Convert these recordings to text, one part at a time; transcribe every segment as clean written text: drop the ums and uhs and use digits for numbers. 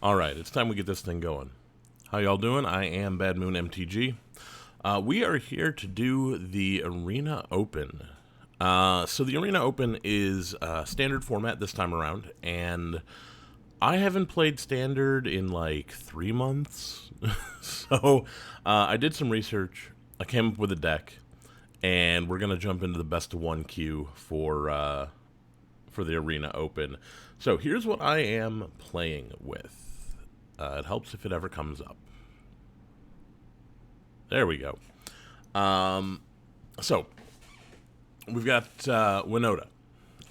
Alright, it's time we get this thing going. How y'all doing? I am Bad Moon MTG. We are here to do the Arena Open. So the Arena Open is standard format this time around, and I haven't played standard in like 3 months. So I did some research, I came up with a deck, and we're going to jump into the best of one queue for the Arena Open. So here's what I am playing with. It helps if it ever comes up. There we go. So we've got Winota.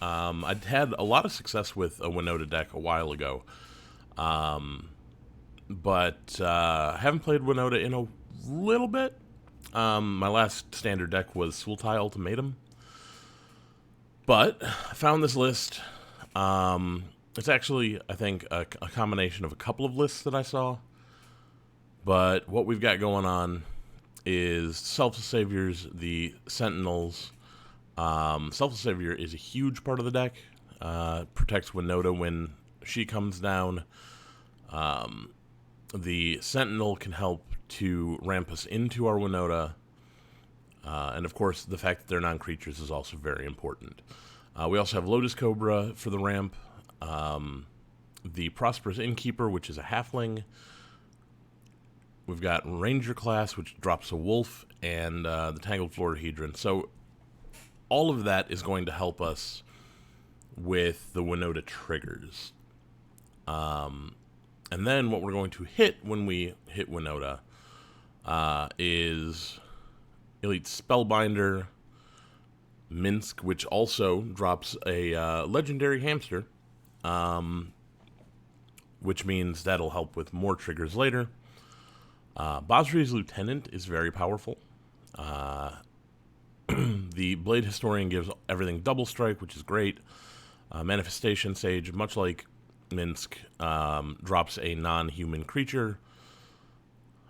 I'd had a lot of success with a Winota deck a while ago, but I haven't played Winota in a little bit. My last standard deck was Sultai Ultimatum, but I found this list. It's actually, I think, a combination of a couple of lists that I saw, but what we've got going on is Selfless Saviors, the Sentinels. Selfless Savior is a huge part of the deck. Protects Winota when she comes down. The Sentinel can help to ramp us into our Winota. And of course, the fact that they're non-creatures is also very important. We also have Lotus Cobra for the ramp. The Prosperous Innkeeper, which is a halfling. We've got Ranger class, which drops a wolf, and the Tangled Florahedron. So all of that is going to help us with the Winota triggers. And then what we're going to hit when we hit Winota is Elite Spellbinder, Minsk, which also drops a legendary hamster, which means that'll help with more triggers later. Basri's Lieutenant is very powerful. The Blade Historian gives everything double strike, which is great. Manifestation Sage, much like Minsk, drops a non-human creature.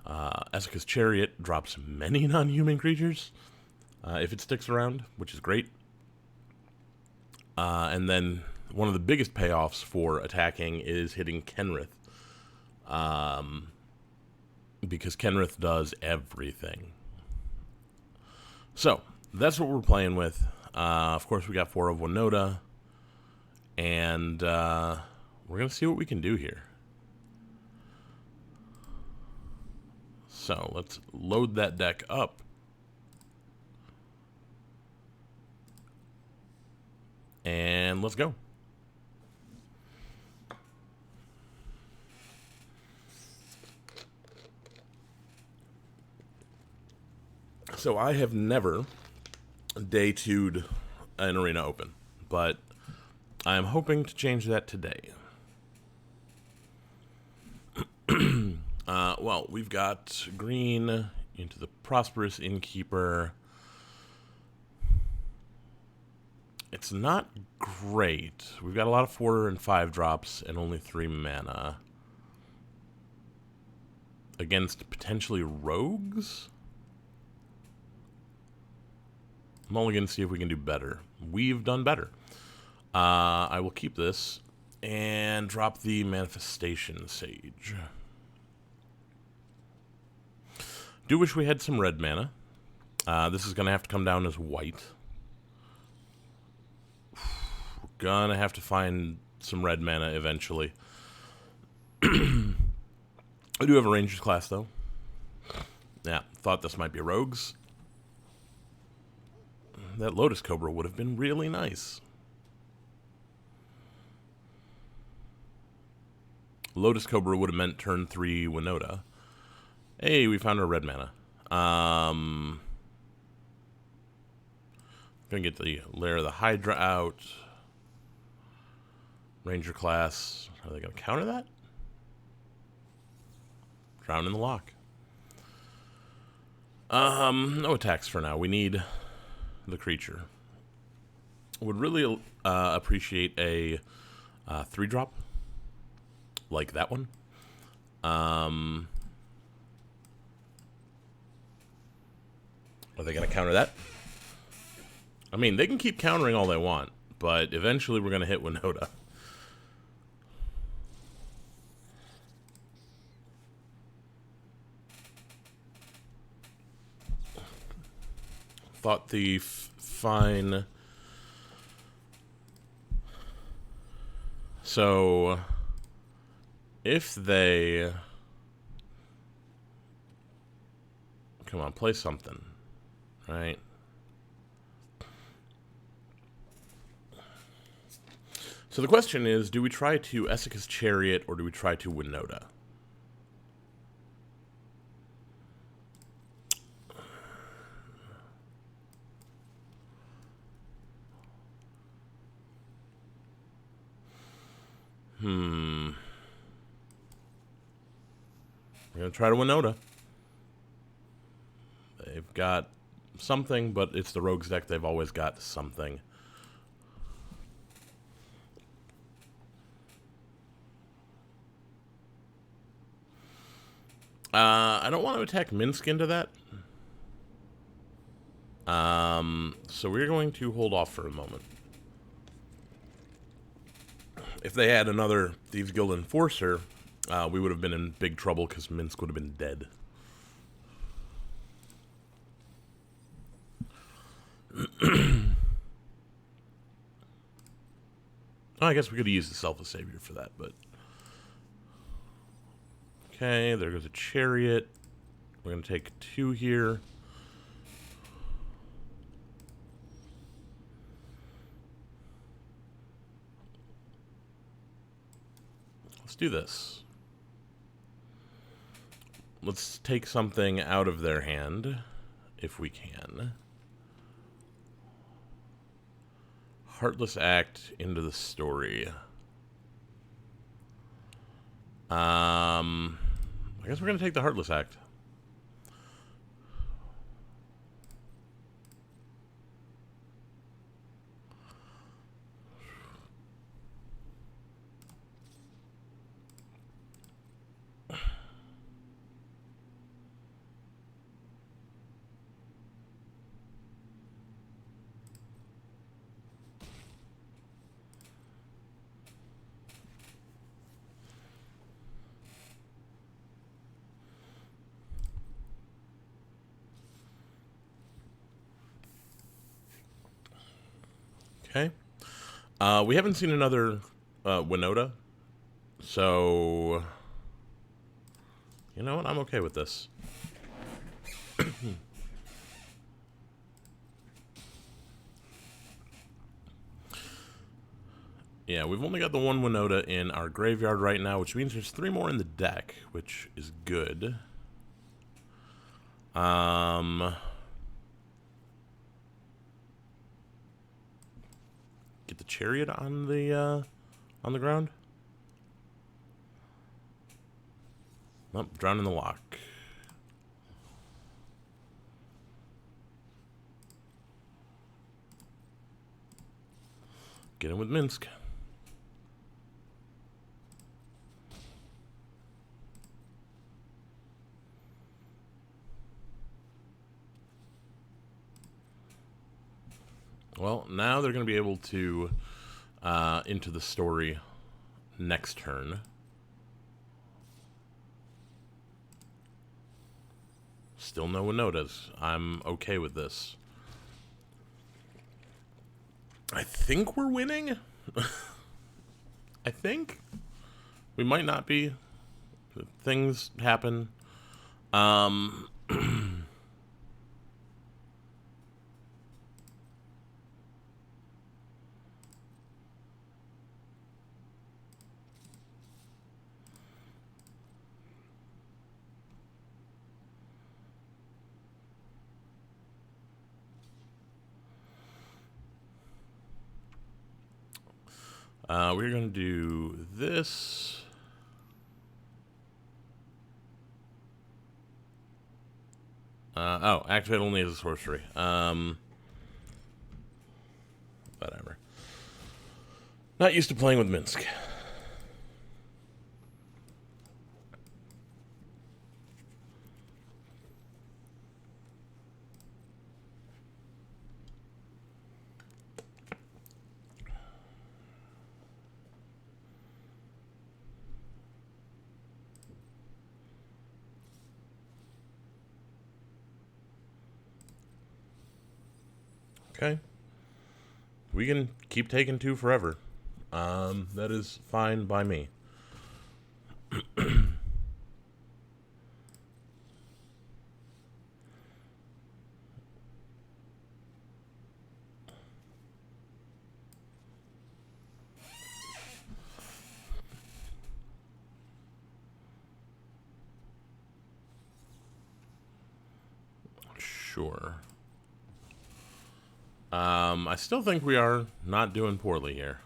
Esika's Chariot drops many non-human creatures if it sticks around, which is great. And then one of the biggest payoffs for attacking is hitting Kenrith. Because Kenrith does everything. So, that's what we're playing with. Of course, we got 4 of Winota. And we're going to see what we can do here. So, let's load that deck up. And let's go. So I have never day 2'd an Arena Open, but I am hoping to change that today. Well, we've got green into the Prosperous Innkeeper. It's not great. We've got a lot of 4 and 5 drops and only 3 mana. Against potentially rogues? I'm only going to see if we can do better. We've done better. I will keep this and drop the Manifestation Sage. Do wish we had some red mana. This is going to have to come down as white. We're going to have to find some red mana eventually. I do have a Rangers class, though. Yeah, thought this might be rogues. That Lotus Cobra would have been really nice. Lotus Cobra would have meant turn 3 Winota. Hey, we found our red mana. Gonna get the Lair of the Hydra out. Ranger class. Are they gonna counter that? Drown in the Lock. No attacks for now. We need the creature. Would really appreciate a 3-drop like that one. Are they going to counter that? I mean, they can keep countering all they want, but eventually we're going to hit Winota. Thought Thief, fine. So, if they... Come on, play something, right? So the question is, do we try to Essica's Chariot, or do we try to Winota? We're going to try to Winota. They've got something, but it's the Rogues deck. They've always got something. I don't want to attack Minsk into that. So we're going to hold off for a moment. If they had another Thieves Guild Enforcer, we would have been in big trouble because Minsk would have been dead. I guess we could have used the Selfless Savior for that, but... Okay, there goes a Chariot. We're going to take 2 here. Let's do this. Let's take something out of their hand, if we can. Heartless Act into the story. I guess we're going to take the Heartless Act. Okay. We haven't seen another Winota, so you know what? I'm okay with this. Yeah, we've only got the 1 Winota in our graveyard right now, which means there's 3 more in the deck, which is good. Get the Chariot on the ground. Nope, drown in the lock. Get in with Minsk. Well, now they're going to be able to into the story next turn. Still no Winotas. I'm okay with this. I think we're winning. I think. We might not be. Things happen. We're going to do this. Oh, activate only as a sorcery. Whatever. Not used to playing with Minsk. Okay. We can keep taking 2 forever. That is fine by me. Sure. I still think we are not doing poorly here.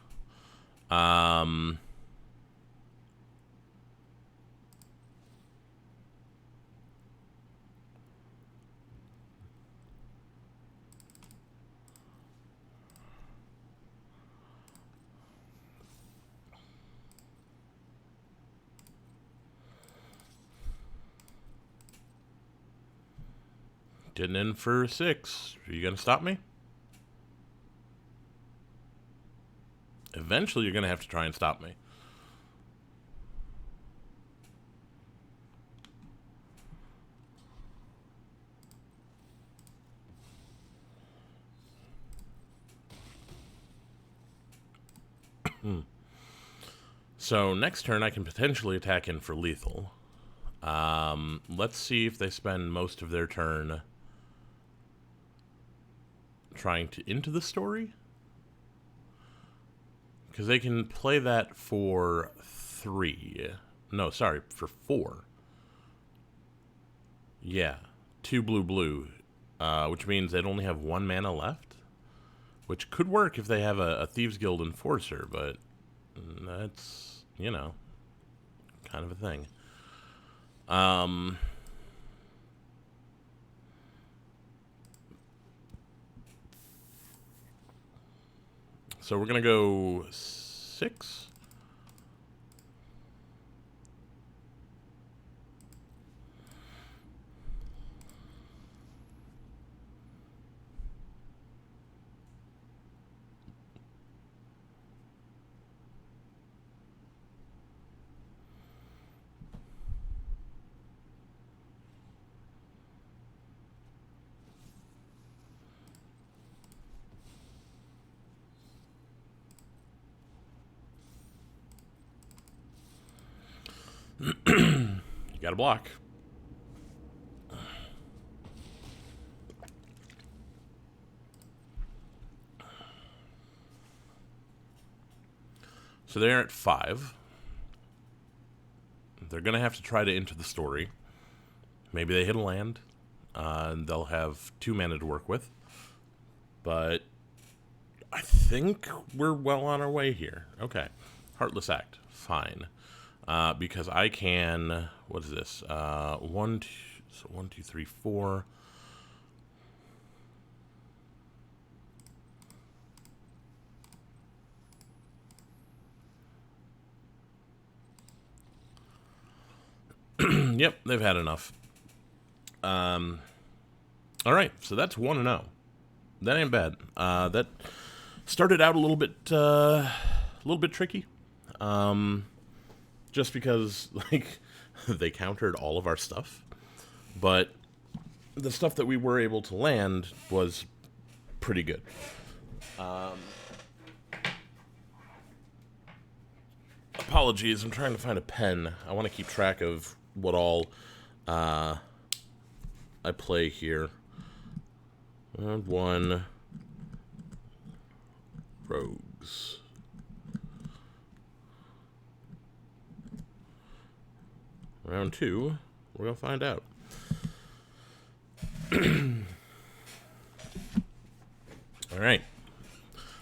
Getting in for 6. Are you going to stop me? Eventually, you're going to have to try and stop me. So next turn, I can potentially attack in for lethal. Let's see if they spend most of their turn trying to into the story. Because they can play that for 3. No, sorry, for 4. Yeah, 2 blue, which means they'd only have 1 mana left. Which could work if they have a Thieves Guild Enforcer, but that's, you know, kind of a thing. So we're going to go 6. You got to block. So they're at 5. They're going to have to try to enter the story. Maybe they hit a land, and they'll have 2 mana to work with. But I think we're well on our way here. Okay. Heartless Act. Fine. Because I can... What is this? 1, 2, so 1, 2, 3, 4... Yep, they've had enough. Alright, so that's 1-0. That ain't bad. That started out a little bit tricky. Just because, like, they countered all of our stuff. But the stuff that we were able to land was pretty good. Apologies, I'm trying to find a pen. I want to keep track of what all I play here. Round 1. Rogues. Round 2. We're going to find out. Alright.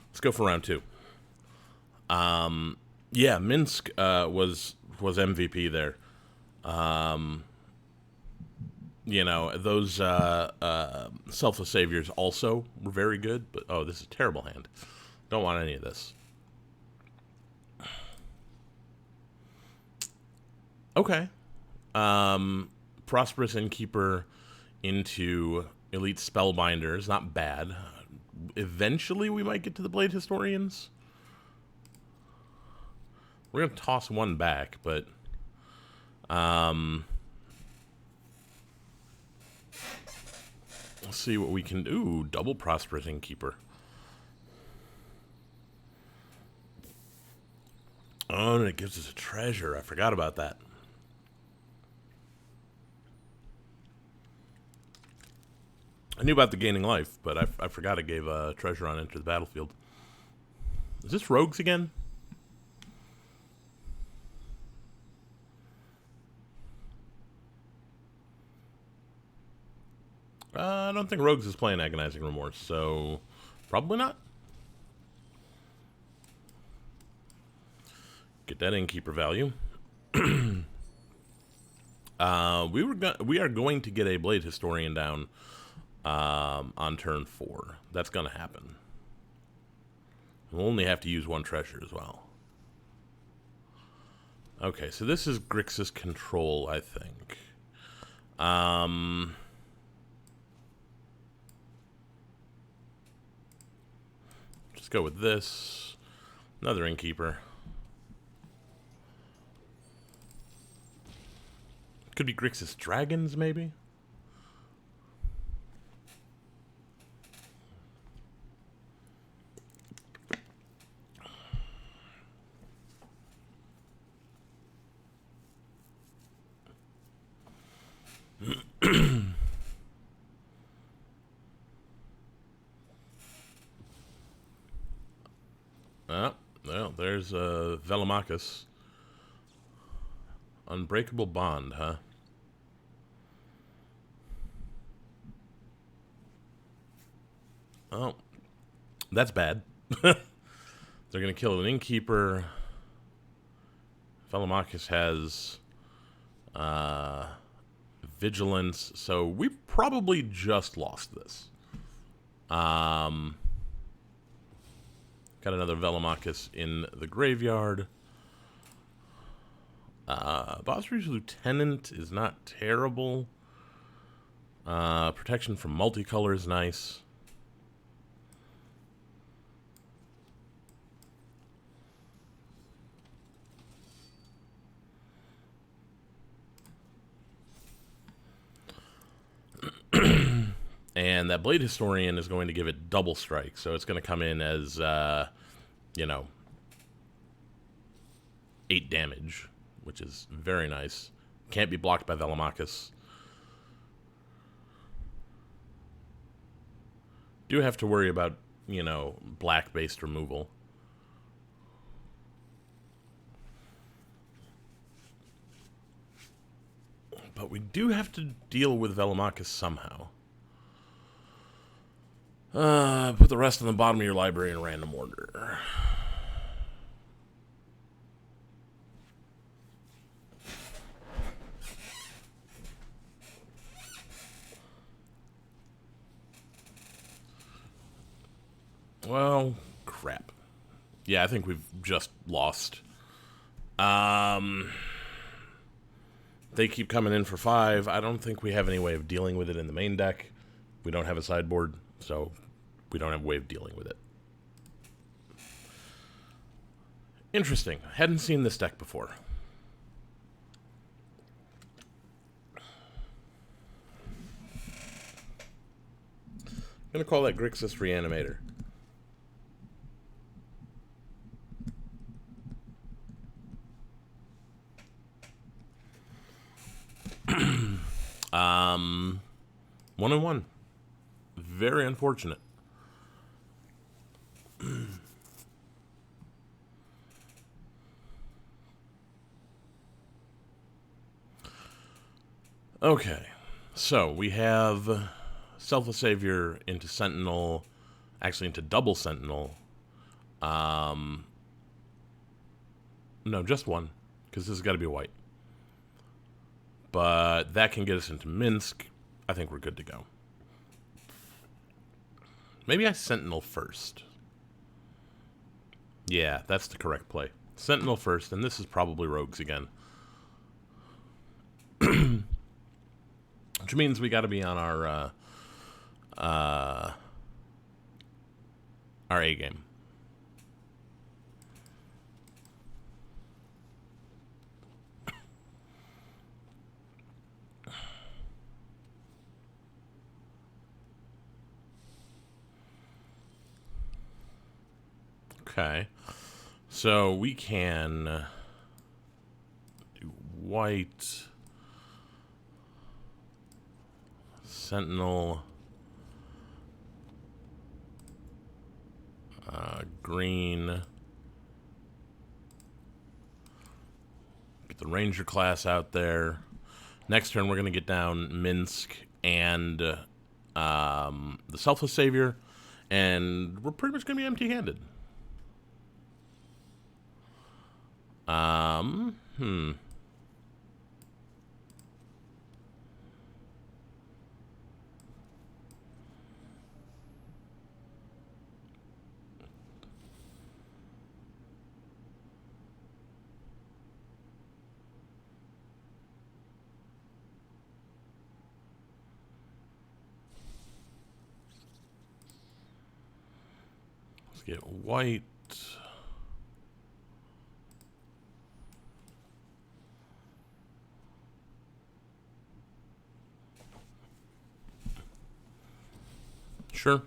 Let's go for round 2. Yeah, Minsk was MVP there. You know, those Selfless Saviors also were very good, but oh, this is a terrible hand. Don't want any of this. Okay. Prosperous Innkeeper into Elite Spellbinders, not bad. Eventually we might get to the Blade Historians. We're going to toss 1 back, but... Let's see what we can do. Double Prosperous Innkeeper. Oh, and it gives us a treasure. I forgot about that. I knew about the gaining life, but I forgot it gave a treasure on Enter the Battlefield. Is this rogues again? I don't think rogues is playing Agonizing Remorse, so probably not. Get that innkeeper value. We are going to get a Blade Historian down on turn 4. That's going to happen. We'll only have to use one treasure as well. Okay, so this is Grixis control, I think. Let's go with this. Another innkeeper. Could be Grixis dragons, maybe? Well, there's Velamachus. Unbreakable Bond, huh? Oh, that's bad. They're going to kill an innkeeper. Velamachus has vigilance, so we probably just lost this. Got another Velamachus in the graveyard. Bosri's Lieutenant is not terrible. Protection from multicolor is nice. And that Blade Historian is going to give it double strike, so it's going to come in as, 8 damage, which is very nice. Can't be blocked by Velamachus. Do have to worry about, black-based removal. But we do have to deal with Velamachus somehow. Put the rest on the bottom of your library in random order. Well, crap. Yeah, I think we've just lost. They keep coming in for 5. I don't think we have any way of dealing with it in the main deck. We don't have a sideboard, so we don't have a way of dealing with it. Interesting. Hadn't seen this deck before. I'm going to call that Grixis Reanimator. One and one. Very unfortunate. Okay, so we have Selfless Savior into Sentinel, actually into Double Sentinel. No, just one, because this has got to be white. But that can get us into Minsk. I think we're good to go. Maybe I Sentinel first. Yeah, that's the correct play. Sentinel first, and this is probably Rogues again. Which means we got to be on our A game. Okay. So we can do white, sentinel, green. Get the ranger class out there. Next turn, we're going to get down Minsk and the Selfless Savior, and we're pretty much going to be empty-handed. Let's get white. Sure.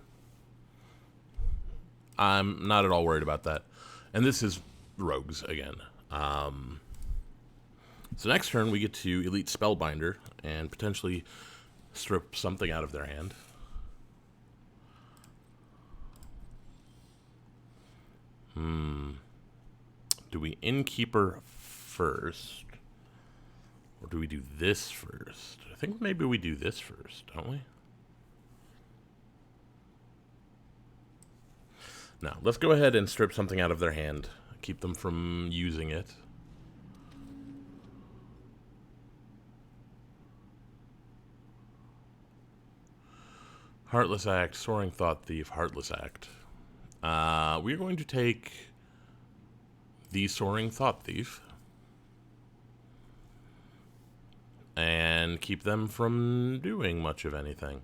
I'm not at all worried about that. And this is rogues again. So next turn we get to Elite Spellbinder and potentially strip something out of their hand. Do we Innkeeper first? Or do we do this first? I think maybe we do this first, don't we? No, let's go ahead and strip something out of their hand. Keep them from using it. Heartless Act, Soaring Thought Thief, Heartless Act. We're going to take the Soaring Thought Thief and keep them from doing much of anything.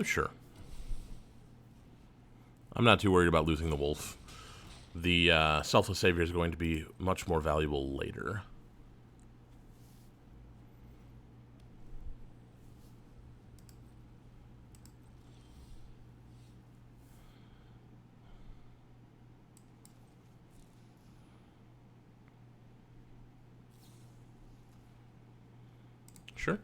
Sure. I'm not too worried about losing the wolf. The Selfless Savior is going to be much more valuable later. Sure.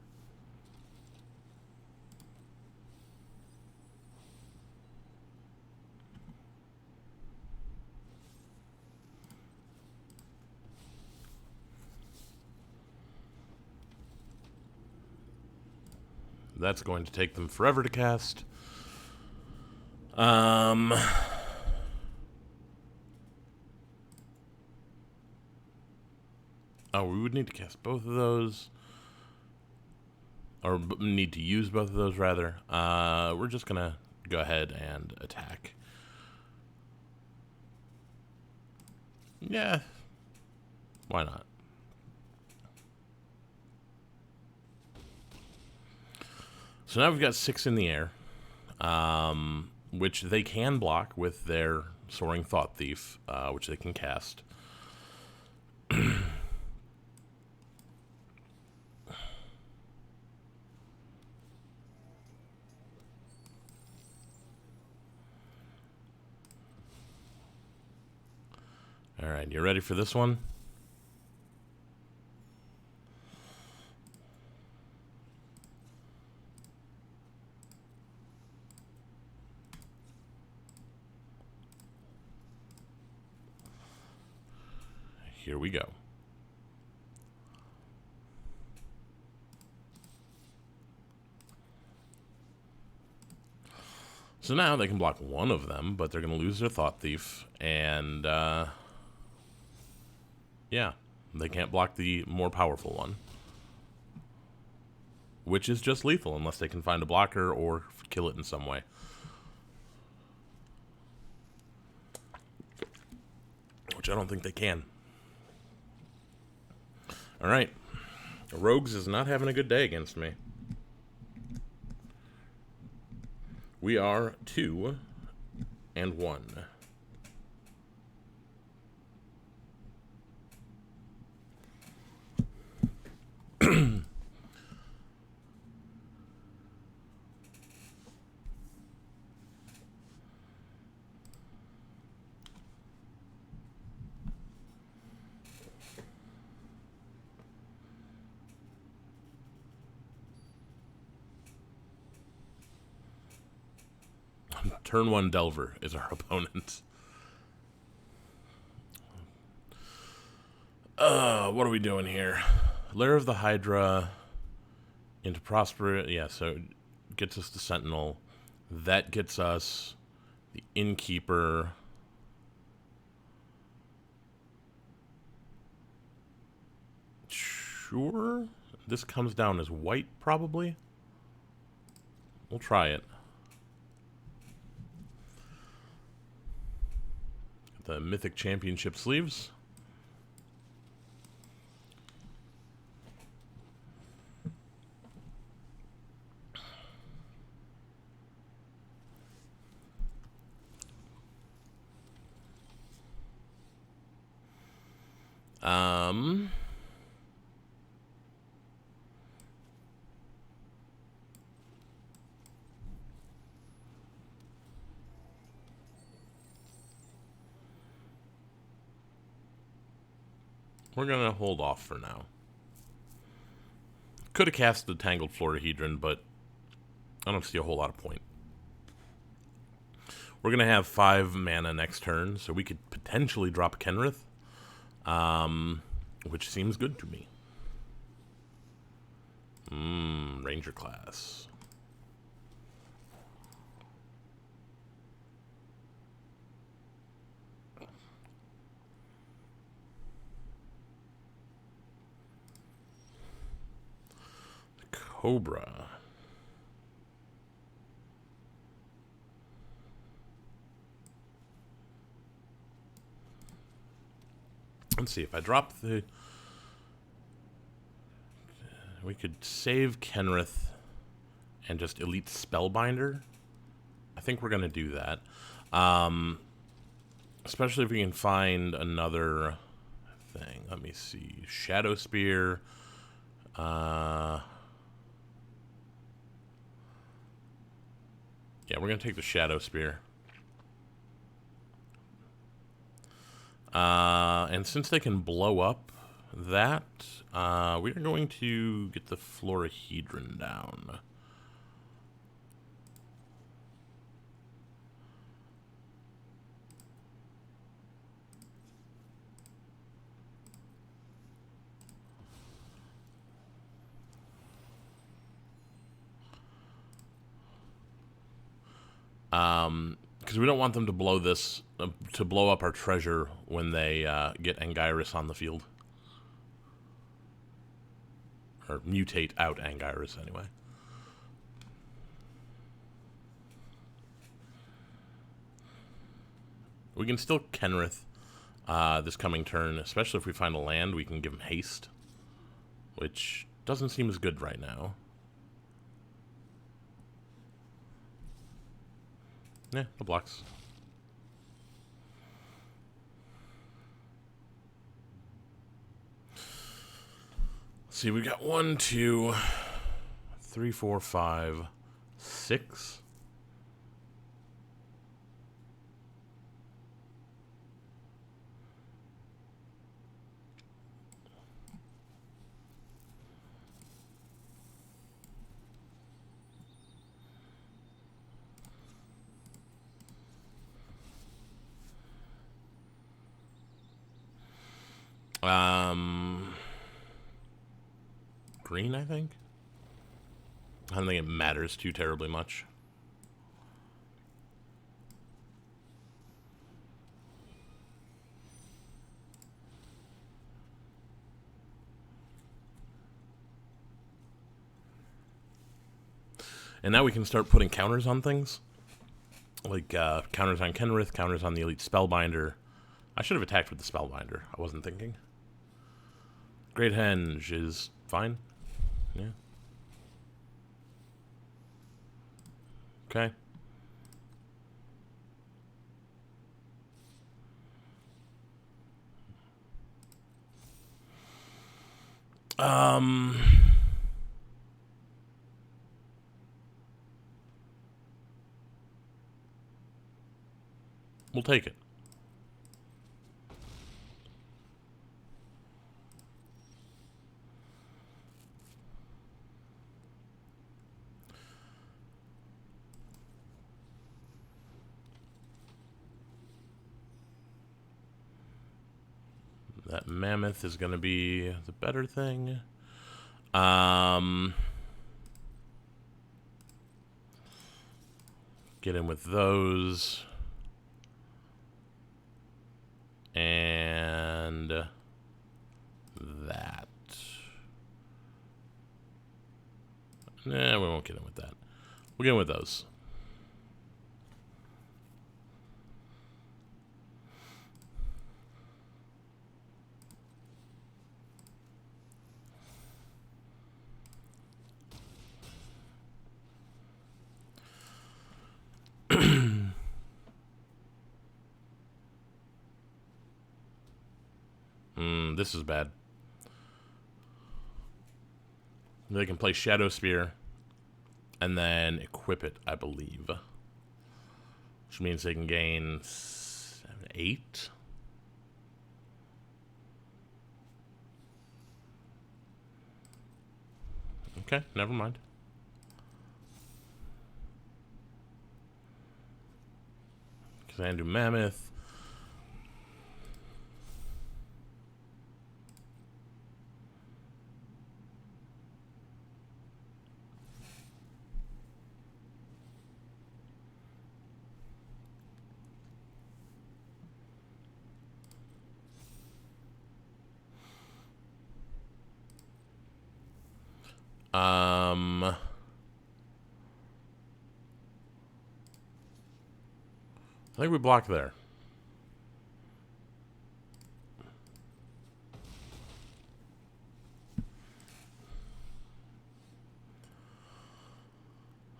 That's going to take them forever to cast. Oh, we would need to cast both of those. Or need to use both of those, rather. We're just going to go ahead and attack. Yeah. Why not? So now we've got 6 in the air, which they can block with their Soaring Thought Thief, which they can cast. All right, you ready for this one? Here we go. So now they can block one of them, but they're going to lose their Thought Thief, and yeah, they can't block the more powerful one, which is just lethal unless they can find a blocker or kill it in some way. Which I don't think they can. Alright. Rogues is not having a good day against me. We are 2 and 1. Turn 1 Delver is our opponent. What are we doing here? Lair of the Hydra into Prosper. Yeah, so it gets us the Sentinel. That gets us the Innkeeper. Sure. This comes down as white, probably. We'll try it. The Mythic Championship sleeves. We're going to hold off for now. Could have cast the Tangled Florahedron, but I don't see a whole lot of point. We're going to have 5 mana next turn, so we could potentially drop Kenrith, which seems good to me. Ranger class. Cobra. Let's see, if I drop the... We could save Kenrith and just Elite Spellbinder. I think we're going to do that. Especially if we can find another thing. Let me see. Shadow Spear. Yeah, we're going to take the Shadow Spear. And since they can blow up that, we are going to get the Florahedron down. Because we don't want them to blow this, to blow up our treasure when they get Anguirus on the field. Or mutate out Anguirus, anyway. We can still Kenrith this coming turn, especially if we find a land, we can give him haste. Which doesn't seem as good right now. Yeah, the blocks. Let's see, we got 1, 2, 3, 4, 5, 6. Green, I think? I don't think it matters too terribly much. And now we can start putting counters on things. Like, counters on Kenrith, counters on the Elite Spellbinder. I should have attacked with the Spellbinder. I wasn't thinking. Great Henge is fine. Yeah. Okay. We'll take it. That mammoth is going to be the better thing. Get in with those. And that. Nah, we won't get in with that. We'll get in with those. This is bad. They can play Shadow Spear and then equip it, I believe. Which means they can gain 8. Okay, never mind. Because I do Mammoth. I think we block there.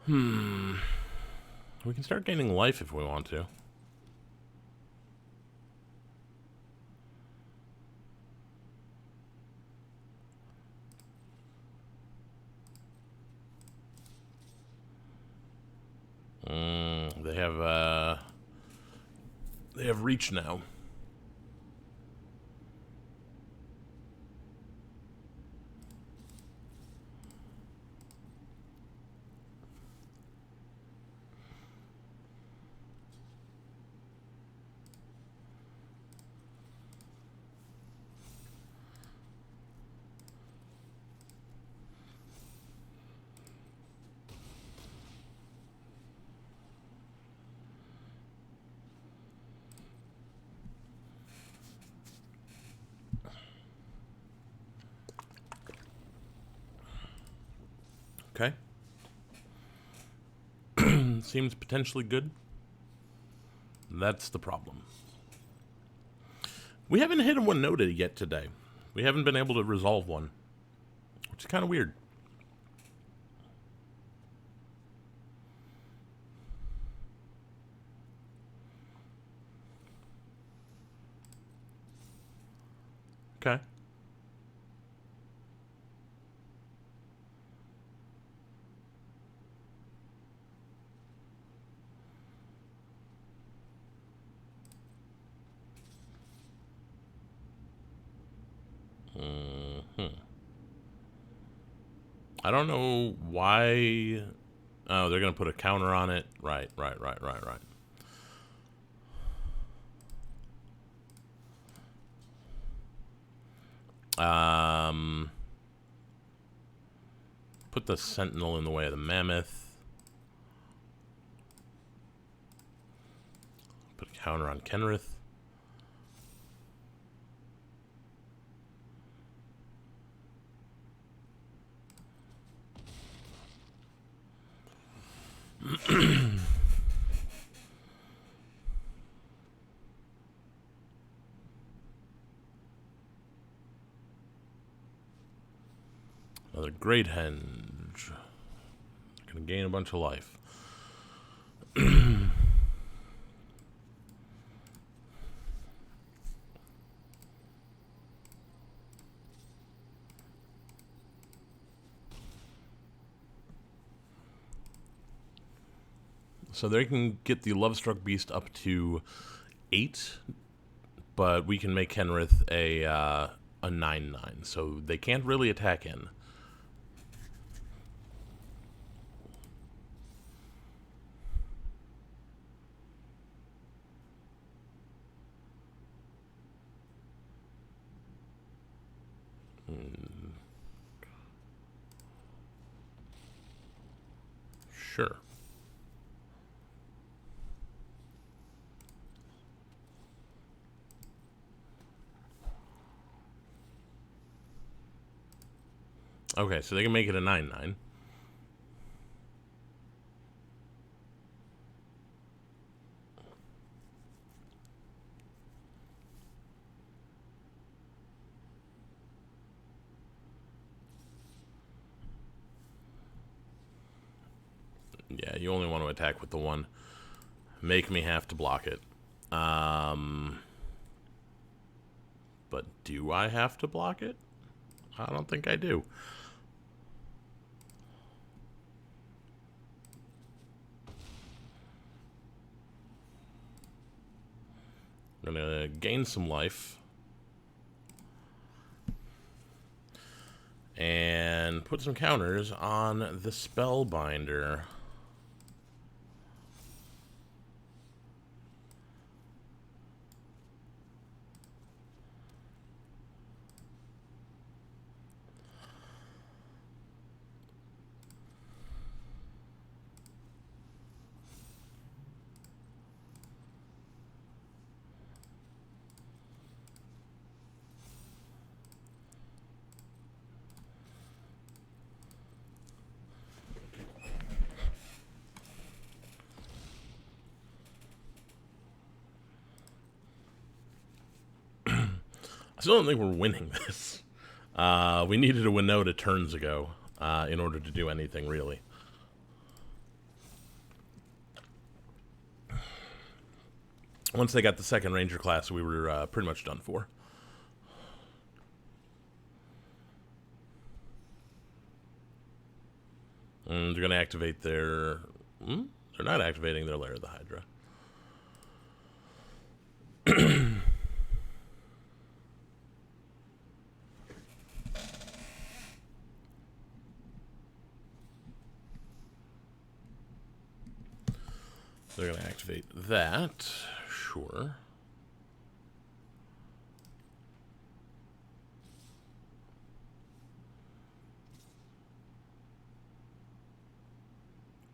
We can start gaining life if we want to. They have reach now. Okay. Seems potentially good. That's the problem. We haven't hit a one noted yet today. We haven't been able to resolve one, which is kind of weird. Okay. I don't know why. Oh, they're going to put a counter on it. Right. Put the Sentinel in the way of the Mammoth. Put a counter on Kenrith. Another Great Henge. Gonna gain a bunch of life. So they can get the Lovestruck Beast up to 8, but we can make Kenrith a 9/9, so they can't really attack in. Sure. Okay, so they can make it a 9/9. Yeah, you only want to attack with the one. Make me have to block it. But do I have to block it? I don't think I do. I'm gonna gain some life. And put some counters on the Spellbinder. I still don't think we're winning this. We needed a Winota turns ago in order to do anything, really. Once they got the second Ranger class, we were pretty much done for. And they're going to activate their... They're not activating their Lair of the Hydra. They're going to activate that. Sure.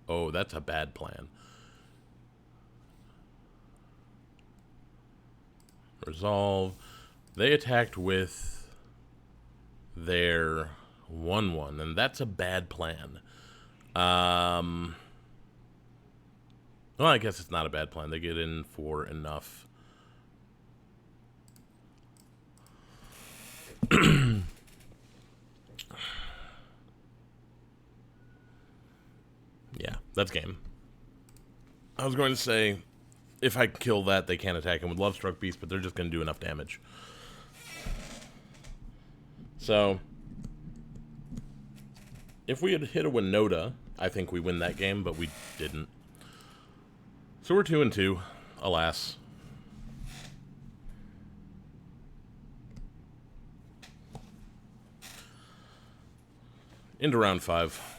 Oh, that's a bad plan. Resolve. They attacked with their 1/1, and that's a bad plan. Well, I guess it's not a bad plan. They get in for enough. Yeah, that's game. I was going to say, if I kill that, they can't attack him with Lovestruck Beast, but they're just going to do enough damage. So, if we had hit a Winota, I think we win that game, but we didn't. So we're 2-2, alas. Into round 5.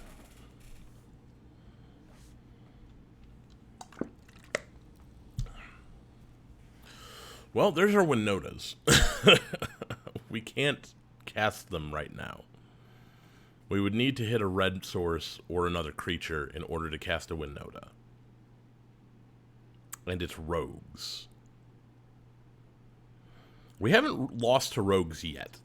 Well, there's our Winotas. We can't cast them right now. We would need to hit a red source or another creature in order to cast a Winota. And it's rogues. We haven't lost to rogues yet.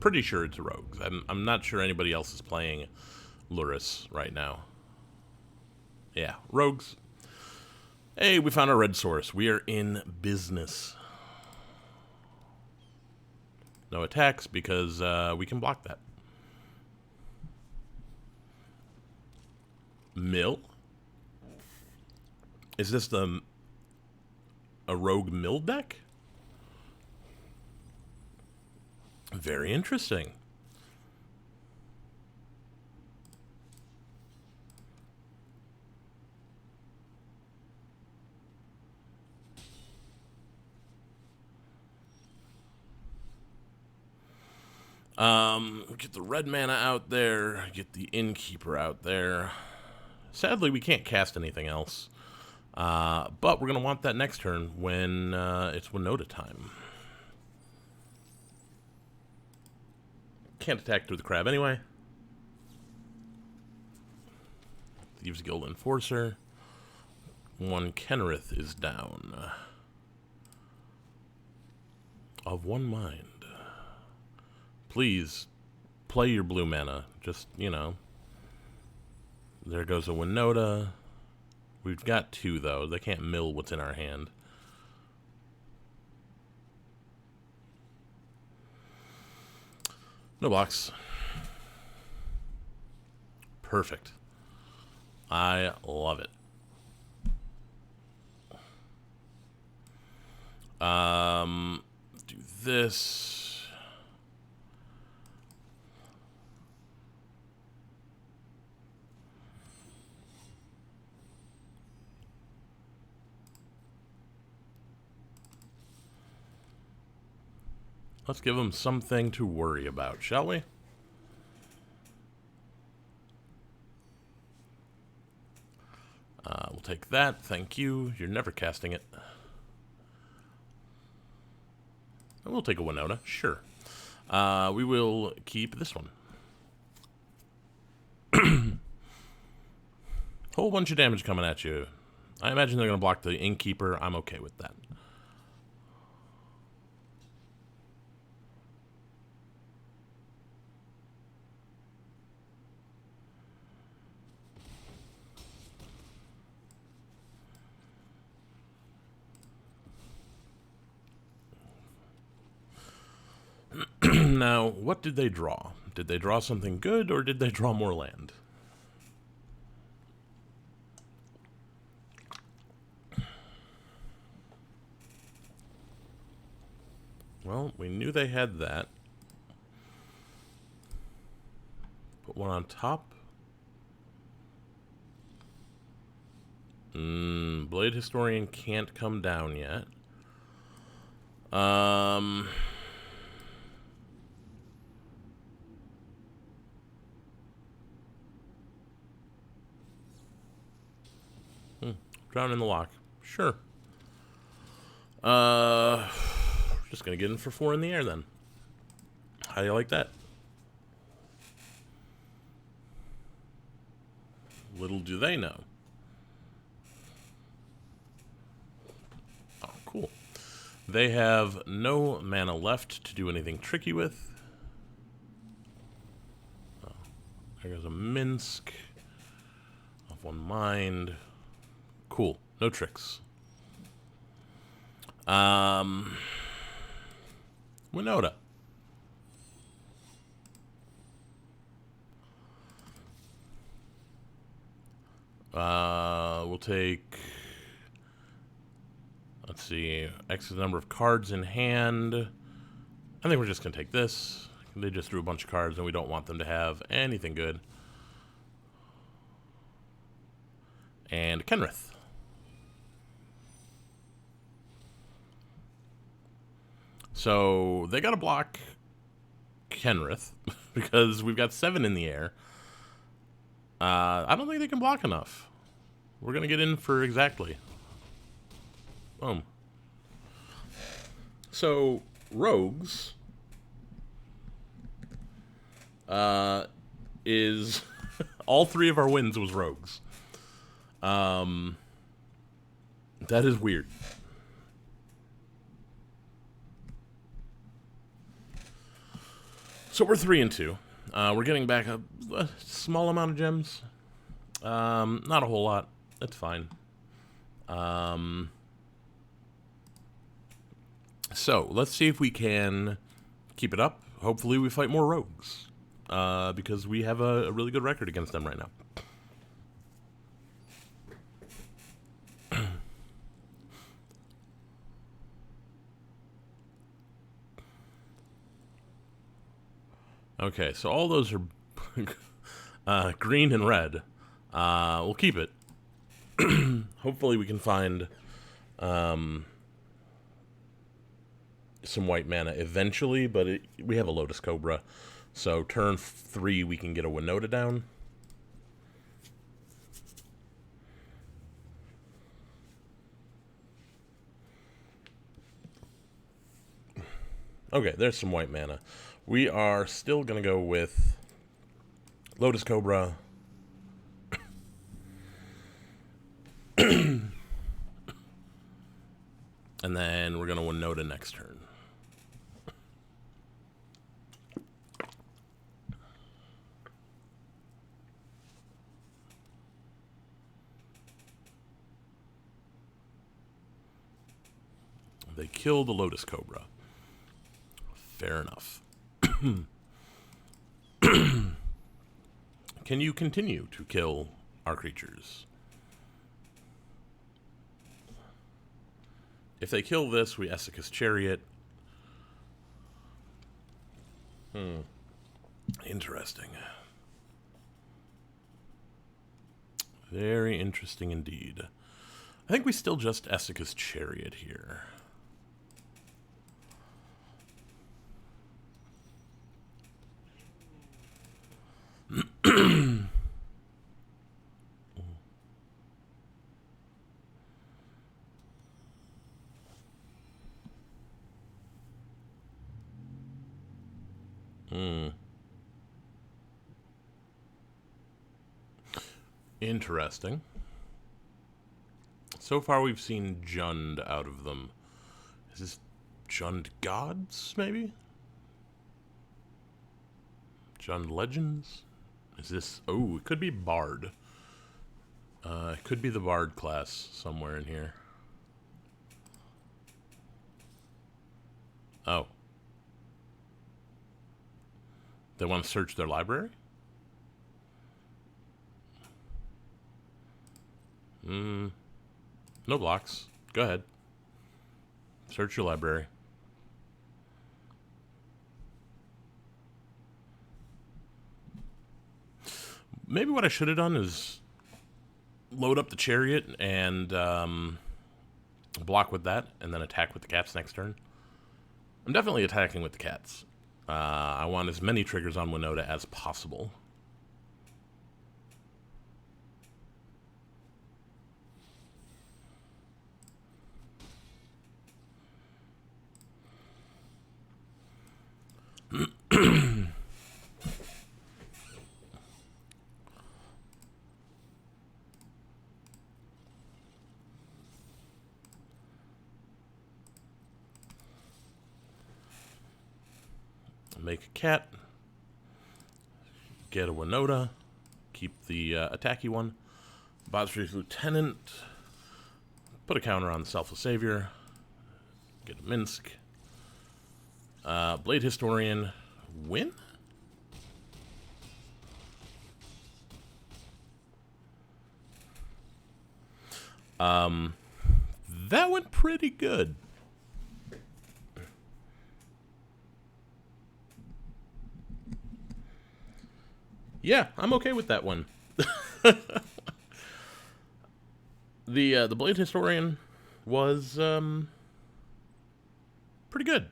Pretty sure it's rogues. I'm not sure anybody else is playing Lurrus right now. Yeah, rogues. Hey, we found a red source. We are in business. No attacks because we can block that. Mill? Is this a rogue mill deck? Very interesting. Get the red mana out there, get the innkeeper out there. Sadly, we can't cast anything else. But we're going to want that next turn when it's Winota time. Can't attack through the crab anyway. Thieves Guild Enforcer. One Kenrith is down. Of one mind. Please, play your blue mana. Just, you know. There goes a Winota. We've got two, though. They can't mill what's in our hand. No blocks. Perfect. I love it. Do this. Let's give them something to worry about, shall we? We'll take that. Thank you. You're never casting it. And we'll take a Winota. Sure. We will keep this one. Whole bunch of damage coming at you. I imagine they're going to block the Innkeeper. I'm okay with that. Now, what did they draw? Did they draw something good, or did they draw more land? Well, we knew they had that. Put one on top. Blade Historian can't come down yet. Drown in the lock. Sure. Just gonna get in for 4 in the air then. How do you like that? Little do they know. Oh, cool. They have no mana left to do anything tricky with. Oh, there goes a Minsk. Of one mind. Cool. No tricks. Winota. We'll take, let's see, X number of cards in hand. I think we're just going to take this. They just threw a bunch of cards, and we don't want them to have anything good. And Kenrith. So they got to block Kenrith because we've got 7 in the air. I don't think they can block enough. We're going to get in for exactly. Boom. So, Rogues is... all 3 of our wins was Rogues. That is weird. So we're 3 and 2. We're getting back a small amount of gems. Not a whole lot. That's fine. So let's see if we can keep it up. Hopefully we fight more rogues. Because we have a really good record against them right now. Okay, so all those are green and red. We'll keep it. Hopefully we can find some white mana eventually, but we have a Lotus Cobra. So turn 3 we can get a Winota down. Okay, there's some white mana. We are still going to go with Lotus Cobra. And then we're going to Winota next turn. They kill the Lotus Cobra. Fair enough. Can you continue to kill our creatures? If they kill this, we Essica's Chariot. Interesting. Very interesting indeed. I think we still just Essica's Chariot here. Interesting. So far we've seen Jund out of them. Is this Jund Gods, maybe? Jund Legends? Is this... Oh, it could be Bard. It could be the Bard class somewhere in here. Oh. They want to search their library? No blocks. Go ahead. Search your library. Maybe what I should have done is load up the Chariot and block with that, and then attack with the cats next turn. I'm definitely attacking with the cats. I want as many triggers on Winota as possible. Make a cat. Get a Winota. Keep the attacky one. Botstray's Lieutenant. Put a counter on Selfless Savior. Get a Minsk. Blade Historian. Win? That went pretty good. Yeah, I'm okay with that one. The Blade Historian was pretty good.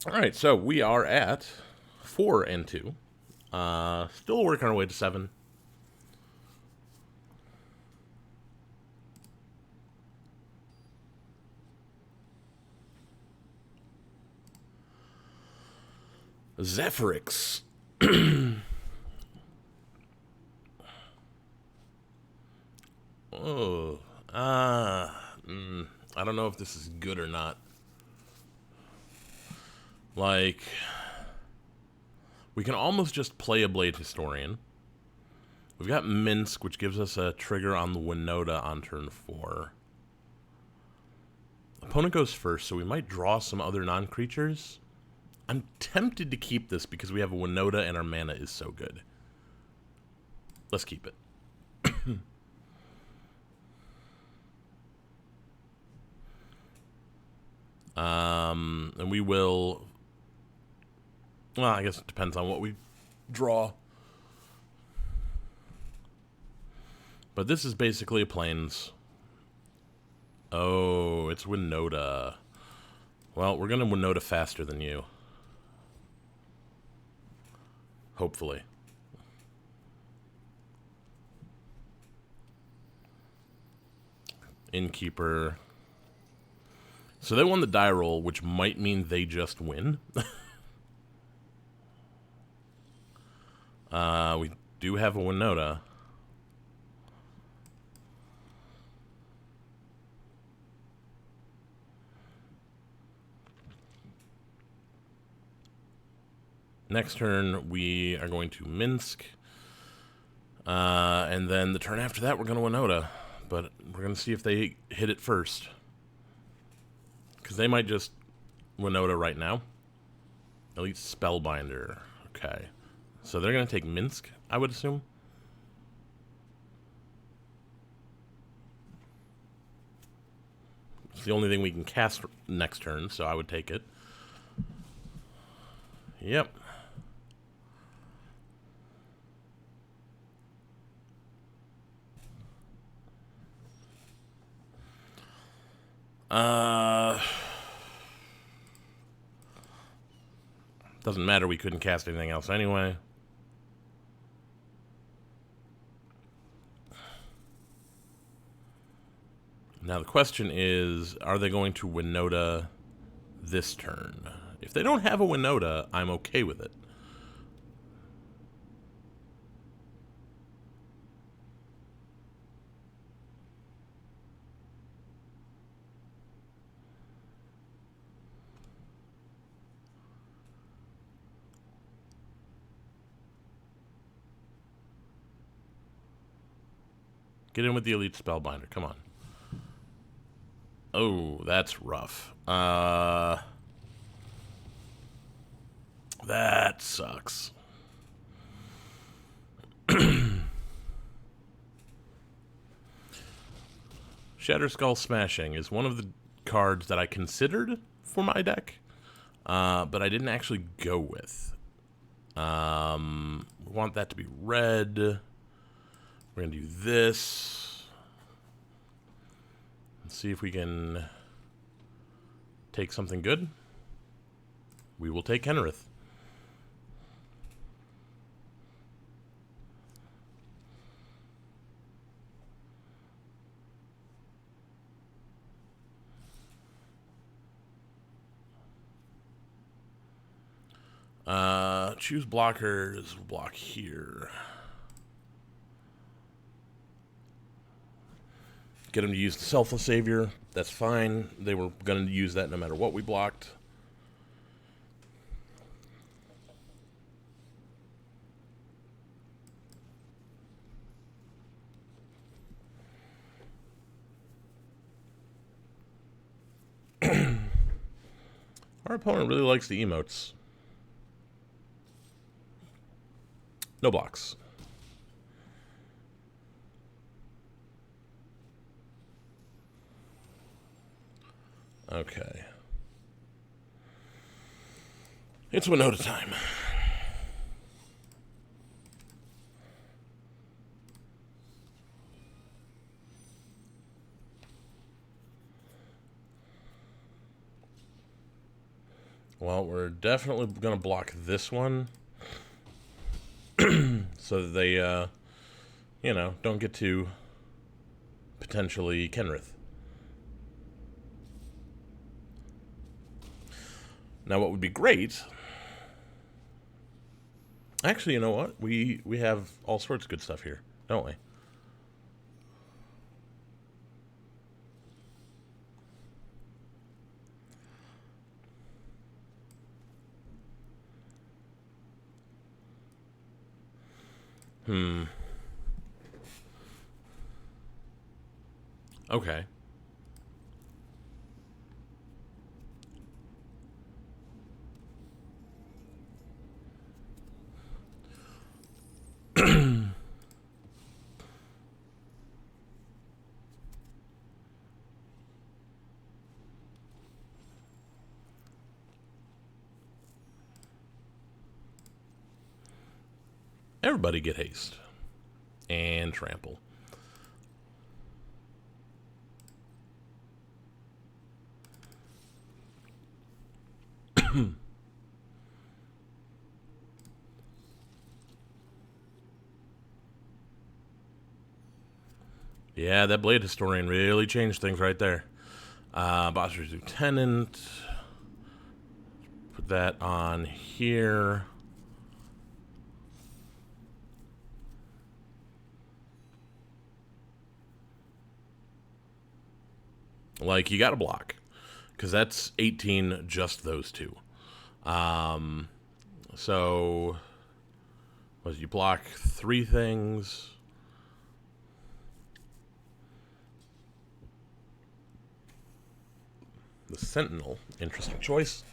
All right, so we are at 4 and 2. Still working our way to 7. Zephyrix. Oh, I don't know if this is good or not. Like, we can almost just play a Blade Historian. We've got Minsk, which gives us a trigger on the Winota on turn 4. Opponent goes first, so we might draw some other non-creatures. I'm tempted to keep this because we have a Winota and our mana is so good. Let's keep it. And we will... Well, I guess it depends on what we draw. But this is basically a Plains. Oh, it's Winota. Well, we're going to Winota faster than you. Hopefully. Innkeeper. So they won the die roll, which might mean they just win. We do have a Winota. Next turn, we are going to Minsk. And then the turn after that, we're going to Winota. But we're going to see if they hit it first. Because they might just Winota right now. Elite Spellbinder. Okay. So they're going to take Minsk, I would assume. It's the only thing we can cast next turn, so I would take it. Yep. Doesn't matter, we couldn't cast anything else anyway. Now the question is, are they going to Winota this turn? If they don't have a Winota, I'm okay with it. Get in with the Elite Spellbinder, come on. Oh, that's rough. That sucks. Shatter Skull Smashing is one of the cards that I considered for my deck, but I didn't actually go with. We want that to be red. We're going to do this. Let's see if we can take something good. We will take Kenrith. Choose blockers. Block here. Get them to use the Selfless Savior. That's fine. They were going to use that no matter what we blocked. Our opponent really likes the emotes. No blocks. Okay. It's Winota time. Well, we're definitely going to block this one. So that they, you know, don't get to potentially Kenrith. Now, what would be great... Actually, you know what? We have all sorts of good stuff here, don't we? Okay. Everybody get haste. And trample. Yeah, that Blade Historian really changed things right there. Boss's Lieutenant. Put that on here. Like, you got to block. Because that's 18, just those two. So, was you block 3 things? The Sentinel, interesting choice.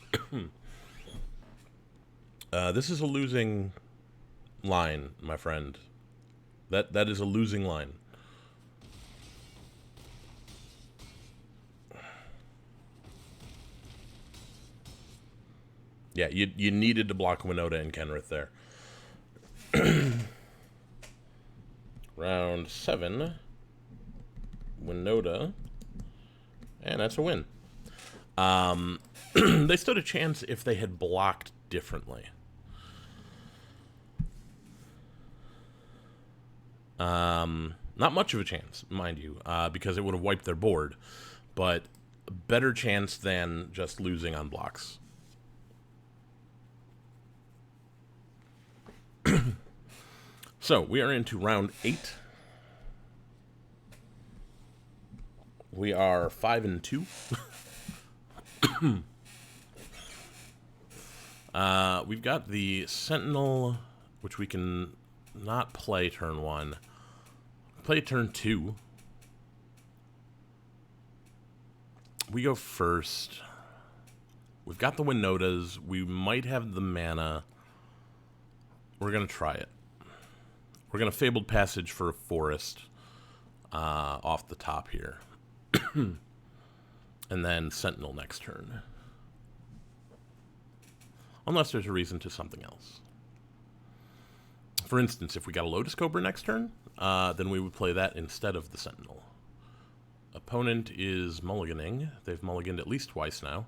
This is a losing line, my friend. That is a losing line. Yeah, you needed to block Winota and Kenrith there. Round 7. Winota. And that's a win. They stood a chance if they had blocked differently. Not much of a chance, mind you, because it would have wiped their board. But a better chance than just losing on blocks. So, we are into round 8. We are 5-2. We've got the Sentinel, which we can not play turn 1. Play turn 2. We go first. We've got the Winotas. We might have the mana. We're going to try it. We're going to Fabled Passage for a forest off the top here. And then Sentinel next turn. Unless there's a reason to something else. For instance, if we got a Lotus Cobra next turn, then we would play that instead of the Sentinel. Opponent is mulliganing. They've mulliganed at least twice now,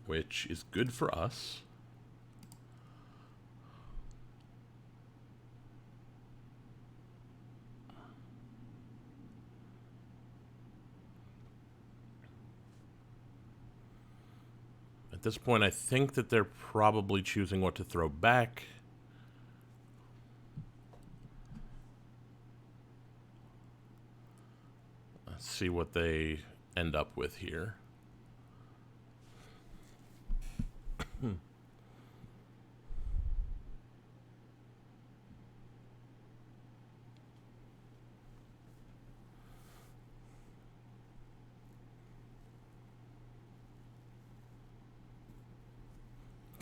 which is good for us. At this point, I think that they're probably choosing what to throw back. Let's see what they end up with here.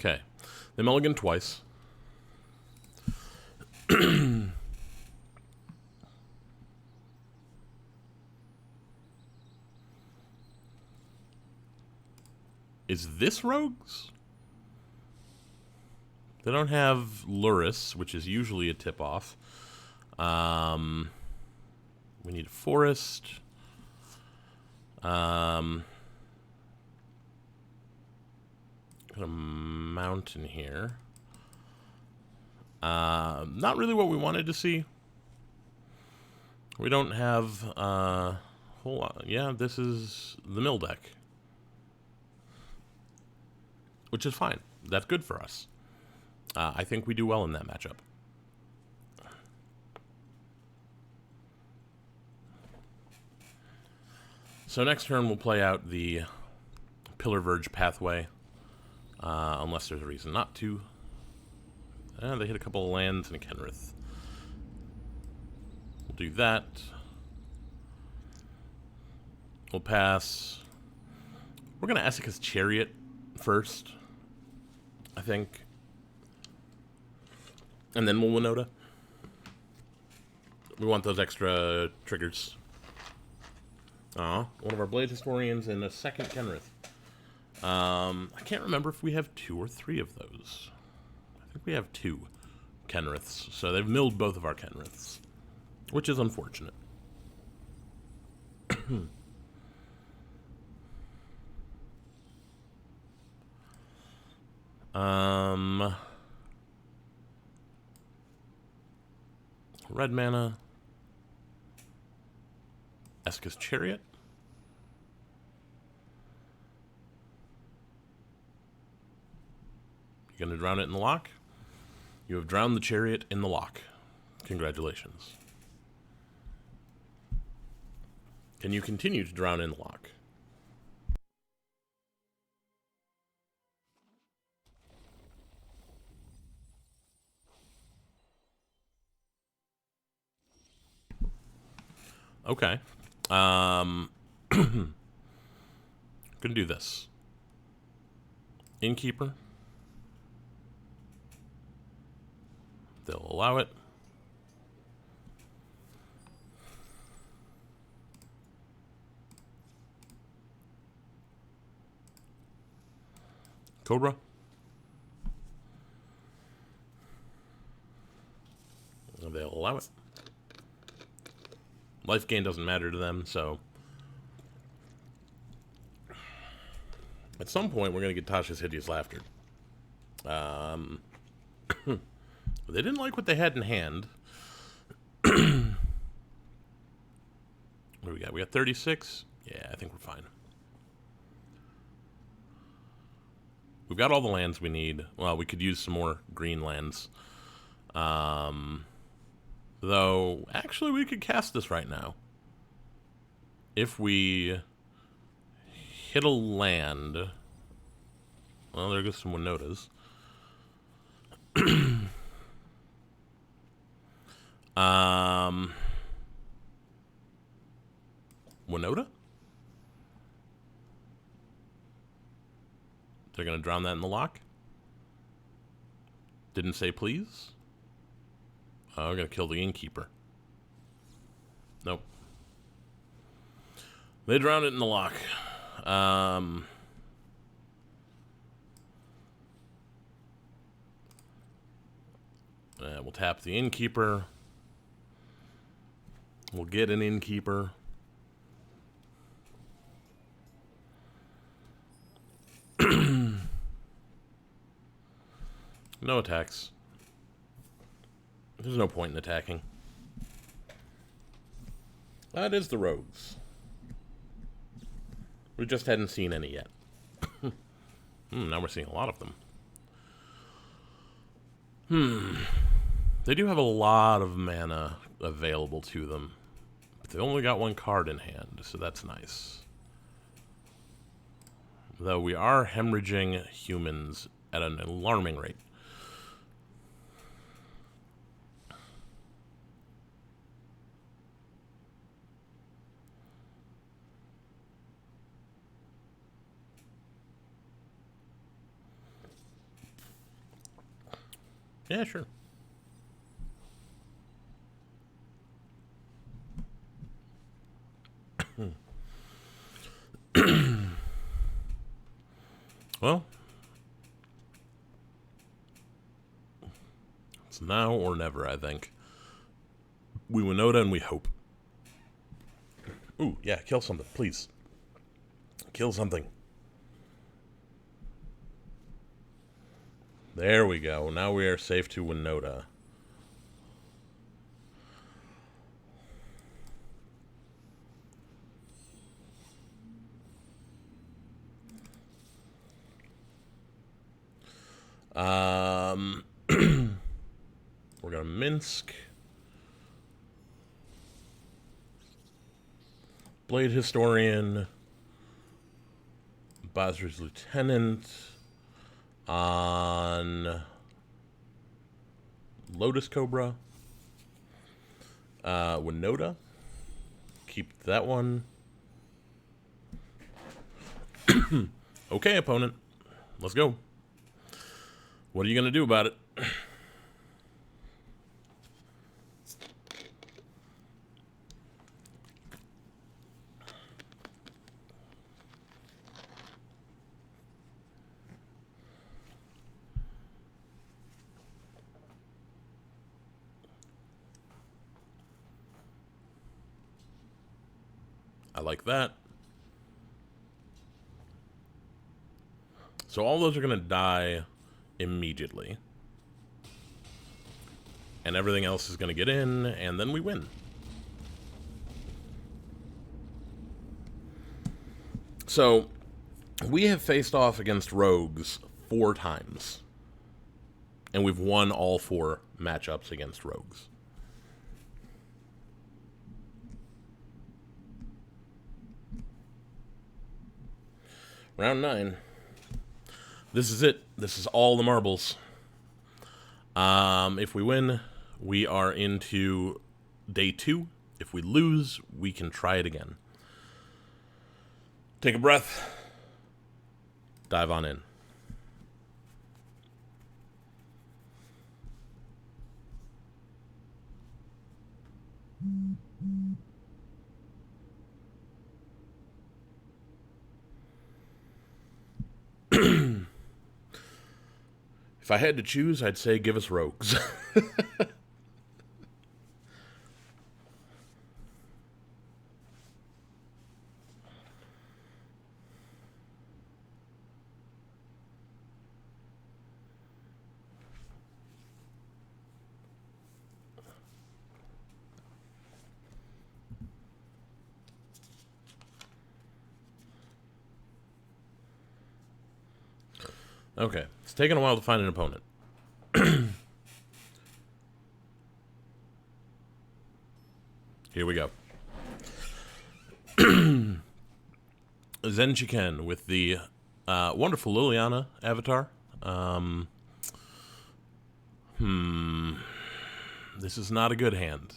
Okay. They mulligan twice. Is this Rogues? They don't have Luris, which is usually a tip-off. We need a forest. Got a mountain here. Not really what we wanted to see. We don't have whole lot. Yeah, this is the mill deck, which is fine. That's good for us. I think we do well in that matchup. So next turn we'll play out the Pillar Verge pathway. Unless there's a reason not to. They hit a couple of lands and a Kenrith. We'll do that. We'll pass. We're going to Essica's Chariot first, I think. And then we'll Winota. We want those extra triggers. One of our Blade Historians and a second Kenrith. I can't remember if we have 2 or 3 of those. I think we have 2 Kenriths. So they've milled both of our Kenriths, which is unfortunate. Red mana. Essica's Chariot. You gonna drown it in the lock? You have drowned the chariot in the lock. Congratulations. Can you continue to drown in the lock? Okay. Gonna do this. Innkeeper. They'll allow it. Cobra. They'll allow it. Life gain doesn't matter to them, so at some point we're going to get Tasha's Hideous Laughter. They didn't like what they had in hand. What do we got? We got 36? Yeah, I think we're fine. We've got all the lands we need. Well, we could use some more green lands. Though, actually, we could cast this right now. If we hit a land... Well, there goes some Winotas. Winota? They're going to drown that in the lock? Didn't say please? Oh, we're going to kill the innkeeper. Nope. They drowned it in the lock. We'll tap the innkeeper. We'll get an innkeeper. No attacks. There's no point in attacking. That is the rogues. We just hadn't seen any yet. Now we're seeing a lot of them. They do have a lot of mana available to them. But they only got one card in hand, so that's nice. Though we are hemorrhaging humans at an alarming rate. Yeah, sure. Well, it's now or never, I think. We Winota and we hope. Ooh, yeah, kill something, please. Kill something. There we go. Now we are safe to Winota. We're gonna Minsk. Blade Historian. Basra's Lieutenant. On Lotus Cobra. Winota. Keep that one. Okay, opponent. Let's go. What are you going to do about it? I like that. So all those are going to die immediately. And everything else is going to get in, and then we win. So, we have faced off against rogues 4 times. And we've won all 4 matchups against rogues. Round 9. This is it. This is all the marbles. If we win, we are into day 2. If we lose, we can try it again. Take a breath. Dive on in. If I had to choose, I'd say give us rogues. Okay, it's taken a while to find an opponent. Here we go. Zen Chiken with the wonderful Liliana avatar. This is not a good hand.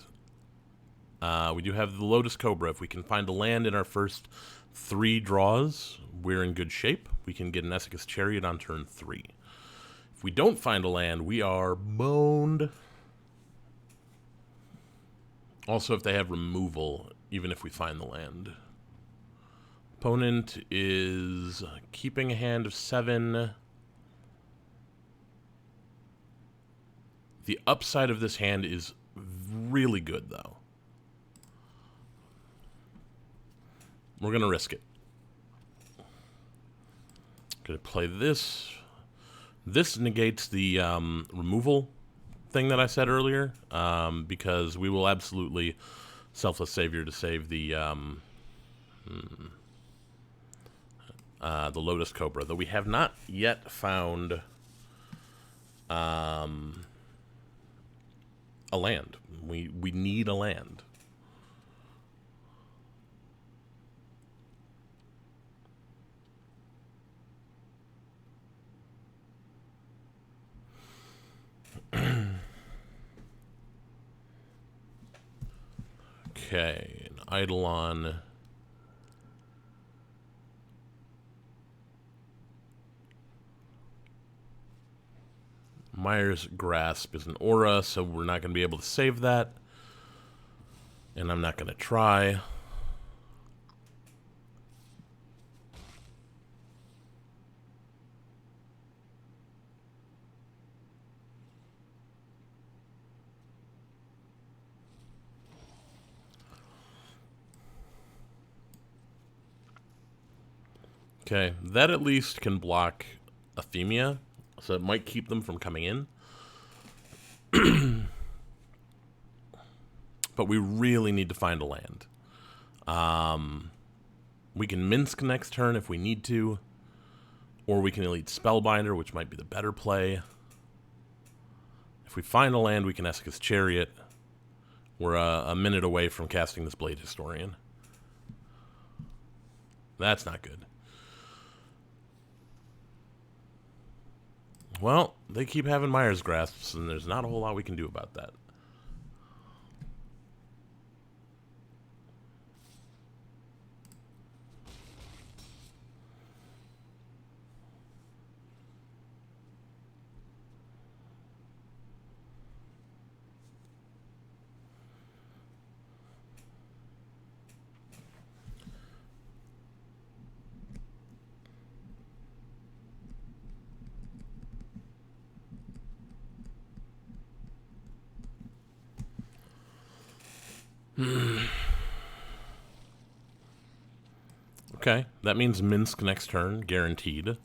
We do have the Lotus Cobra. If we can find a land in our first 3 draws, we're in good shape. We can get an Esseka's Chariot on turn 3. If we don't find a land, we are boned. Also, if they have removal, even if we find the land. Opponent is keeping a hand of 7. The upside of this hand is really good, though. We're going to risk it. Going to play this. This negates the removal thing that I said earlier, because we will absolutely Selfless Savior to save the Lotus Cobra, though we have not yet found a land. We need a land. Okay, an Eidolon. Mire's Grasp is an aura, so we're not going to be able to save that. And I'm not going to try. Okay, that at least can block Euphemia, so it might keep them from coming in. But we really need to find a land. We can Minsk next turn if we need to, or we can Elite Spellbinder, which might be the better play. If we find a land, we can Esseka's Chariot. We're a minute away from casting this Blade Historian. That's not good. Well, they keep having Mire's Grasps, and there's not a whole lot we can do about that. Okay, that means Minsk next turn, guaranteed.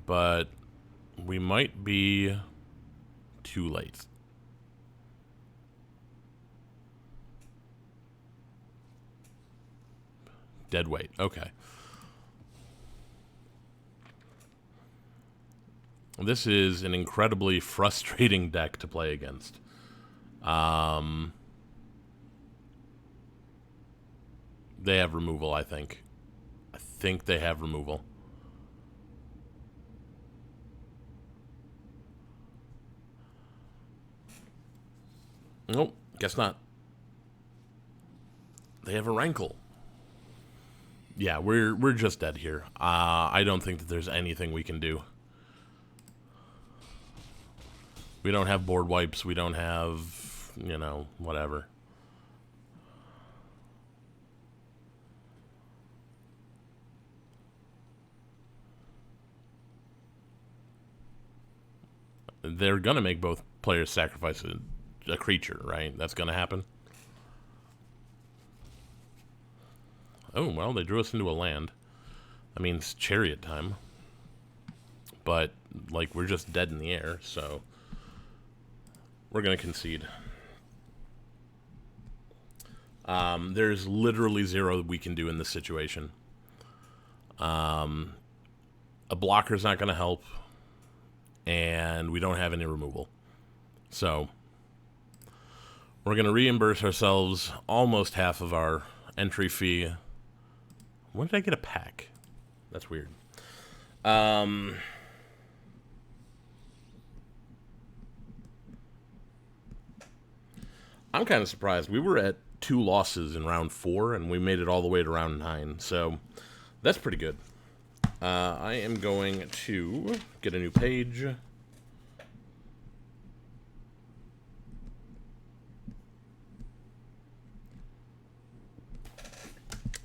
But we might be too late. Dead weight. Okay. This is an incredibly frustrating deck to play against. They have removal, I think. I think they have removal. Nope, guess not. They have a Rankle. Yeah, we're just dead here. I don't think that there's anything we can do. We don't have board wipes. We don't have, you know, whatever. They're going to make both players sacrifice a creature, right? That's going to happen. Oh, well, they drew us into a land. That means chariot time. But, like, we're just dead in the air, so we're going to concede. There's literally zero we can do in this situation. A blocker's not going to help, and we don't have any removal. So we're going to reimburse ourselves almost half of our entry fee. When did I get a pack? That's weird. I'm kind of surprised. We were at 2 losses in round 4, and we made it all the way to round 9. So that's pretty good. I am going to get a new page.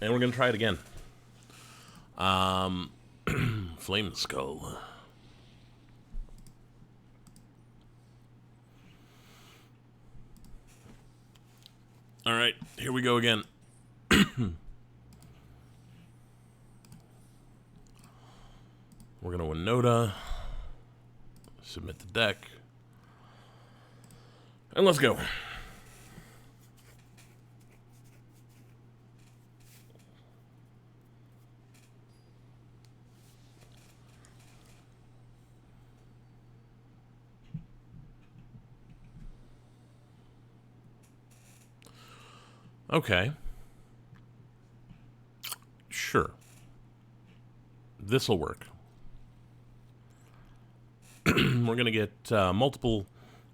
And we're going to try it again. Flame Skull. All right, here we go again. We're going to Winota. Submit the deck. And let's go. Okay. Sure. This'll work. We're going to get multiple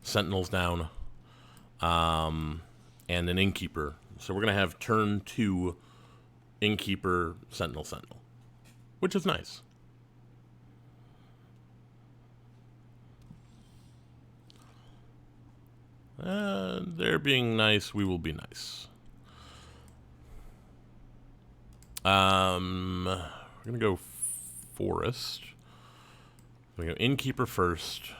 Sentinels down and an Innkeeper. So we're going to have turn 2 Innkeeper, Sentinel, Sentinel, which is nice. They're being nice. We will be nice. We're going to go Forest. We're going to go Innkeeper first.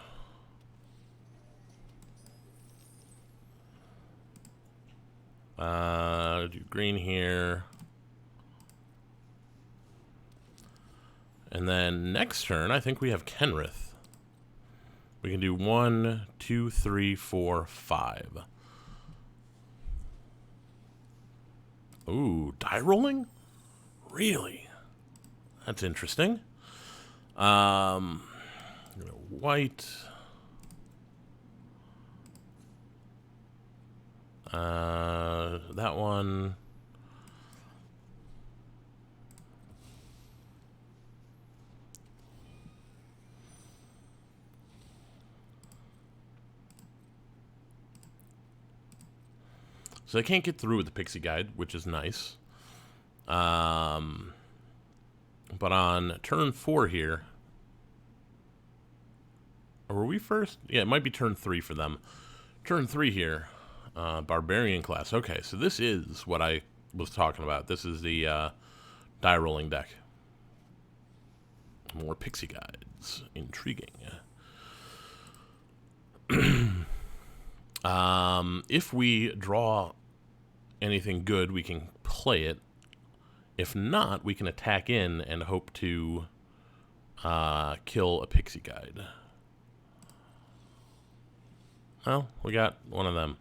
Do green here. And then next turn, I think we have Kenrith. We can do 1, 2, 3, 4, 5. Ooh, die rolling? Really? That's interesting. White. That one. So I can't get through with the Pixie Guide, which is nice. But on turn 4 here, or were we first? Yeah, it might be turn 3 for them. Turn 3 here, Barbarian class. Okay, so this is what I was talking about. This is the die rolling deck. More Pixie Guides. Intriguing. If we draw anything good, we can play it. If not, we can attack in and hope to kill a Pixie Guide. Well, we got one of them.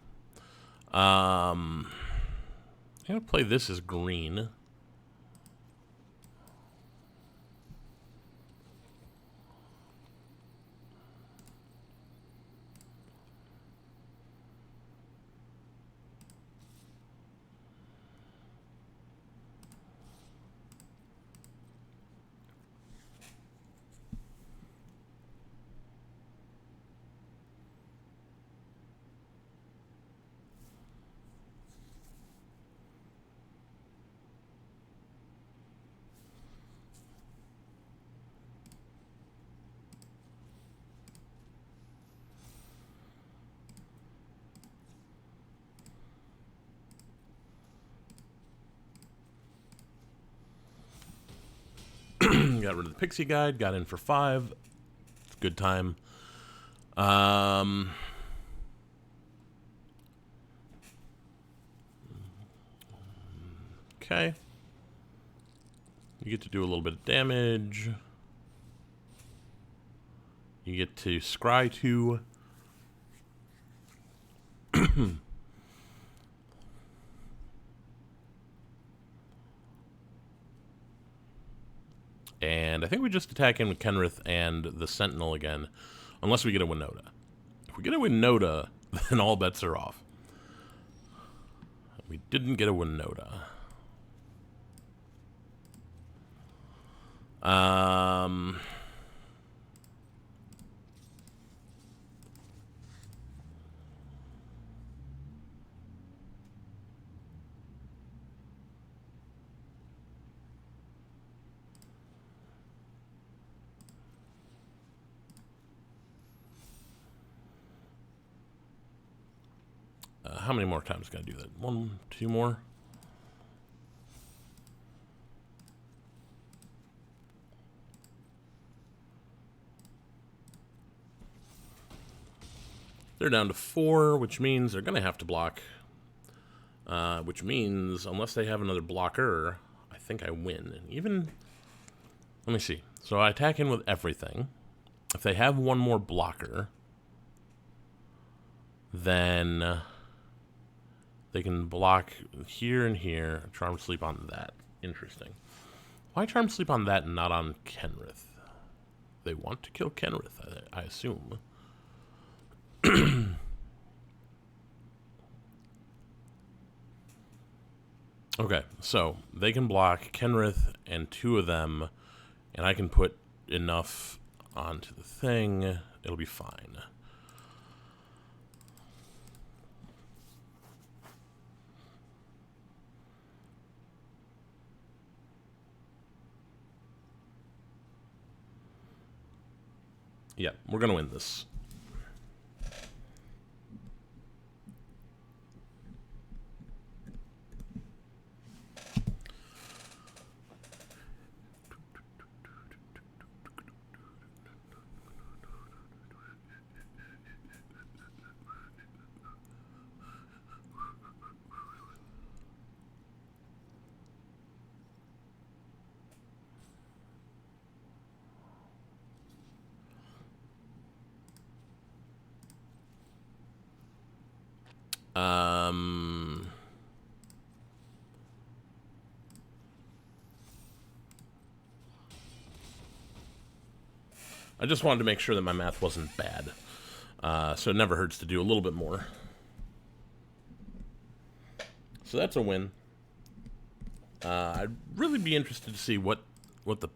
I'm going to play this as green. got rid of the Pixie Guide, got in for 5. It's a good time. Okay. You get to do a little bit of damage. You get to scry 2. And I think we just attack in with Kenrith and the Sentinel again, unless we get a Winota. If we get a Winota, then all bets are off. We didn't get a Winota. How many more times can I do that? 1, 2 more? They're down to 4, which means they're going to have to block. Which means, unless they have another blocker, I think I win. Even, let me see. So I attack in with everything. If they have one more blocker, then they can block here and here. Charm Sleep on that. Interesting. Why Charm Sleep on that and not on Kenrith? They want to kill Kenrith, I assume. Okay, so they can block Kenrith and 2 of them, and I can put enough onto the thing. It'll be fine. Yeah, we're going to win this. I just wanted to make sure that my math wasn't bad. So it never hurts to do a little bit more. So that's a win. I'd really be interested to see what the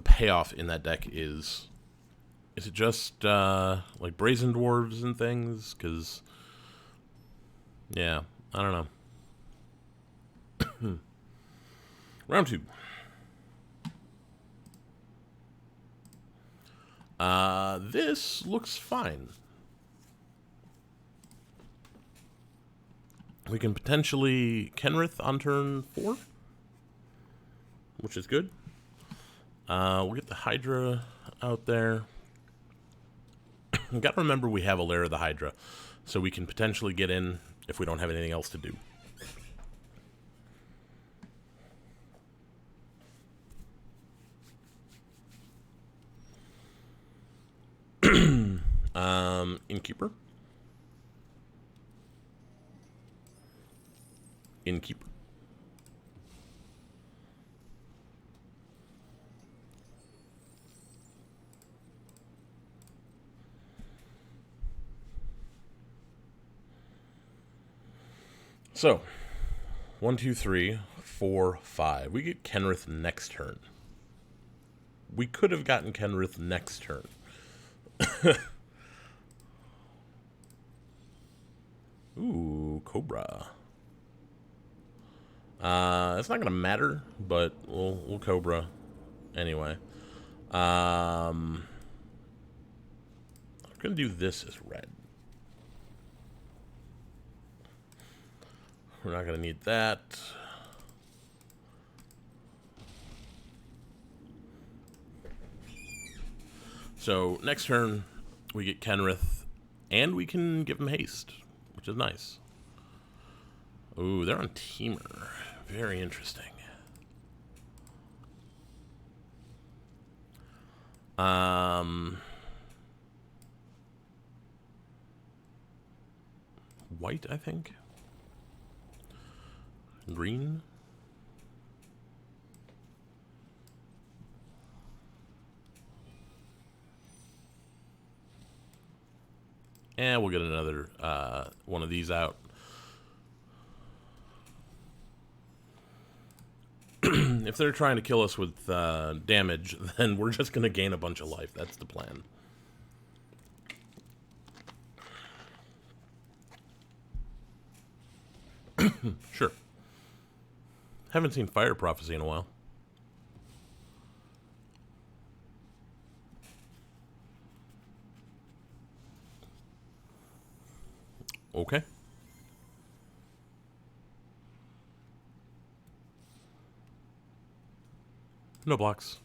payoff in that deck is. Is it just like Brazen Dwarves and things? Because, yeah, I don't know. Round 2. This looks fine. We can potentially Kenrith on turn 4, which is good. We'll get the Hydra out there. Got to remember we have a Lair of the Hydra, so we can potentially get in if we don't have anything else to do. Innkeeper. Innkeeper. So, 1, 2, 3, 4, 5. We get Kenrith next turn. We could have gotten Kenrith next turn. Ooh, Cobra. It's not gonna matter, but we'll Cobra anyway. I'm gonna do this as red. We're not gonna need that. So next turn, we get Kenrith, and we can give him haste, which is nice. Ooh, they're on Teamer. Very interesting. White, I think. Green. And we'll get another one of these out. If they're trying to kill us with damage, then we're just going to gain a bunch of life. That's the plan. Sure. Haven't seen Fire Prophecy in a while. Okay. No blocks.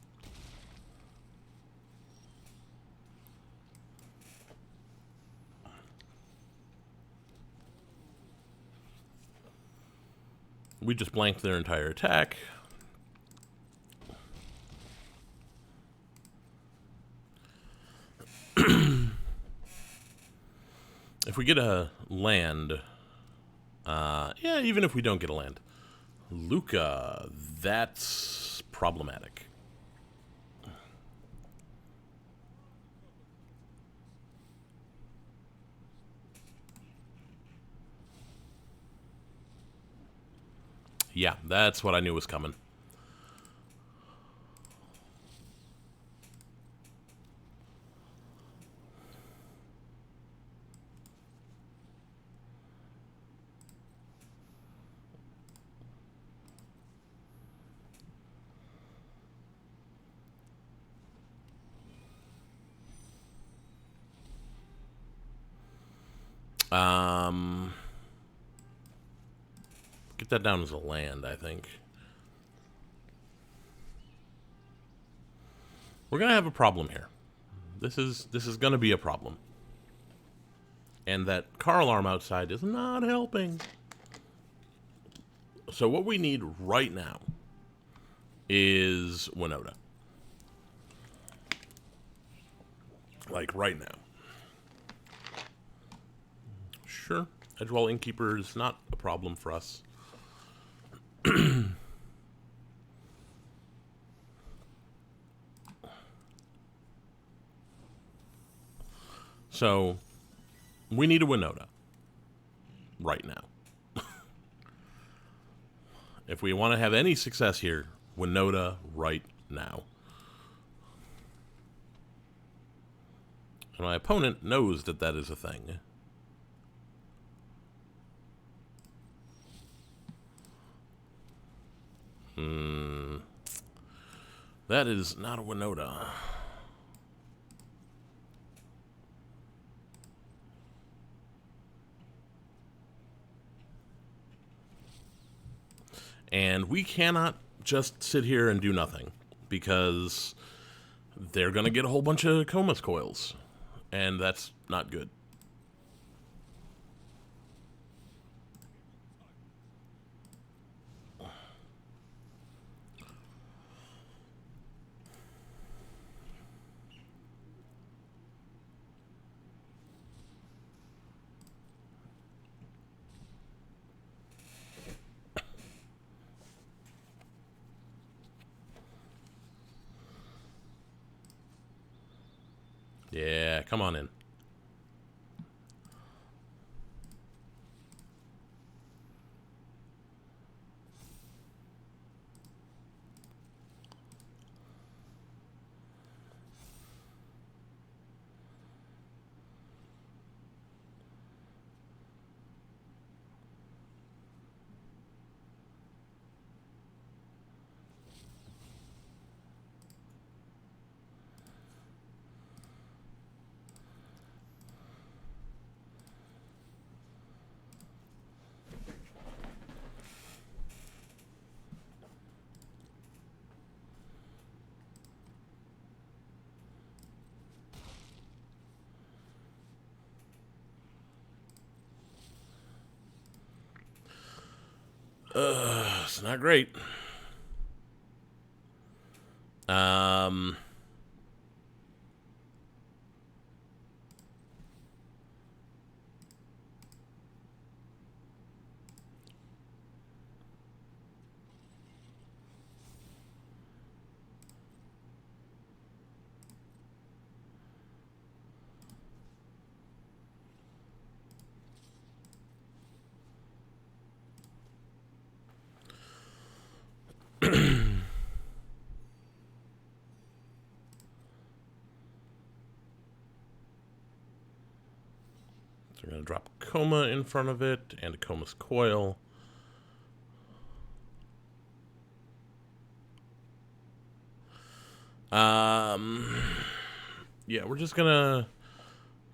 We just blanked their entire attack. If we get a land, yeah, even if we don't get a land, Luca, that's problematic. Yeah, that's what I knew was coming. Get that down as a land, I think. We're gonna have a problem here. This is gonna be a problem. And that car alarm outside is not helping. So what we need right now is Winota. Like right now. Sure. Edgewall Innkeeper is not a problem for us. So, we need a Winota. Right now. If we want to have any success here, Winota right now. And my opponent knows that that is a thing. That is not a Winota. And we cannot just sit here and do nothing, because they're going to get a whole bunch of Comus coils, and that's not good. Yeah, come on in. not great. Um... So we're going to drop Coma in front of it and a Coma's Coil. Yeah, we're just going to...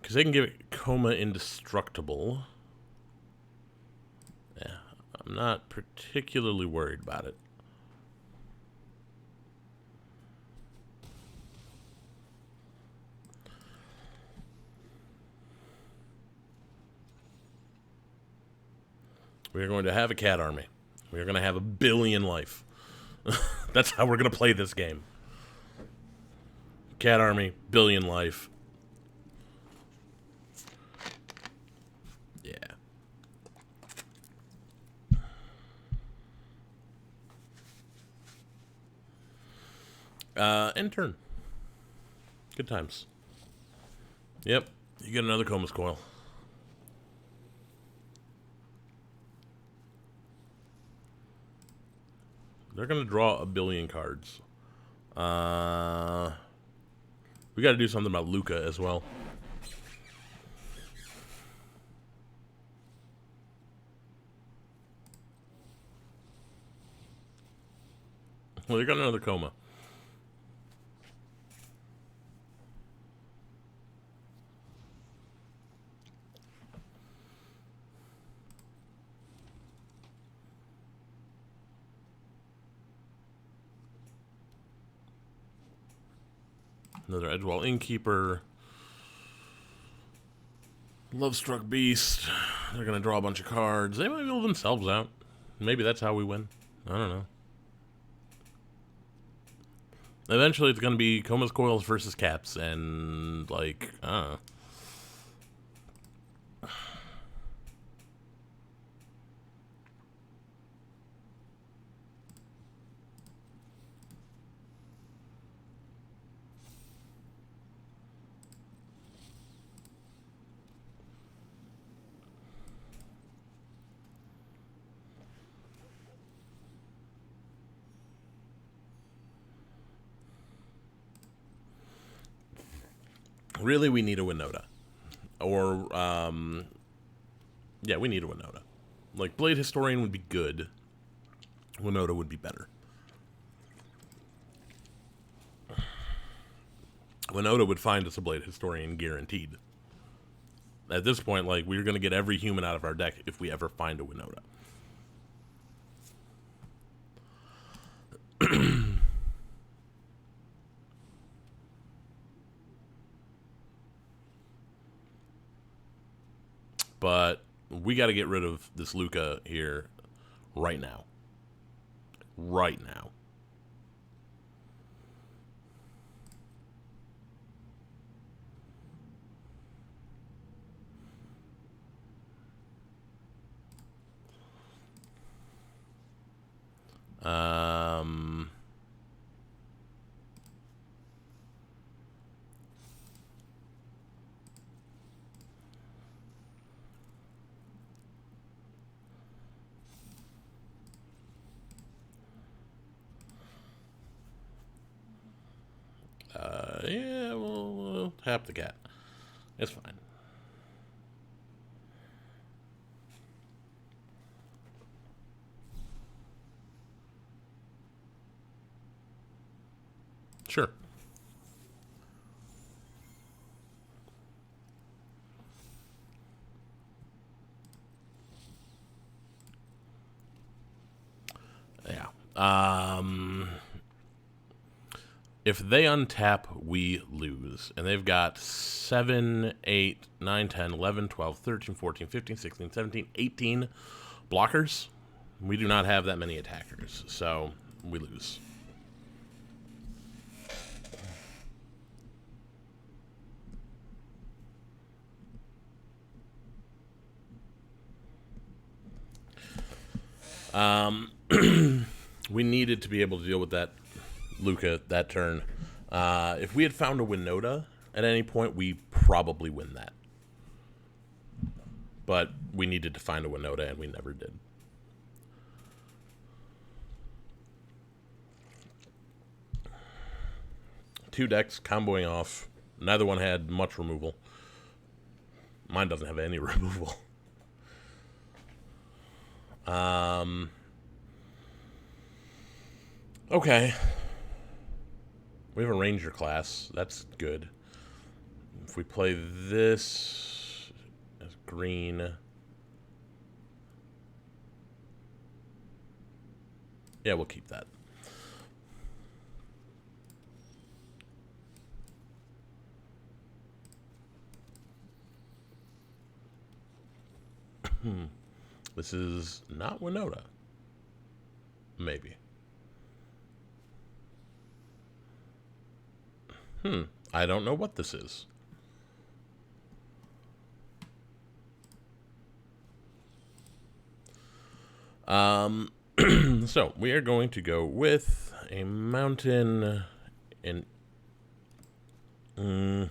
Because they can give it Coma Indestructible. Yeah, I'm not particularly worried about it. We are going to have a cat army. We are going to have 1 billion life. That's how we're going to play this game. Cat army, 1 billion life. Yeah. End turn. Good times. Yep. You get another Coma's Coil. They're going to draw 1 billion cards. We got to do something about Luca as well. Well, they got another Coma. Another Edgewall Innkeeper. Lovestruck Beast. They're going to draw a bunch of cards. They might build themselves out. Maybe that's how we win. I don't know. Eventually it's going to be Coma's Coils versus Caps. And, like, I don't know. Really, we need a Winota. Or, yeah, we need a Winota. Like, Blade Historian would be good. Winota would be better. Winota would find us a Blade Historian guaranteed. At this point, like, we're going to get every human out of our deck if we ever find a Winota. But we got to get rid of this Luca here right now. Right now. Yeah, we'll tap the cat. It's fine. Sure. Yeah. If they untap, we lose. And they've got 7, 8, 9, 10, 11, 12, 13, 14, 15, 16, 17, 18 blockers. We do not have that many attackers, so we lose. We needed to be able to deal with that Luca that turn. If we had found a Winota at any point, we probably win that. But we needed to find a Winota, and we never did. Two decks comboing off. Neither one had much removal. Mine doesn't have any removal. Okay. We have a ranger class. That's good. If we play this as green. Yeah, we'll keep that. This is not Winota. Maybe. I don't know what this is. So we are going to go with a mountain and I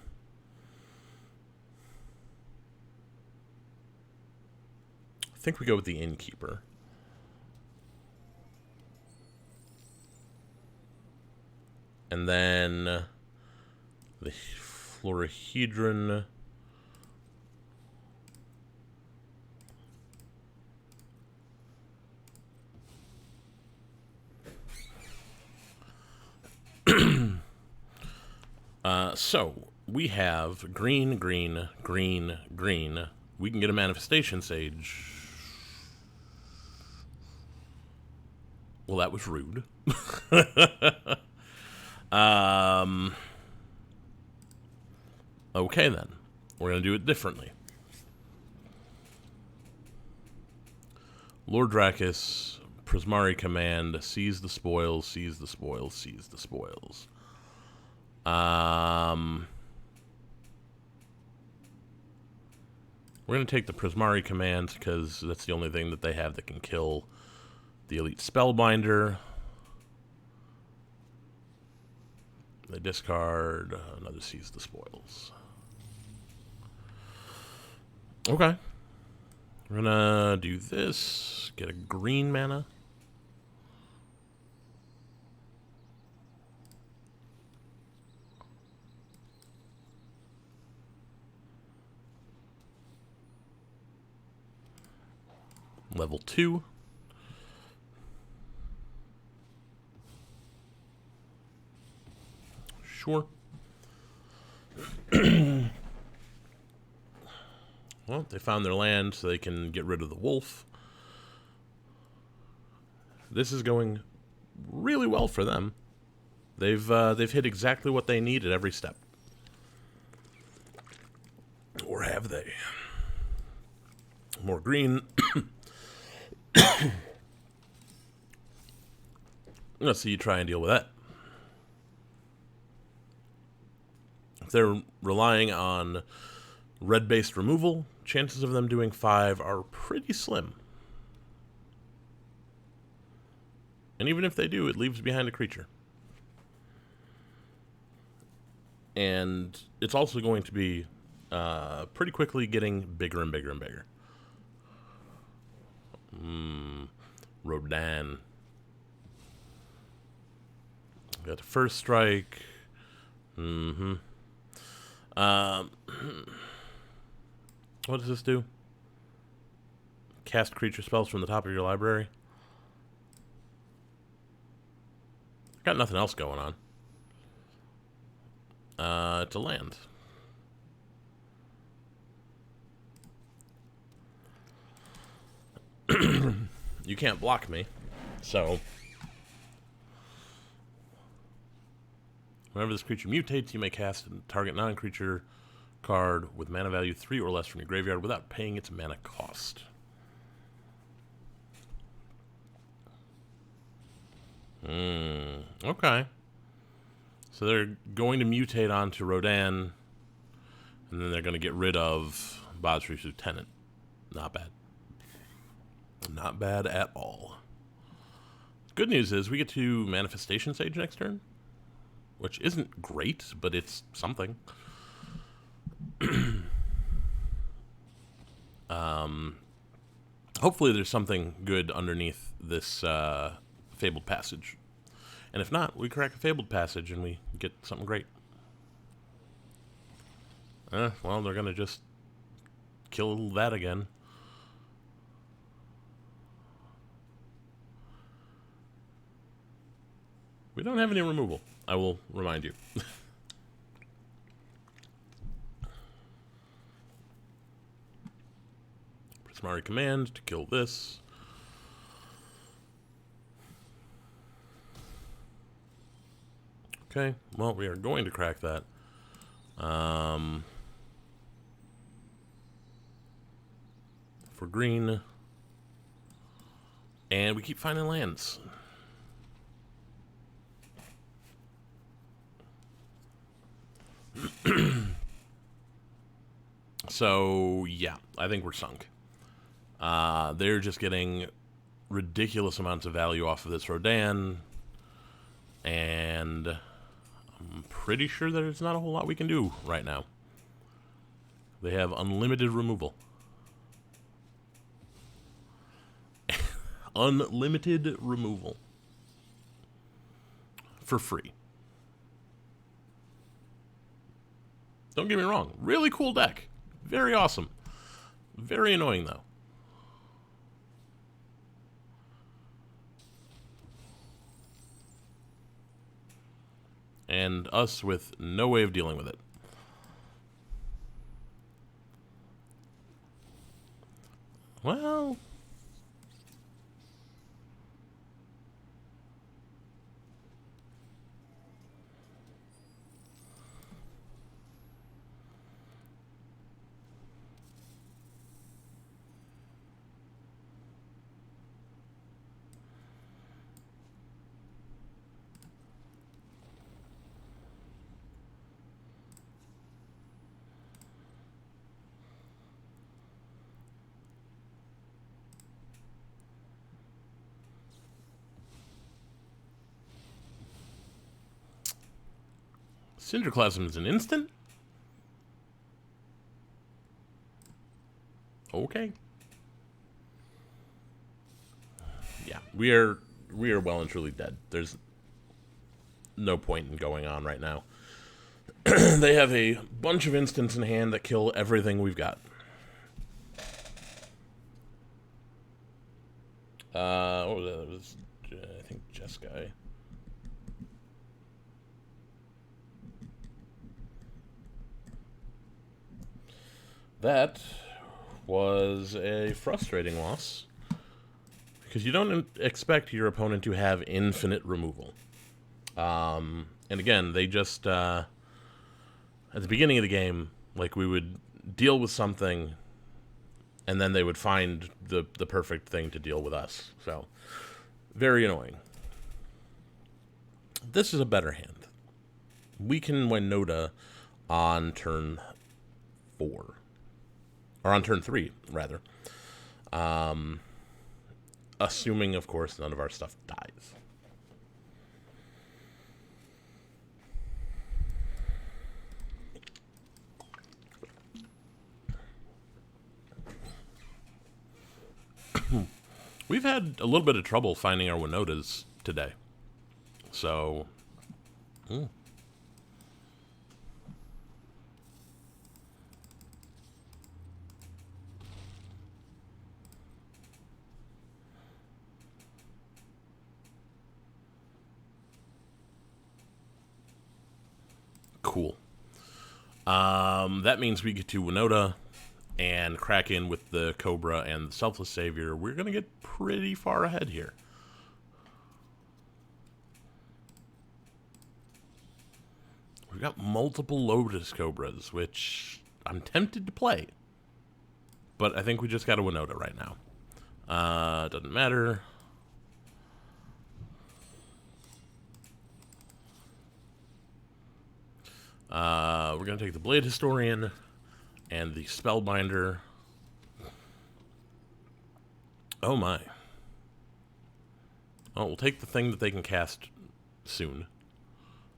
think we go with the innkeeper. And then the Florahedron. So we have green, green, green, green. We can get a manifestation sage. Well, that was rude. Okay, then. We're going to do it differently. Lord Dracus, Prismari Command, seize the spoils, seize the spoils, seize the spoils. We're going to take the Prismari Command because that's the only thing that they have that can kill the Elite Spellbinder. They discard another seize the spoils. Okay. We're gonna do this. Get a green mana. Level 2. Sure. Well, they found their land, so they can get rid of the wolf. This is going really well for them. They've hit exactly what they need at every step. Or have they? More green. Let's see you try and deal with that. If they're relying on red-based removal, chances of them doing 5 are pretty slim. And even if they do, it leaves behind a creature. And it's also going to be pretty quickly getting bigger and bigger and bigger. Rodan. Got the first strike. What does this do? Cast creature spells from the top of your library. Got nothing else going on. It's a land. You can't block me, so whenever this creature mutates, you may cast a target non-creature card with mana value 3 or less from your graveyard without paying its mana cost. Okay. So they're going to mutate onto Rodan, and then they're going to get rid of Badri's lieutenant. Not bad. Not bad at all. Good news is we get to Manifestation Sage next turn, which isn't great, but it's something. Hopefully there's something good underneath this Fabled Passage. And if not, we crack a Fabled Passage and we get something great. Well, they're going to just kill that again. We don't have any removal, I will remind you. Prismari command to kill this. Okay, well, we are going to crack that. For green. And we keep finding lands. So, yeah, I think we're sunk. They're just getting ridiculous amounts of value off of this Rodan. And I'm pretty sure there's not a whole lot we can do right now. They have unlimited removal. Unlimited removal. For free. Don't get me wrong. Really cool deck. Very awesome. Very annoying, though. And us with no way of dealing with it. Well... Cinderclasm is an instant? Okay. Yeah, we are well and truly dead. There's no point in going on right now. They have a bunch of instants in hand that kill everything we've got. What was that? It was, I think, Jeskai. That was a frustrating loss. Because you don't expect your opponent to have infinite removal. And again, they just... at the beginning of the game, like, we would deal with something, and then they would find the perfect thing to deal with us. So, very annoying. This is a better hand. We can win Noda on turn 4. Or on turn 3, rather. Assuming, of course, none of our stuff dies. We've had a little bit of trouble finding our Winotas today. So... Cool. That means we get to Winota and crack in with the Cobra and the Selfless Savior. We're going to get pretty far ahead here. We've got multiple Lotus Cobras, which I'm tempted to play. But I think we just got to Winota right now. Doesn't matter. We're going to take the Blade Historian and the Spellbinder. Oh my. Oh, we'll take the thing that they can cast soon.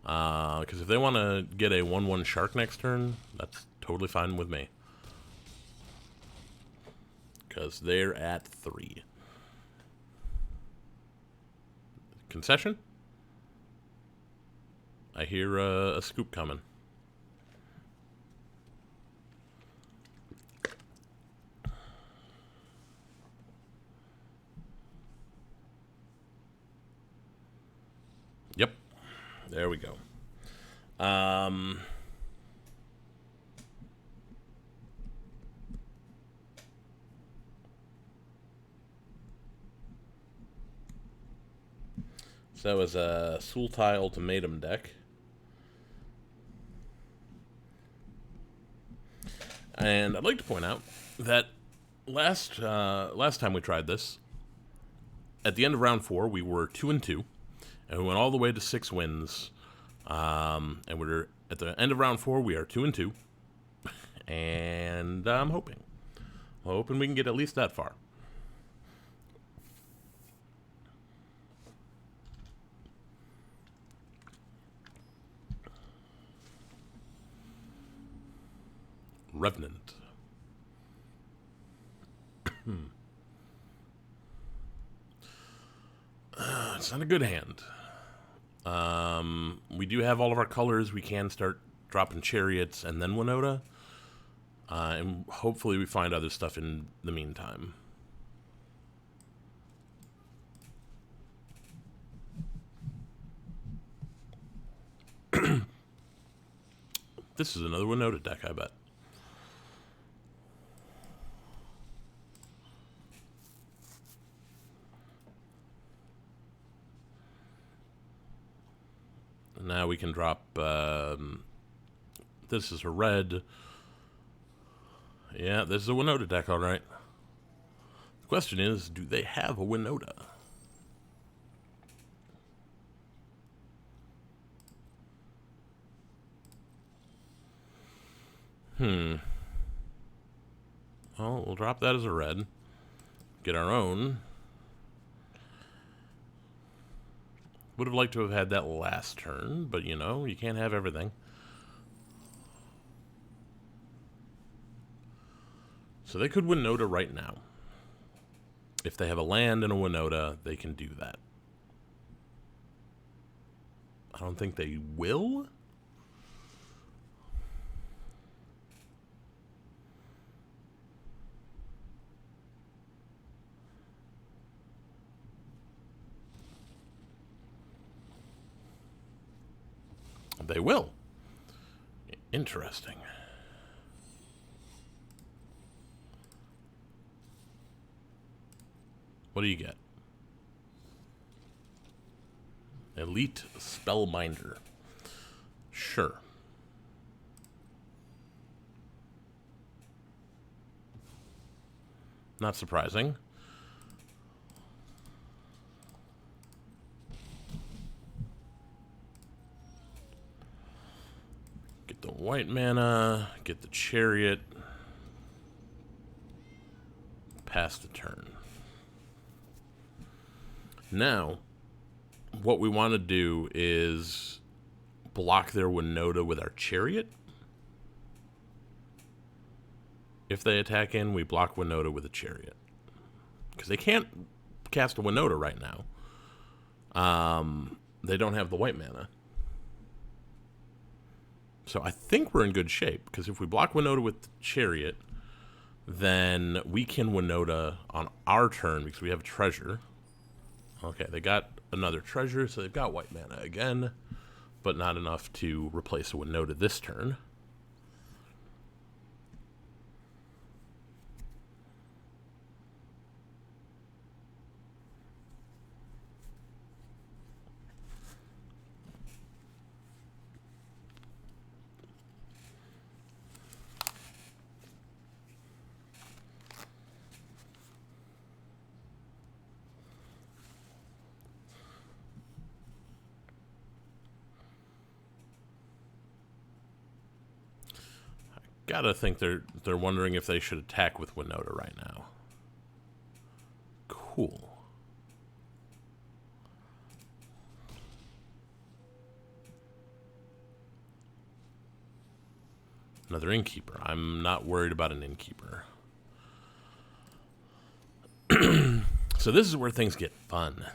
Because if they want to get a 1/1 shark next turn, that's totally fine with me. Because they're at 3. Concession? I hear a scoop coming. Yep. There we go. So that was a Sultai Ultimatum deck. And I'd like to point out that last time we tried this, at the end of round 4, we were 2-2, and we went all the way to 6 wins. And we're at the end of round 4, we are 2-2, and I'm hoping we can get at least that far. Revenant. It's not a good hand. We do have all of our colors. We can start dropping Chariots and then Winota. And hopefully we find other stuff in the meantime. This is another Winota deck, I bet. Now we can drop, this is a red. Yeah, this is a Winota deck, alright. The question is, do they have a Winota? Well, we'll drop that as a red. Get our own. Would have liked to have had that last turn, but you know, you can't have everything. So they could Winota right now. If they have a land and a Winota, they can do that. I don't think they will. They will. Interesting. What do you get? Elite Spellbinder. Sure. Not surprising. Get the white mana, get the Chariot. Pass the turn. Now, what we want to do is block their Winota with our Chariot. If they attack in, we block Winota with a Chariot. Because they can't cast a Winota right now. They don't have the white mana. So I think we're in good shape, because if we block Winota with the Chariot, then we can Winota on our turn, because we have a treasure. Okay, they got another treasure, so they've got white mana again, but not enough to replace a Winota this turn. gotta think they're wondering if they should attack with Winota right now. Cool. Another innkeeper. I'm not worried about an innkeeper. So this is where things get fun.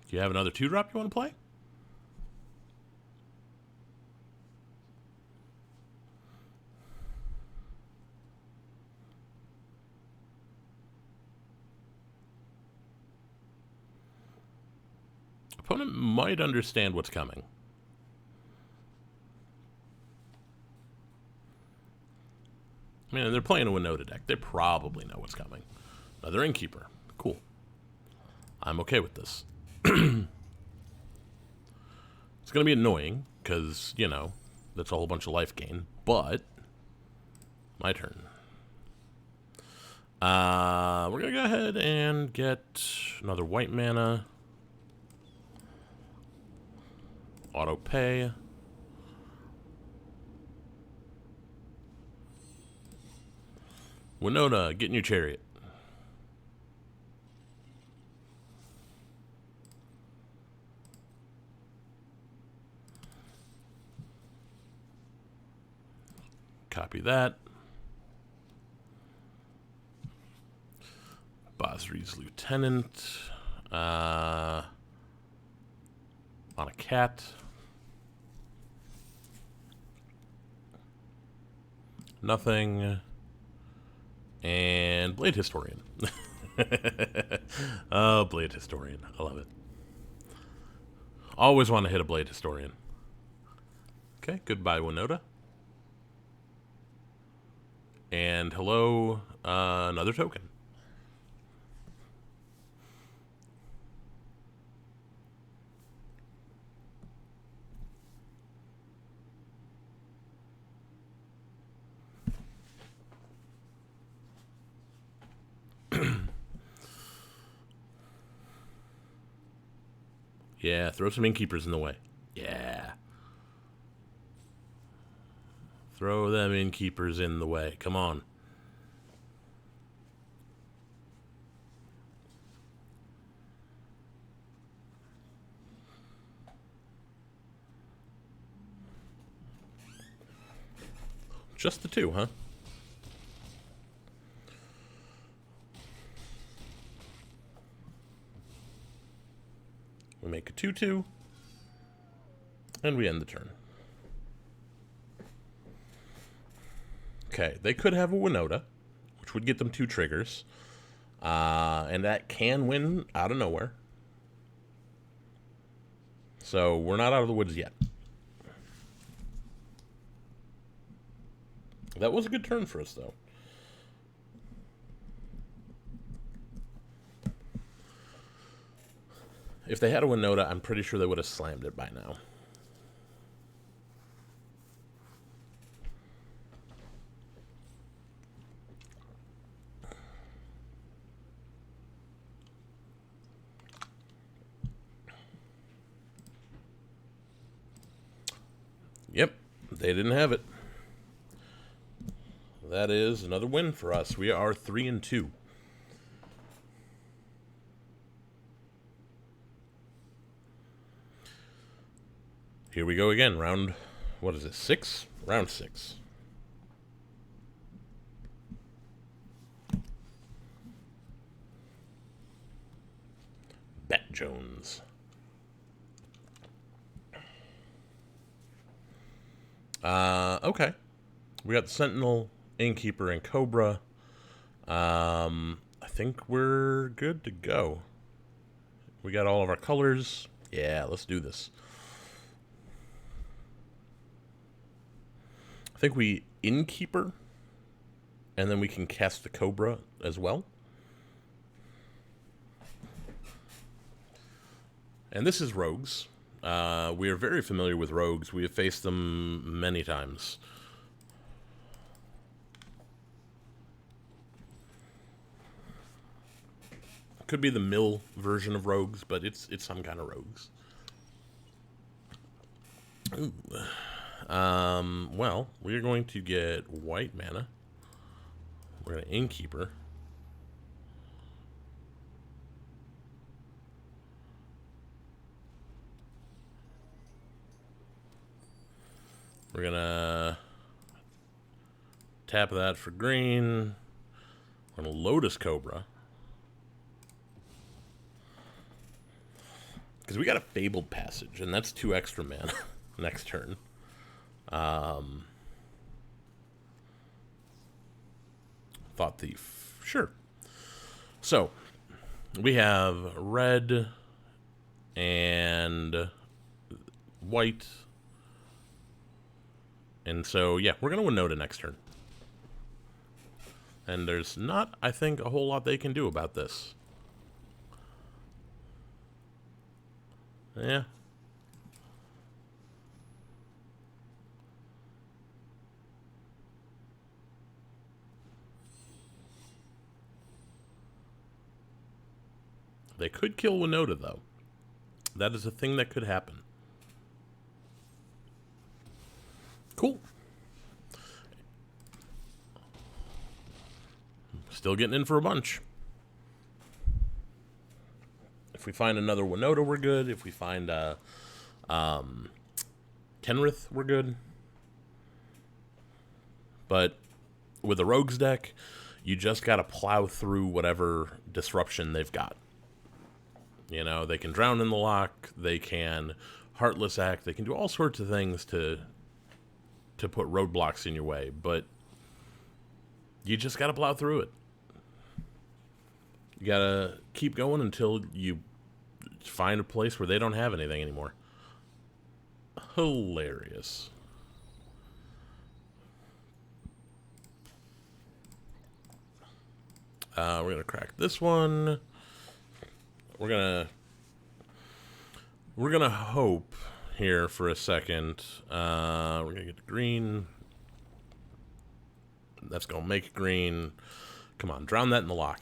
Do you have another 2-drop you want to play? Opponent might understand what's coming. I mean, they're playing a Winota deck. They probably know what's coming. Another innkeeper. Cool. I'm okay with this. It's going to be annoying, because, you know, that's a whole bunch of life gain. But, my turn. We're going to go ahead and get another white mana. Auto pay. Winota, get in your chariot. Copy that. Basri's lieutenant. On a cat. Nothing. And Blade Historian. Oh, Blade Historian. I love it. Always want to hit a Blade Historian. Okay, goodbye, Winota. And hello, another token. Yeah, throw some innkeepers in the way. Yeah. Throw them innkeepers in the way. Come on. Just the 2, huh? We make a 2/2, and we end the turn. Okay, they could have a Winota, which would get them 2 triggers, and that can win out of nowhere. So we're not out of the woods yet. That was a good turn for us, though. If they had a Winota, I'm pretty sure they would have slammed it by now. Yep, they didn't have it. That is another win for us. We are 3-2. Here we go again. Round, what is it, 6? Round 6. Bet Jones. Okay. We got the Sentinel, Innkeeper, and Cobra. I think we're good to go. We got all of our colors. Yeah, let's do this. I think we Innkeeper, and then we can cast the Cobra as well. And this is Rogues. We are very familiar with Rogues. We have faced them many times. Could be the mill version of Rogues, but it's some kind of Rogues. Well, we're going to get white mana. We're going to Innkeeper. We're going to tap that for green. We're going to Lotus Cobra. Because we got a Fabled Passage, and that's 2 extra mana next turn. Thought Thief. Sure. So, we have red and white. And so, yeah, we're going to Winota next turn. And there's not, I think, a whole lot they can do about this. Yeah. They could kill Winota, though. That is a thing that could happen. Cool. Still getting in for a bunch. If we find another Winota, we're good. If we find Kenrith, we're good. But with a Rogues deck, you just got to plow through whatever disruption they've got. You know, they can Drown in the Lock, they can Heartless Act, they can do all sorts of things to put roadblocks in your way, but you just got to plow through it. You got to keep going until you find a place where they don't have anything anymore. Hilarious. We're going to crack this one. We're gonna hope here for a second. We're gonna get the green. That's gonna make green. Come on, drown that in the lock.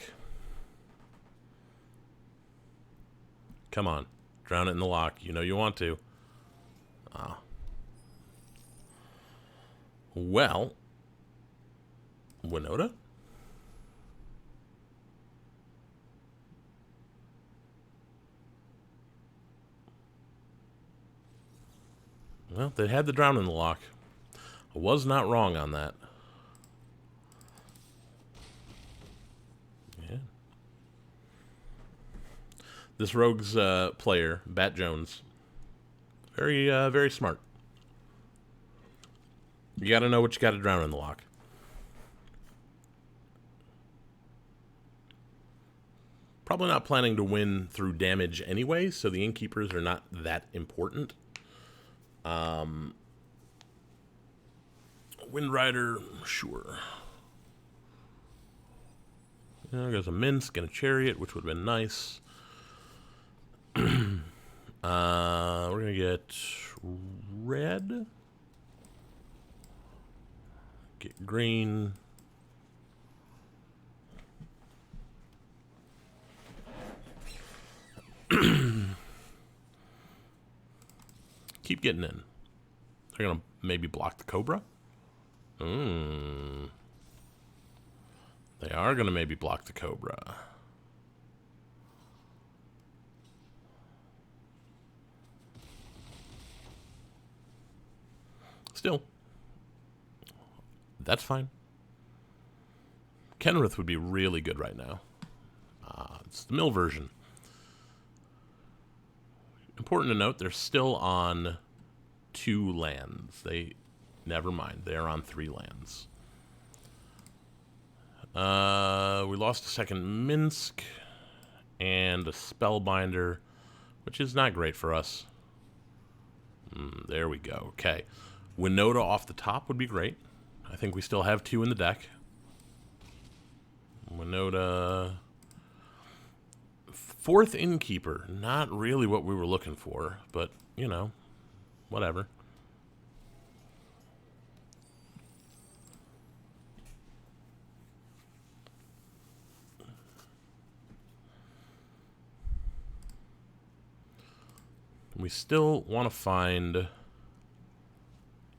Come on, drown it in the lock. You know you want to. Well, Winota? Well, they had the Drown in the Lock. I was not wrong on that. Yeah. This Rogue's player, Bat Jones, very smart. You got to know what you got to drown in the lock. Probably not planning to win through damage anyway, so the Innkeepers are not that important. Windrider, sure. There's a Minsk and a Chariot, which would have been nice. We're going to get red. Get green. Keep getting in. They're going to maybe block the Cobra. They are going to maybe block the Cobra. Still, that's fine. Kenrith would be really good right now. It's the mill version. Important to note, they're still on 2 lands. Never mind, they're on 3 lands. We lost a second Minsk and a Spellbinder, which is not great for us. There we go. Okay. Winota off the top would be great. I think we still have 2 in the deck. Winota. 4th Innkeeper. Not really what we were looking for, but, you know, whatever. We still want to find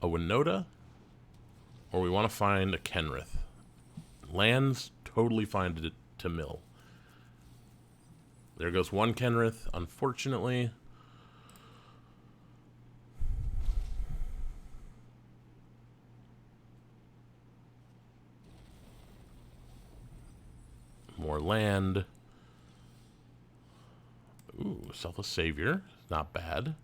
a Winota, or we want to find a Kenrith. Land's totally fine to mill. There goes one Kenrith, unfortunately. More land. Ooh, Selfless Savior. Not bad.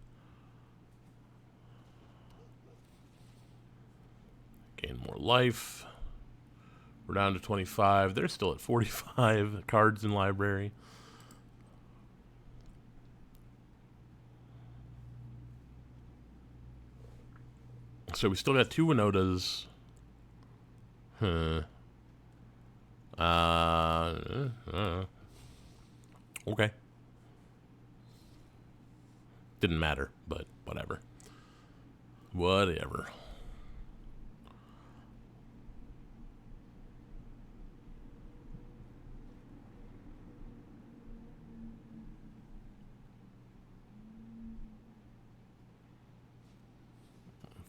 Gain more life. We're down to 25. They're still at 45 cards in library. So we still got 2 Winotas. Okay. Didn't matter, but whatever. Whatever.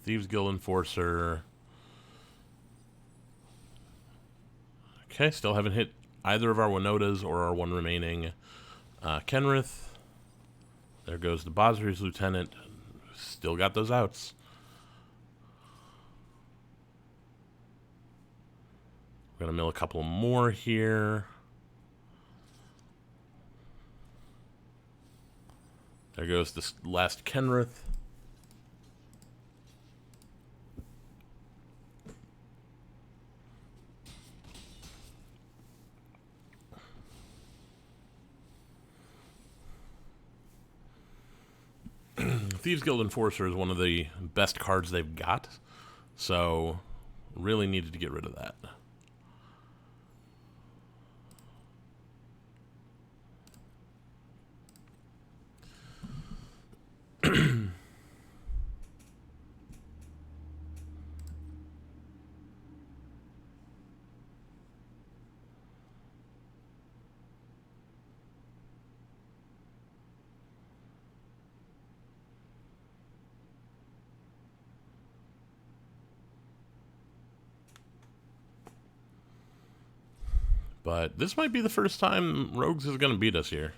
Thieves Guild Enforcer. Okay, still haven't hit either of our Winotas or our one remaining Kenrith. There goes the Bosri's Lieutenant. Still got those outs. We're going to mill a couple more here. There goes this last Kenrith. Thieves Guild Enforcer is one of the best cards they've got, so really needed to get rid of that. But this might be the first time Rogues is going to beat us here.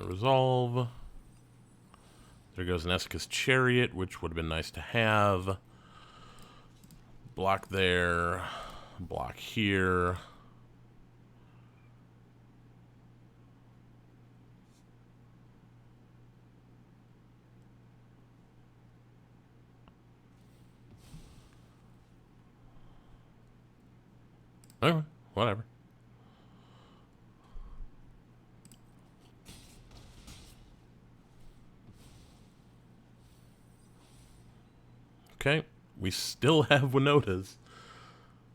Resolve. There goes an Esca's Chariot, which would have been nice to have. Block there. Block here. Okay, whatever. Okay, we still have Winotas.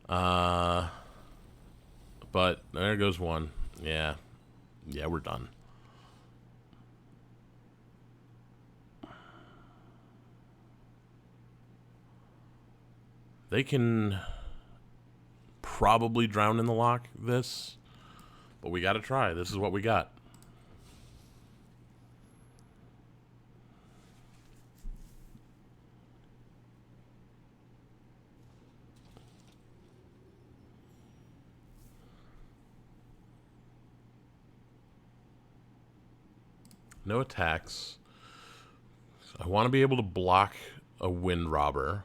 But there goes one. Yeah. Yeah, we're done. They can probably drown in the lock this, but we got to try. This is what we got. No attacks. I want to be able to block a Wind Robber.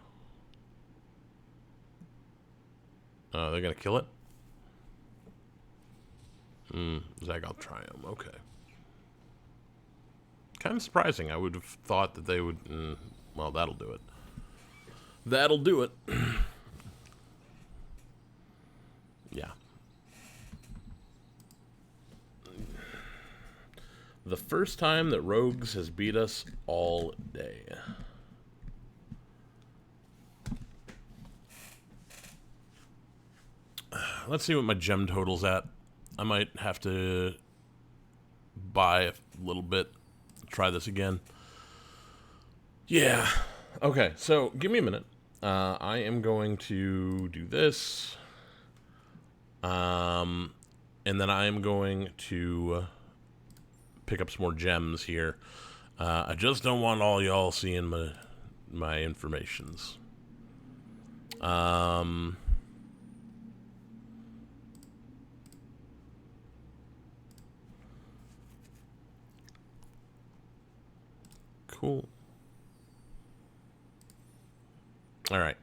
They're going to kill it? Zagal Triumph. Okay. Kind of surprising. I would have thought that they would... well, that'll do it. That'll do it. Yeah. The first time that Rogues has beat us all day. Let's see what my gem total's at. I might have to buy a little bit. Try this again. Yeah. Okay, so give me a minute. I am going to do this. And then I am going to pick up some more gems here. I just don't want all y'all seeing my informations. Cool. All right.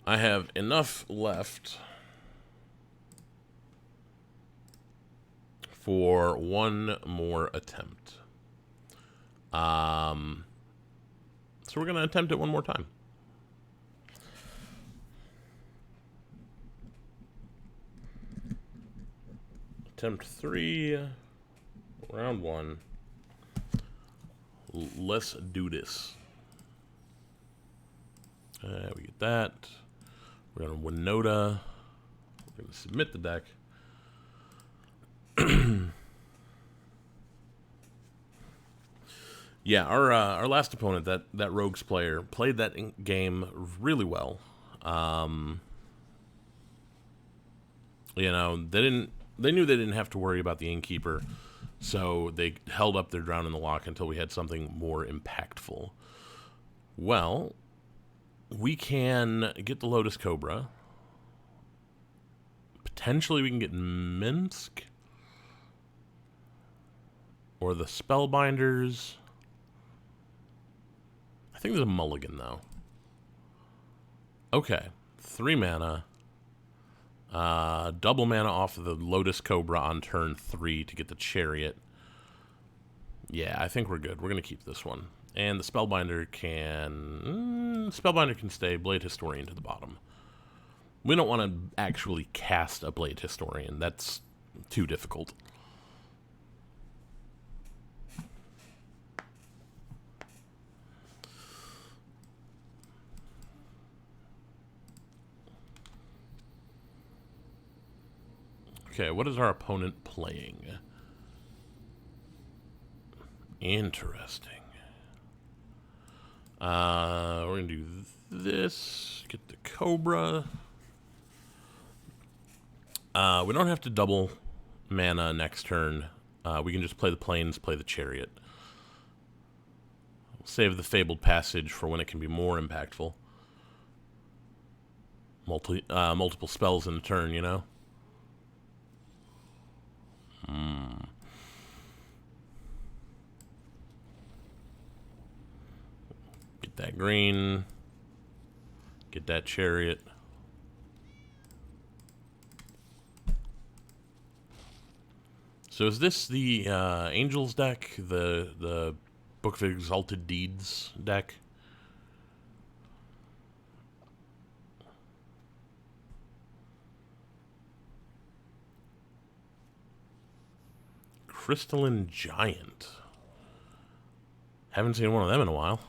I have enough left for one more attempt. So we're going to attempt it one more time. Attempt 3, round 1. Let's do this. We get that. We're going to Winota. We're going to submit the deck. Yeah, our last opponent, that Rogues player, played that game really well. You know, they knew they didn't have to worry about the Innkeeper, so they held up their Drown in the Loch until we had something more impactful. Well, we can get the Lotus Cobra. Potentially we can get Minsk. Or the Spellbinders. I think there's a mulligan, though. Okay. 3 mana. Double mana off of the Lotus Cobra on turn 3 to get the Chariot. Yeah, I think we're good. We're going to keep this one. And the Spellbinder can... Spellbinder can stay Blade Historian to the bottom. We don't want to actually cast a Blade Historian. That's too difficult. Okay, what is our opponent playing? Interesting. We're going to do this. Get the Cobra. We don't have to double mana next turn. We can just play the Plains, play the Chariot. We'll save the Fabled Passage for when it can be more impactful. Multiple spells in a turn, you know? Get that green. Get that Chariot. So is this the Angels deck? The Book of Exalted Deeds deck? Crystalline Giant. Haven't seen one of them in a while.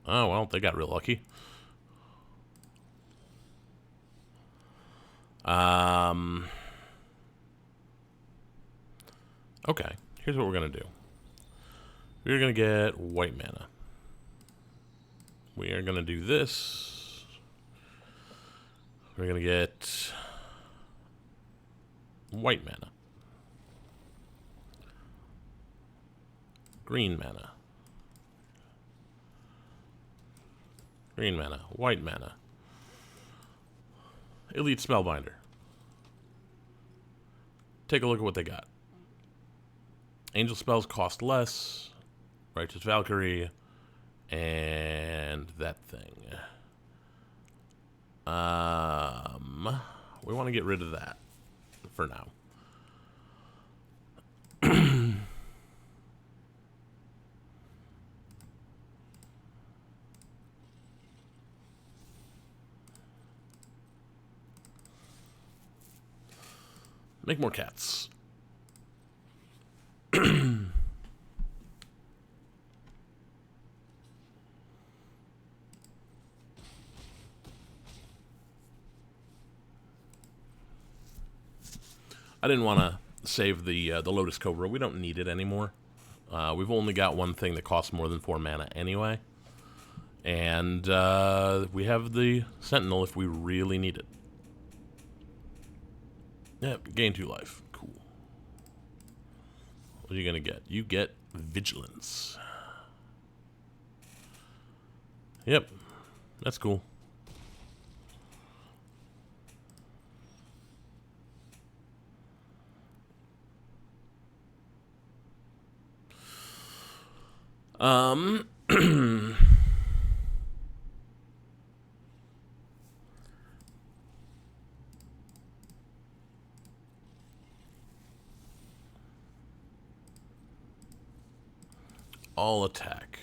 Oh, well, they got real lucky. Okay, here's what we're going to do. We're going to get white mana. We are going to do this. We're going to get white mana. Green mana. Green mana. White mana. Elite Spellbinder. Take a look at what they got. Angel spells cost less. Righteous Valkyrie. And that thing. We want to get rid of that for now. Make more cats. I didn't want to save the Lotus Cobra. We don't need it anymore. We've only got one thing that costs more than 4 mana anyway. And we have the Sentinel if we really need it. Yep, gain 2 life. Cool. What are you gonna get? You get vigilance. Yep, that's cool. All attack.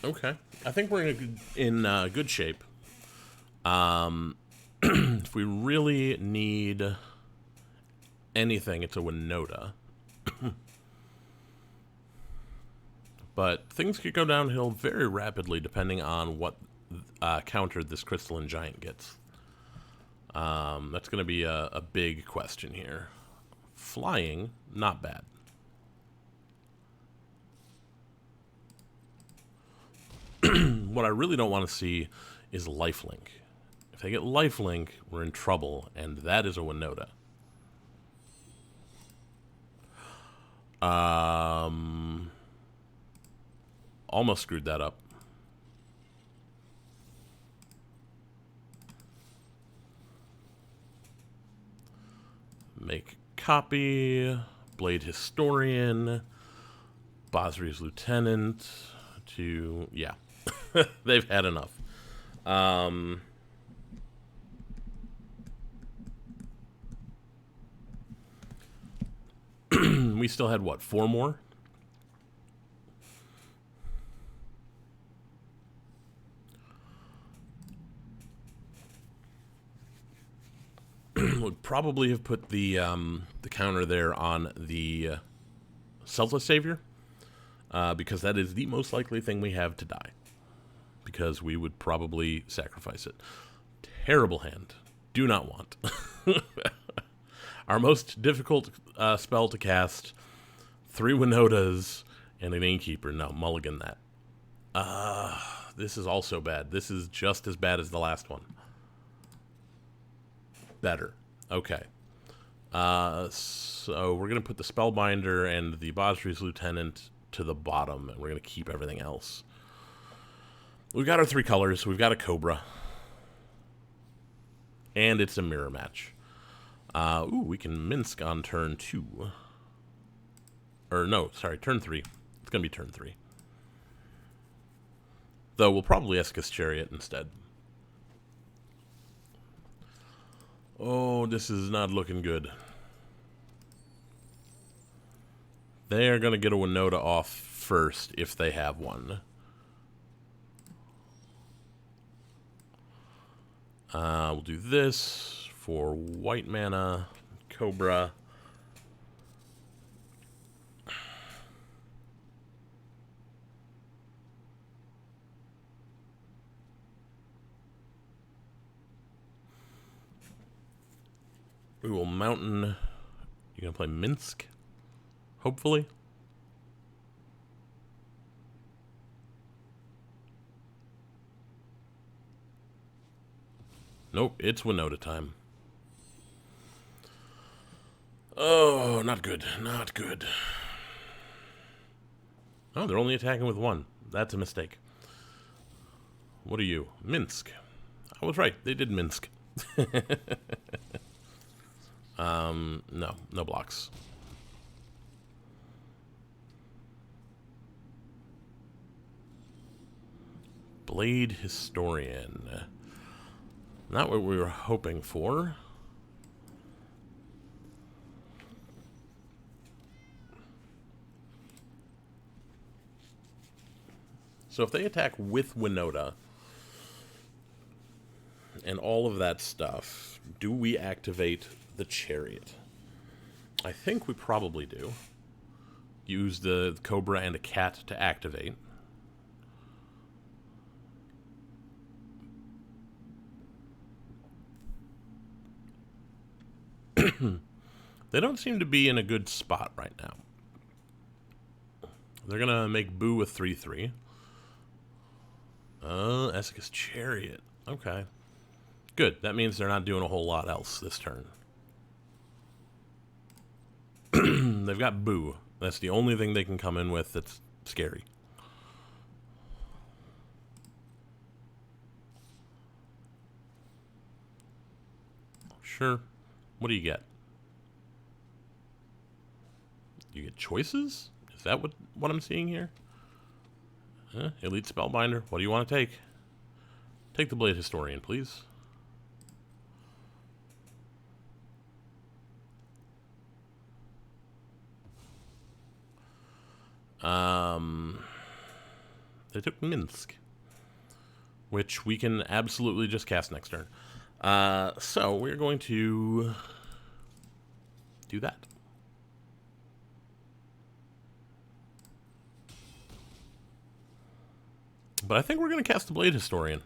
Okay, I think we're in good shape. If we really need anything, it's a Winota. But things could go downhill very rapidly depending on what counter this Crystalline Giant gets. That's going to be a big question here. Flying, not bad. What I really don't want to see is lifelink. If they get lifelink, we're in trouble, and that is a Winota. Almost screwed that up. Make copy, Blade Historian, Basri's Lieutenant, to, yeah. They've had enough. We still had, what, 4 more? Would probably have put the counter there on the Selfless Savior, because that is the most likely thing we have to die. Because we would probably sacrifice it. Terrible hand. Do not want. Our most difficult spell to cast. 3 Winotas and an Innkeeper. No, mulligan that. This is also bad. This is just as bad as the last one. Better. Okay. So we're going to put the Spellbinder and the Basri's Lieutenant to the bottom, and we're going to keep everything else. We've got our 3 colors. We've got a Cobra. And it's a mirror match. Ooh, we can Minsk on turn 2. Or no, sorry, turn 3. It's going to be turn 3. Though we'll probably Escus Chariot instead. Oh, this is not looking good. They're going to get a Winota off first if they have one. We'll do this for white mana, Cobra. We will Mountain. You gonna play Minsk? Hopefully. Nope, it's Winota time. Oh, not good. Not good. Oh, they're only attacking with 1. That's a mistake. What are you? Minsk. I was right. They did Minsk. No. No blocks. Blade Historian. Not what we were hoping for. So if they attack with Winota and all of that stuff, do we activate the Chariot? I think we probably do. Use the Cobra and a Cat to activate. They don't seem to be in a good spot right now. They're going to make Boo a 3-3. Essica's Chariot. Okay. Good. That means they're not doing a whole lot else this turn. They've got Boo. That's the only thing they can come in with that's scary. Sure. What do you get? You get choices? Is that what I'm seeing here? Elite Spellbinder. What do you want to take? Take the Blade Historian, please. They took Minsk, which we can absolutely just cast next turn. So we're going to do that. But I think we're going to cast the Blade Historian.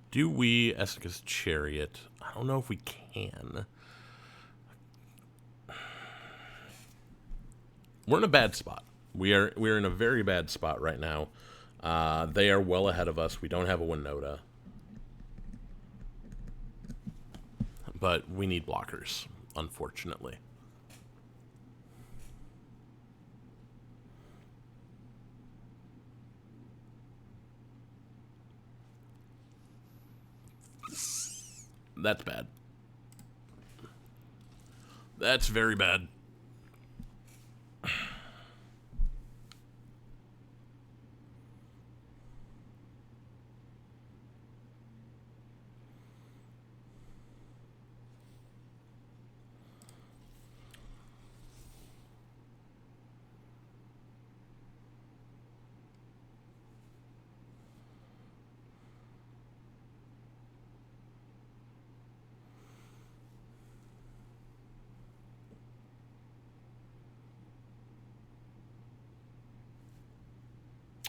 Do we Essica's Chariot? I don't know if we can. We're in a bad spot. We're in a very bad spot right now. They are well ahead of us. We don't have a Winota. But we need blockers, unfortunately. That's bad. That's very bad.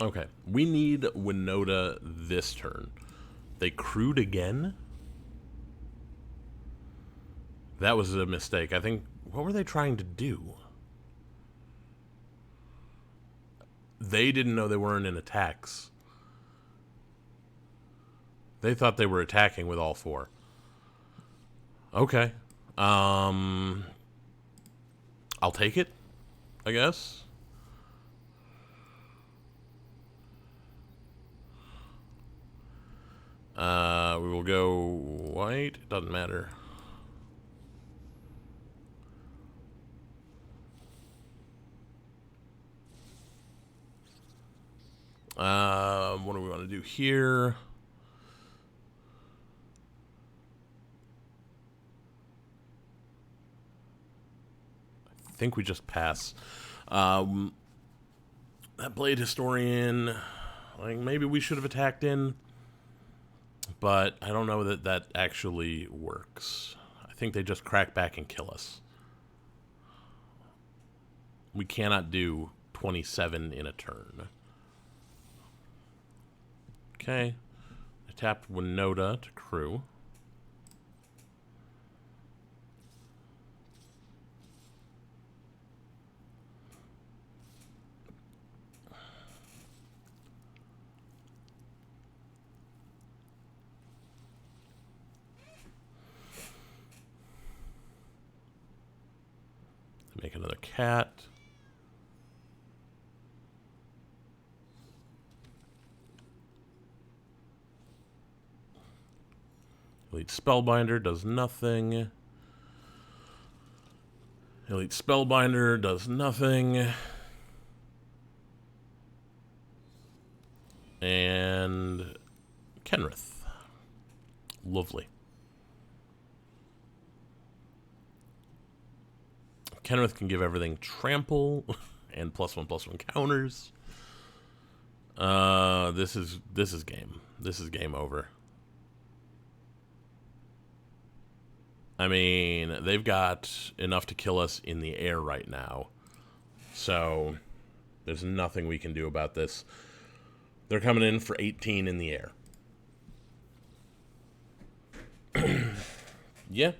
Okay, we need Winota this turn. They crewed again? That was a mistake. I think, what were they trying to do? They didn't know they weren't in attacks. They thought they were attacking with all four. Okay. I'll take it, I guess. We will go white. Doesn't matter. What do we want to do here? I think we just pass. That Blade Historian, like, maybe we should have attacked in, but I don't know that that actually works. I think they just crack back and kill us. We cannot do 27 in a turn. Okay. I tapped Winota to crew. Make another cat. Elite Elite Spellbinder does nothing. Elite Spellbinder does nothing. And Kenrith. Lovely. Kenrith can give everything trample and +1/+1 counters. This is game. This is game over. I mean, they've got enough to kill us in the air right now. So, there's nothing we can do about this. They're coming in for 18 in the air. Yeah.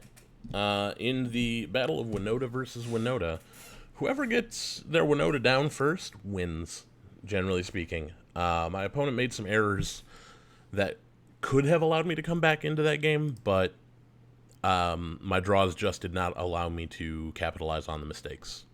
In the Battle of Winota versus Winota, whoever gets their Winota down first wins, generally speaking. My opponent made some errors that could have allowed me to come back into that game, but my draws just did not allow me to capitalize on the mistakes.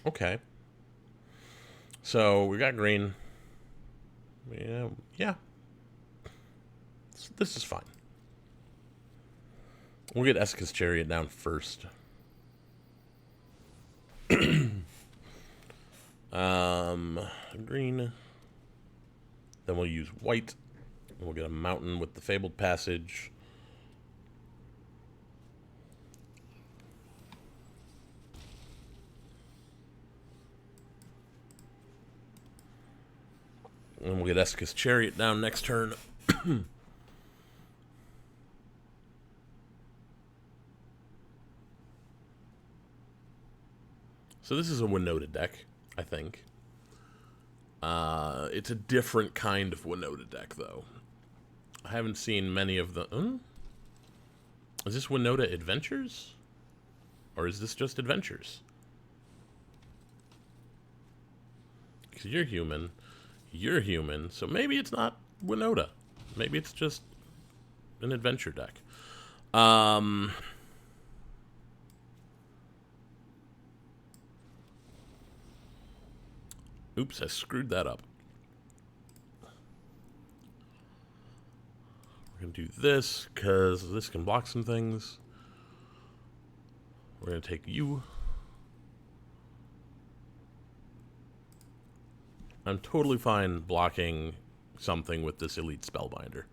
Okay. So we got green. Yeah. This is fine. We'll get Eska's Chariot down first. Green. Then we'll use white. We'll get a mountain with the Fabled Passage. And we'll get Eska's Chariot down next turn. So this is a Winota deck, I think. It's a different kind of Winota deck, though. I haven't seen many of the... Is this Winota Adventures? Or is this just Adventures? Because you're human. You're human, so maybe it's not Winota. Maybe it's just an adventure deck. Oops, I screwed that up. We're going to do this, because this can block some things. We're going to take you. I'm totally fine blocking something with this Elite Spellbinder.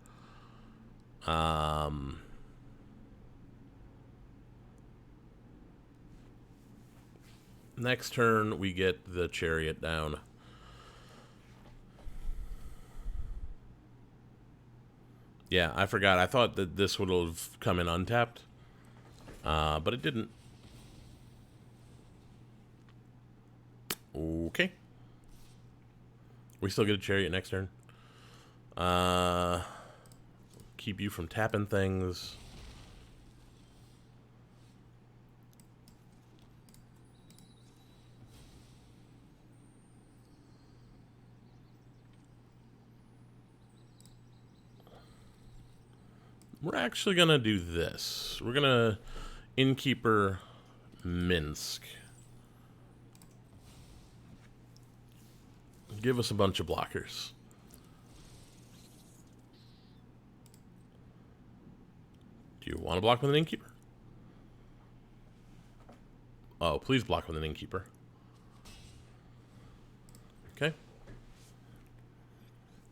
Next turn, we get the Chariot down. Yeah, I forgot. I thought that this would have come in untapped, but it didn't. Okay. We still get a Chariot next turn. Keep you from tapping things. We're actually going to do this. We're going to Innkeeper Minsk. Give us a bunch of blockers. Do you want to block with an Innkeeper? Oh, please block with an Innkeeper. Okay.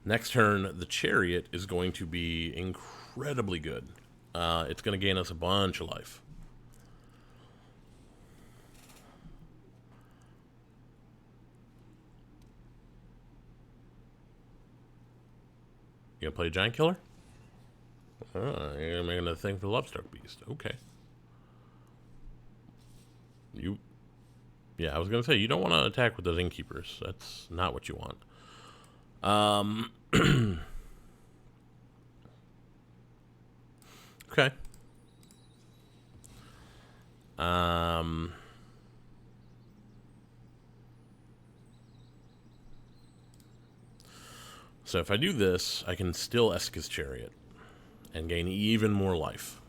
Next turn, the Chariot is going to be incredibly good. It's going to gain us a bunch of life. You gonna play a Giant Killer? You're making a thing for the Lovestruck Beast. Okay. Yeah, I was gonna say, you don't want to attack with those Innkeepers. That's not what you want. Okay. So if I do this, I can still Eska's Chariot and gain even more life.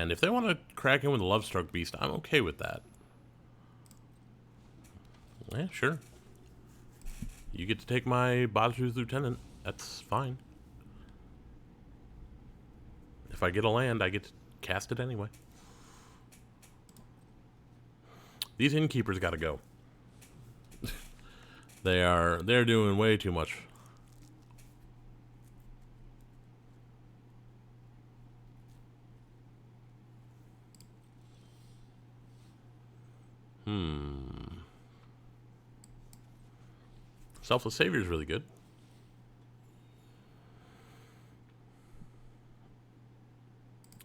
And if they want to crack in with a Love Stroke Beast, I'm okay with that. Yeah, sure. You get to take my Baju's Lieutenant. That's fine. If I get a land, I get to cast it anyway. These Innkeepers gotta go. They're doing way too much. Selfless Savior is really good.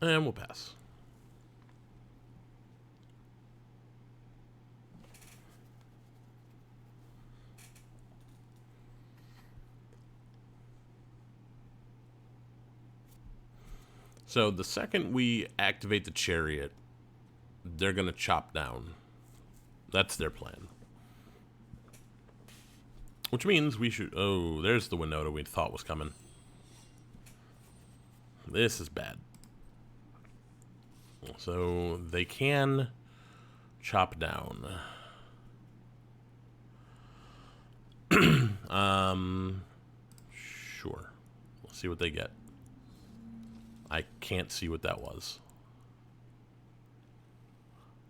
And we'll pass. So the second we activate the Chariot, they're going to chop down. That's their plan. Which means we should... Oh, there's the Winota we thought was coming. This is bad. So they can chop down. Sure. Let's see what they get. I can't see what that was.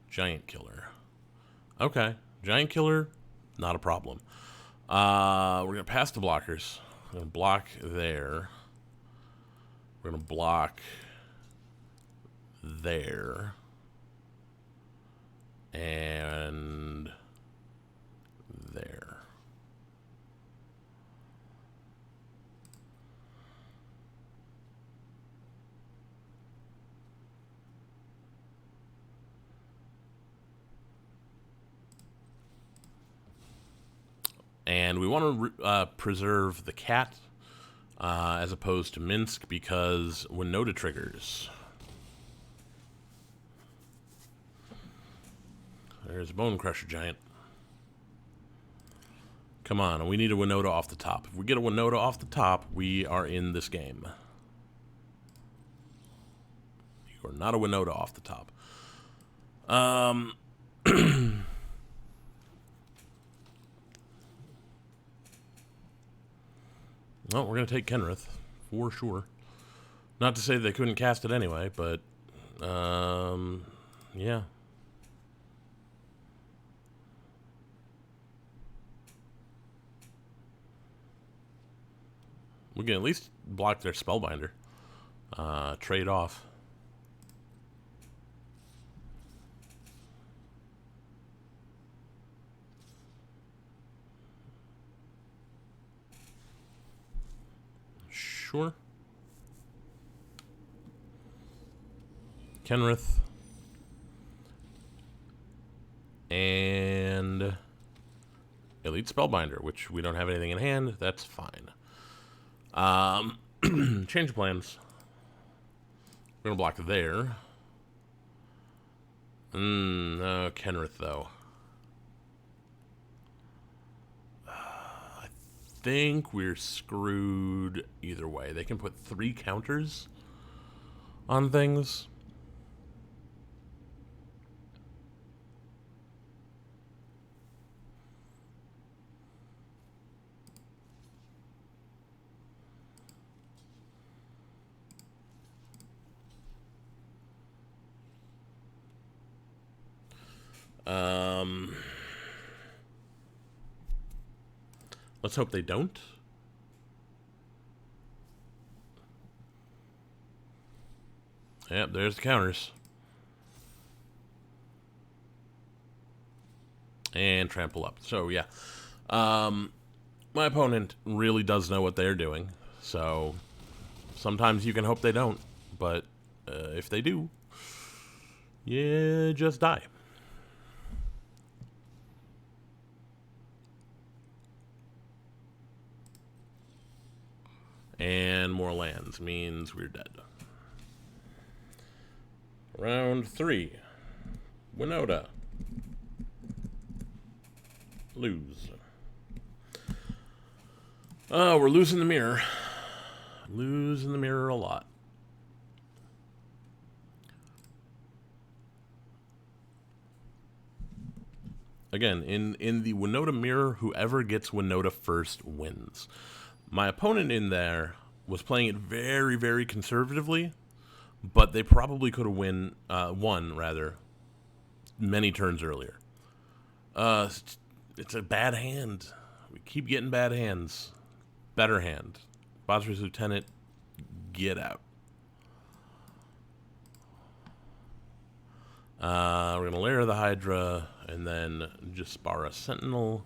Giant Killer. Okay. Giant Killer, not a problem. We're going to pass the blockers. We're going to block there. We're going to block there. And there. And we want to preserve the cat as opposed to Minsk because Winota triggers. There's a Bone Crusher Giant. Come on, we need a Winota off the top. If we get a Winota off the top, we are in this game. You are not a Winota off the top. Well, we're going to take Kenrith, for sure. Not to say they couldn't cast it anyway, but, yeah. We can at least block their Spellbinder. Trade off. Sure. Kenrith. And Elite Spellbinder, which we don't have anything in hand. That's fine. Change plans. We're going to block there. No, Kenrith, though. I think we're screwed either way. They can put 3 counters on things. Let's hope they don't. Yep, there's the counters. And trample up. So, yeah. My opponent really does know what they're doing. So, sometimes you can hope they don't. But if they do, you just die. And more lands means we're dead. Round 3. Winota. Lose. Oh, we're losing the mirror. Losing the mirror a lot. again, in the Winota mirror, whoever gets Winota first wins. My opponent in there was playing it very, very conservatively, but they probably could have won rather many turns earlier. It's a bad hand. We keep getting bad hands. Better hand. Phosphorus Lieutenant, get out. We're going to layer the Hydra and then just spar a Sentinel.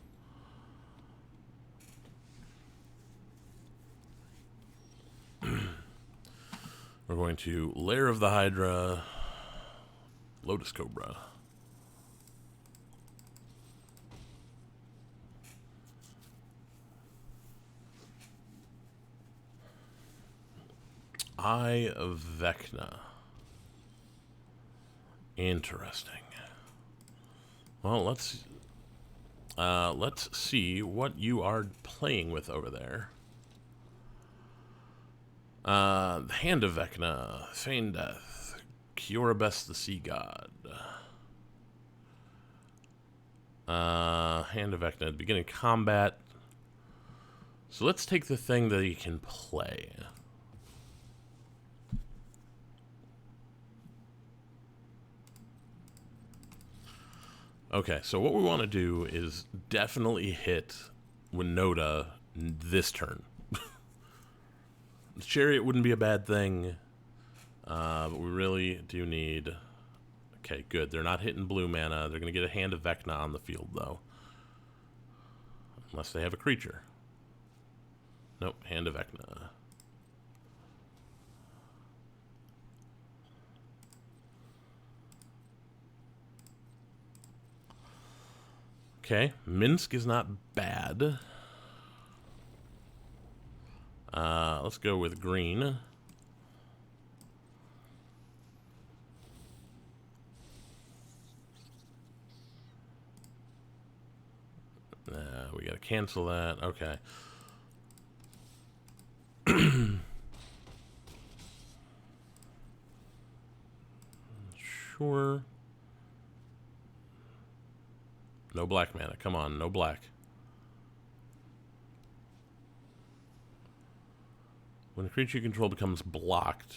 We're going to layer of the Hydra, Lotus Cobra. Eye of Vecna. Interesting. Well, let's see what you are playing with over there. The Hand of Vecna, Feign Death, Kioribes the Sea God. Hand of Vecna, beginning combat. So let's take the thing that he can play. Okay, so what we want to do is definitely hit Winota this turn. The Chariot wouldn't be a bad thing, but we really do need... Okay, good. They're not hitting blue mana. They're going to get a Hand of Vecna on the field, though. Unless they have a creature. Nope, Hand of Vecna. Okay, Minsk is not bad. Let's go with green. We gotta cancel that. Okay. Sure. No black mana. Come on, no black. When a creature you control becomes blocked,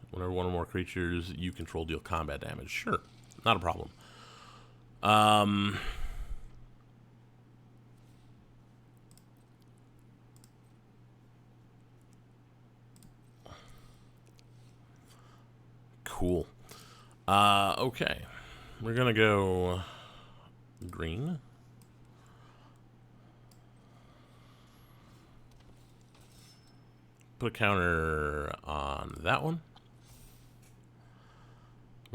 whenever one or more creatures you control deal combat damage. Sure. Not a problem. Cool. Okay. We're gonna go green. Put a counter on that one.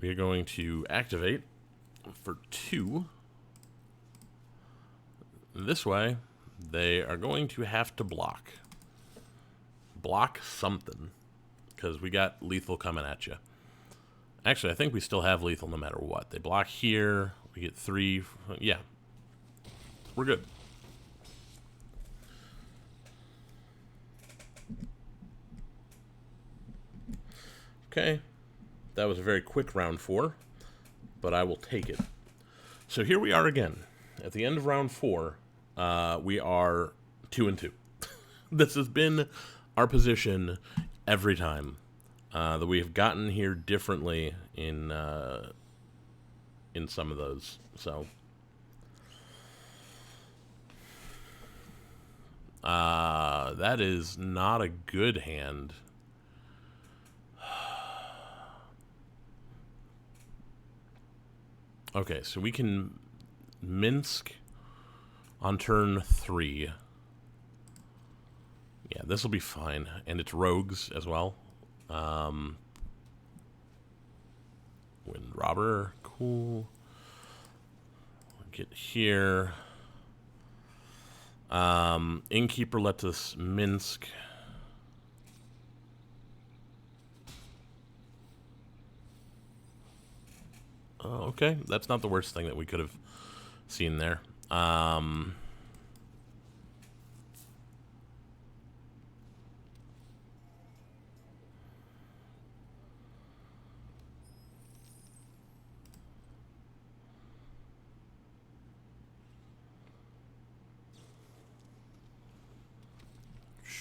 We're going to activate for 2. This way, they are going to have to block. Block something. Because we got lethal coming at you. Actually, I think we still have lethal no matter what. They block here. We get 3. Yeah. We're good. Okay. That was a very quick round 4. But I will take it. So here we are again. At the end of round 4, we are 2-2. This has been our position every time. That we have gotten here differently in some of those. So that is not a good hand. Okay, so we can Minsk on turn 3. Yeah, this will be fine. And it's rogues as well. Wind Robber, cool. Get here. Innkeeper lets us Minsk. Oh, okay. That's not the worst thing that we could have seen there.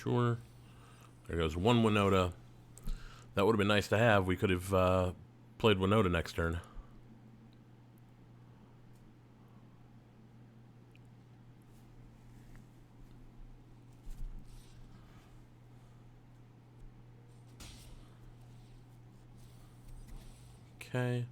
Sure. There goes one Winota. That would have been nice to have. We could have played Winota next turn. Okay.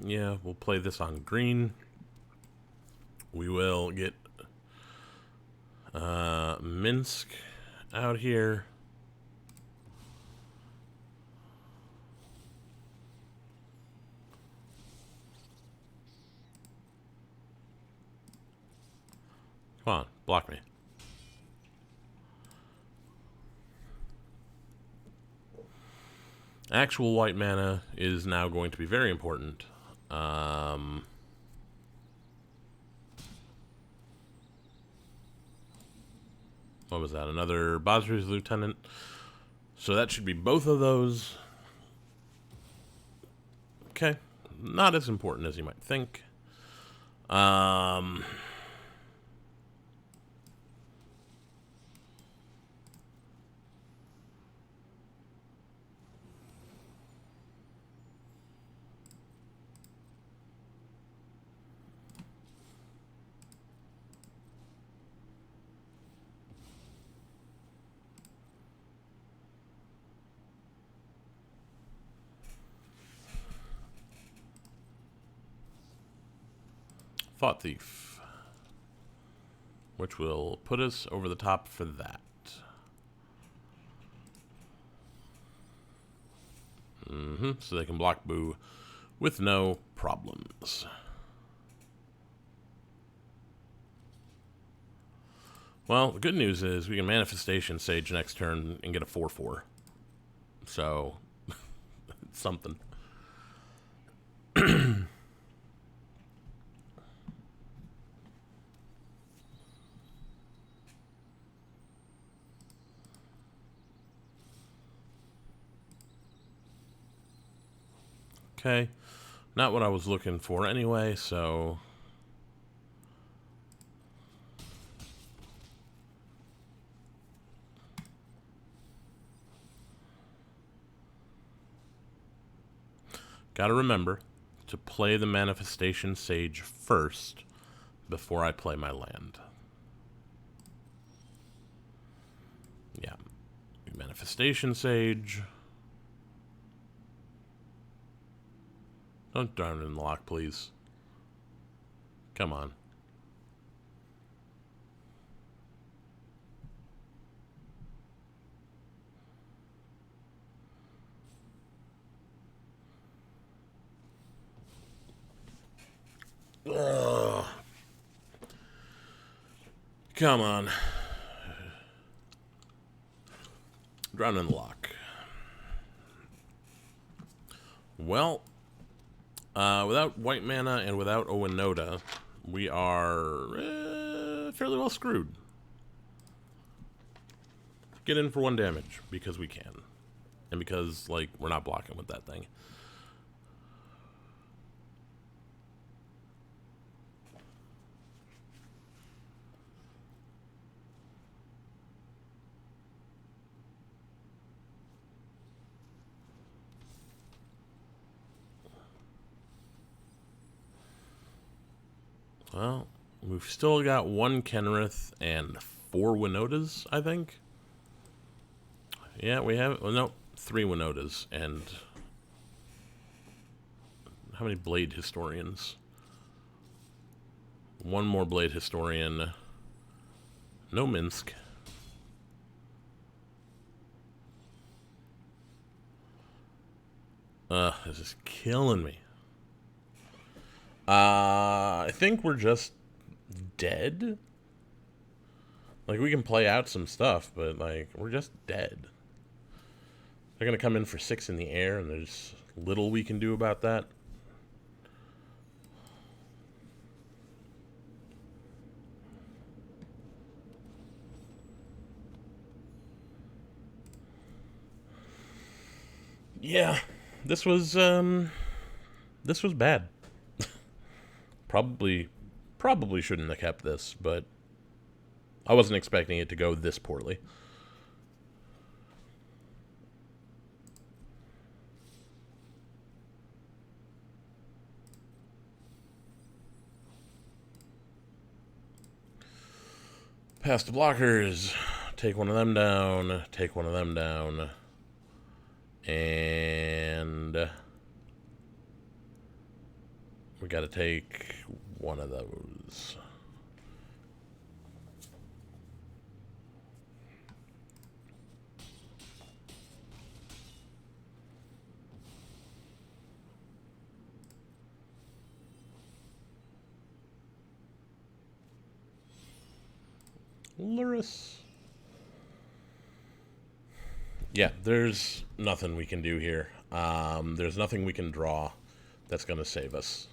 Yeah, we'll play this on green. We will get Minsk out here. Come on, block me. Actual white mana is now going to be very important. What was that? Another Basri's Lieutenant. So that should be both of those. Okay. Not as important as you might think. Thought Thief, which will put us over the top for that. So they can block Boo with no problems. Well, the good news is we can Manifestation Sage next turn and get a 4/4. So, it's something. Okay. Not what I was looking for anyway, so... Gotta remember to play the Manifestation Sage first before I play my land. Yeah. Manifestation Sage. Don't drown it in the lock, please. Come on. Ugh. Come on. Drown in the lock. Well, without white mana and without Winota, we are fairly well screwed. Get in for 1 damage, because we can. And because, like, we're not blocking with that thing. Well, we've still got 1 Kenrith and 4 Winotas, I think. Yeah, we have... Well, no, 3 Winotas and... How many Blade Historians? 1 more Blade Historian. No Minsk. This is killing me. I think we're just dead. Like, we can play out some stuff, but, like, we're just dead. They're gonna come in for 6 in the air, and there's little we can do about that. Yeah, this was bad. Probably shouldn't have kept this, but I wasn't expecting it to go this poorly. Past the blockers. Take one of them down. Take one of them down. And we gotta take one of those. Luris. Yeah, there's nothing we can do here. There's nothing we can draw that's going to save us.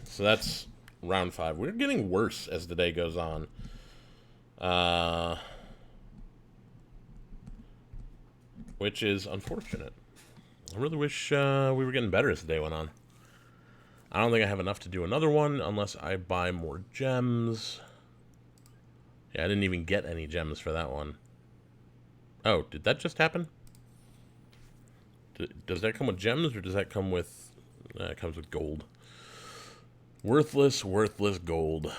So that's round 5. We're getting worse as the day goes on. Which is unfortunate. I really wish we were getting better as the day went on. I don't think I have enough to do another one unless I buy more gems. Yeah, I didn't even get any gems for that one. Oh, did that just happen? Does that come with gems, or does that come with... it comes with gold. Worthless gold.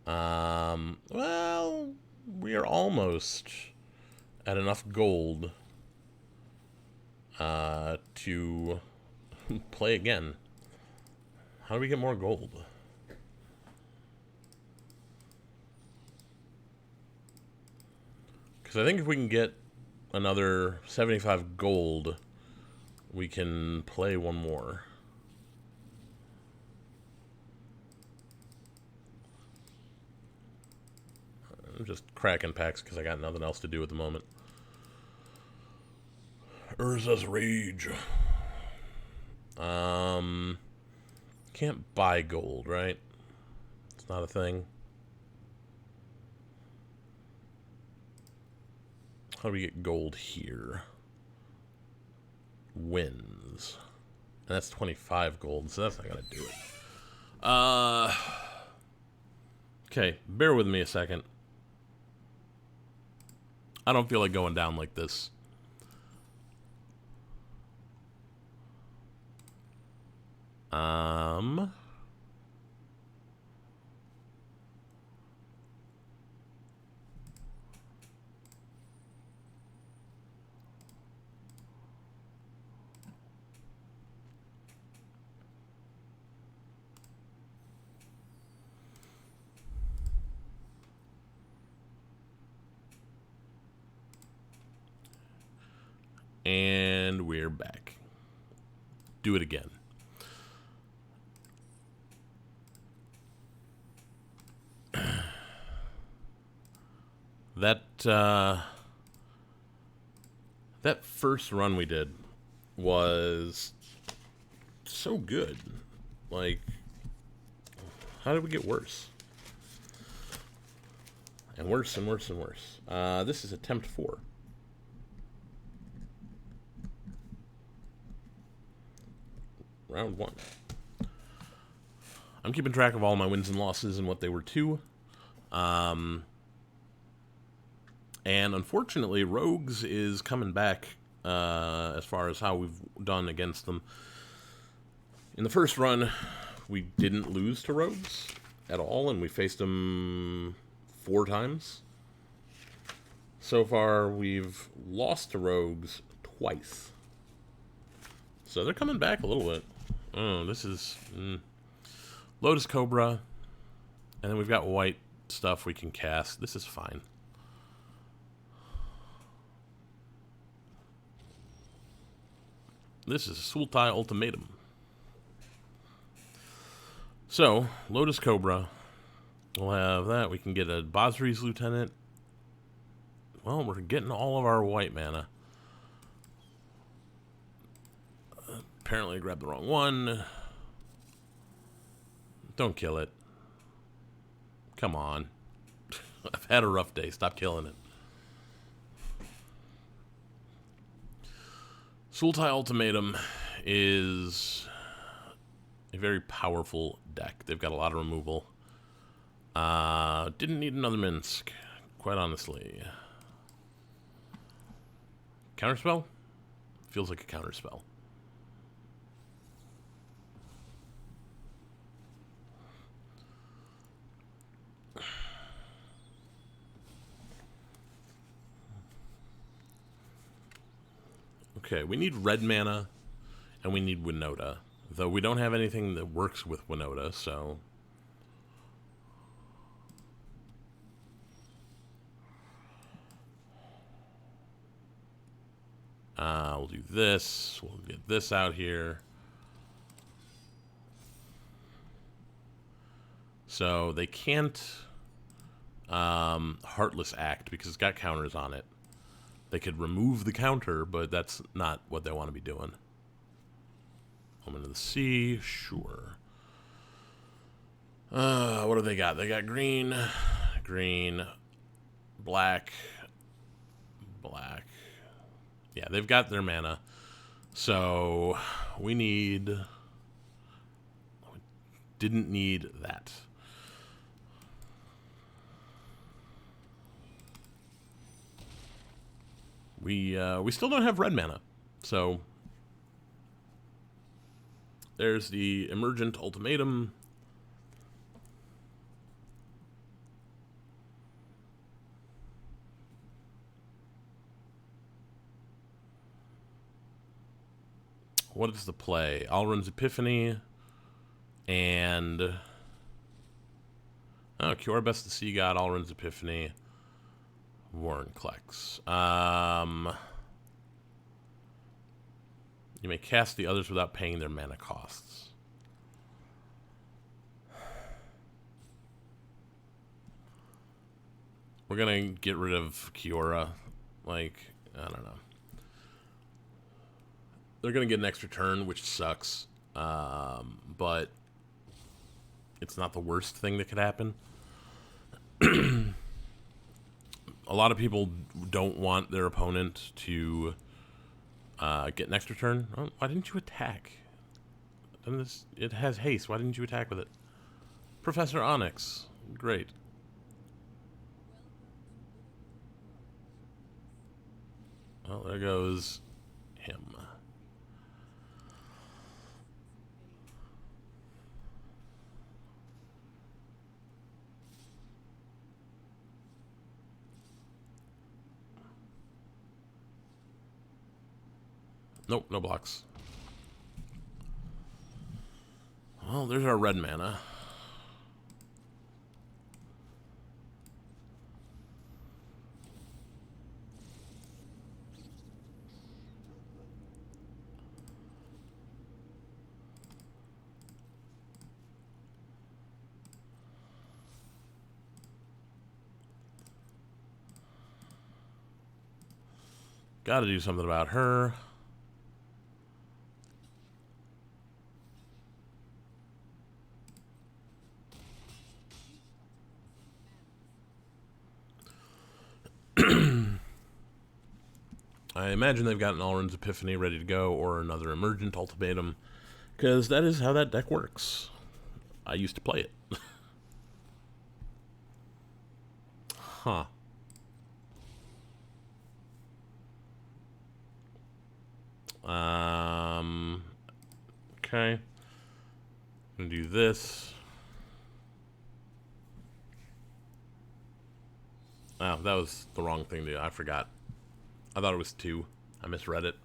Well, we are almost at enough gold to play again. How do we get more gold? Because I think if we can get another 75 gold, we can play one more. I'm just cracking packs because I got nothing else to do at the moment. Urza's Rage. Can't buy gold, right? It's not a thing. How do we get gold here? Wins. And that's 25 gold, so that's not gonna do it. Okay, bear with me a second. I don't feel like going down like this. And we're back. Do it again. That first run we did was so good. Like, how did we get worse? And worse and worse and worse. This is attempt 4. Round 1. I'm keeping track of all my wins and losses and what they were to. And unfortunately, Rogues is coming back as far as how we've done against them. In the first run, we didn't lose to Rogues at all, and we faced them 4 times. So far, we've lost to Rogues twice. So they're coming back a little bit. Oh, this is... Lotus Cobra. And then we've got white stuff we can cast. This is fine. This is a Sultai Ultimatum. So, Lotus Cobra. We'll have that. We can get a Basri's Lieutenant. Well, we're getting all of our white mana. Apparently I grabbed the wrong one. Don't kill it. Come on. I've had a rough day. Stop killing it. Sultai Ultimatum is a very powerful deck. They've got a lot of removal. Didn't need another Minsk, quite honestly. Counterspell? Feels like a counterspell. Okay, we need red mana, and we need Winota. Though we don't have anything that works with Winota, so... we'll do this. We'll get this out here. So they can't Heartless Act because it's got counters on it. They could remove the counter, but that's not what they want to be doing. Home into the Sea, sure. What do they got? They got green, green, black, black. Yeah, they've got their mana. So we need... Didn't need that. We still don't have red mana, so there's the Emergent Ultimatum. What is the play? Alrund's Epiphany and Cure Best the Sea God, Alrund's Epiphany. Vorinclex. You may cast the others without paying their mana costs. We're gonna get rid of Kiora. Like, I don't know. They're gonna get an extra turn, which sucks. But it's not the worst thing that could happen. A lot of people don't want their opponent to get an extra turn. Oh, why didn't you attack? It has haste. Why didn't you attack with it? Professor Onyx. Great. Well, there goes him. Nope, no blocks. Well, there's our red mana. Gotta do something about her. I imagine they've got an Alrund's Epiphany ready to go, or another Emergent Ultimatum, because that is how that deck works. I used to play it. Huh. Okay. I'm gonna do this. Oh, that was the wrong thing to do. I forgot. I thought it was 2. I misread it.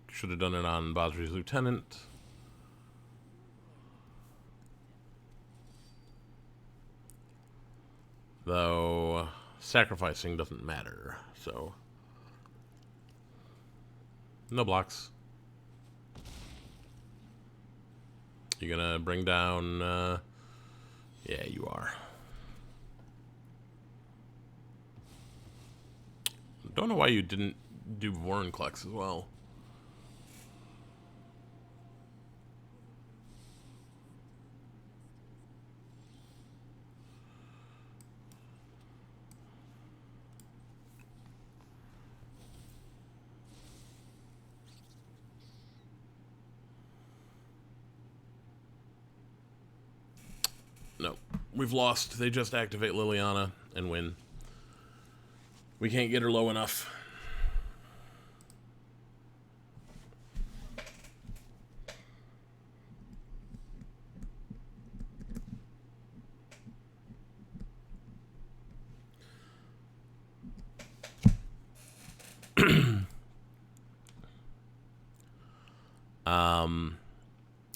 Should have done it on Basri's Lieutenant. Though, sacrificing doesn't matter, so... No blocks. You gonna bring down, yeah, you are. Don't know why you didn't do Vorinclex as well. we've lost. They just activate Liliana and win. We can't get her low enough.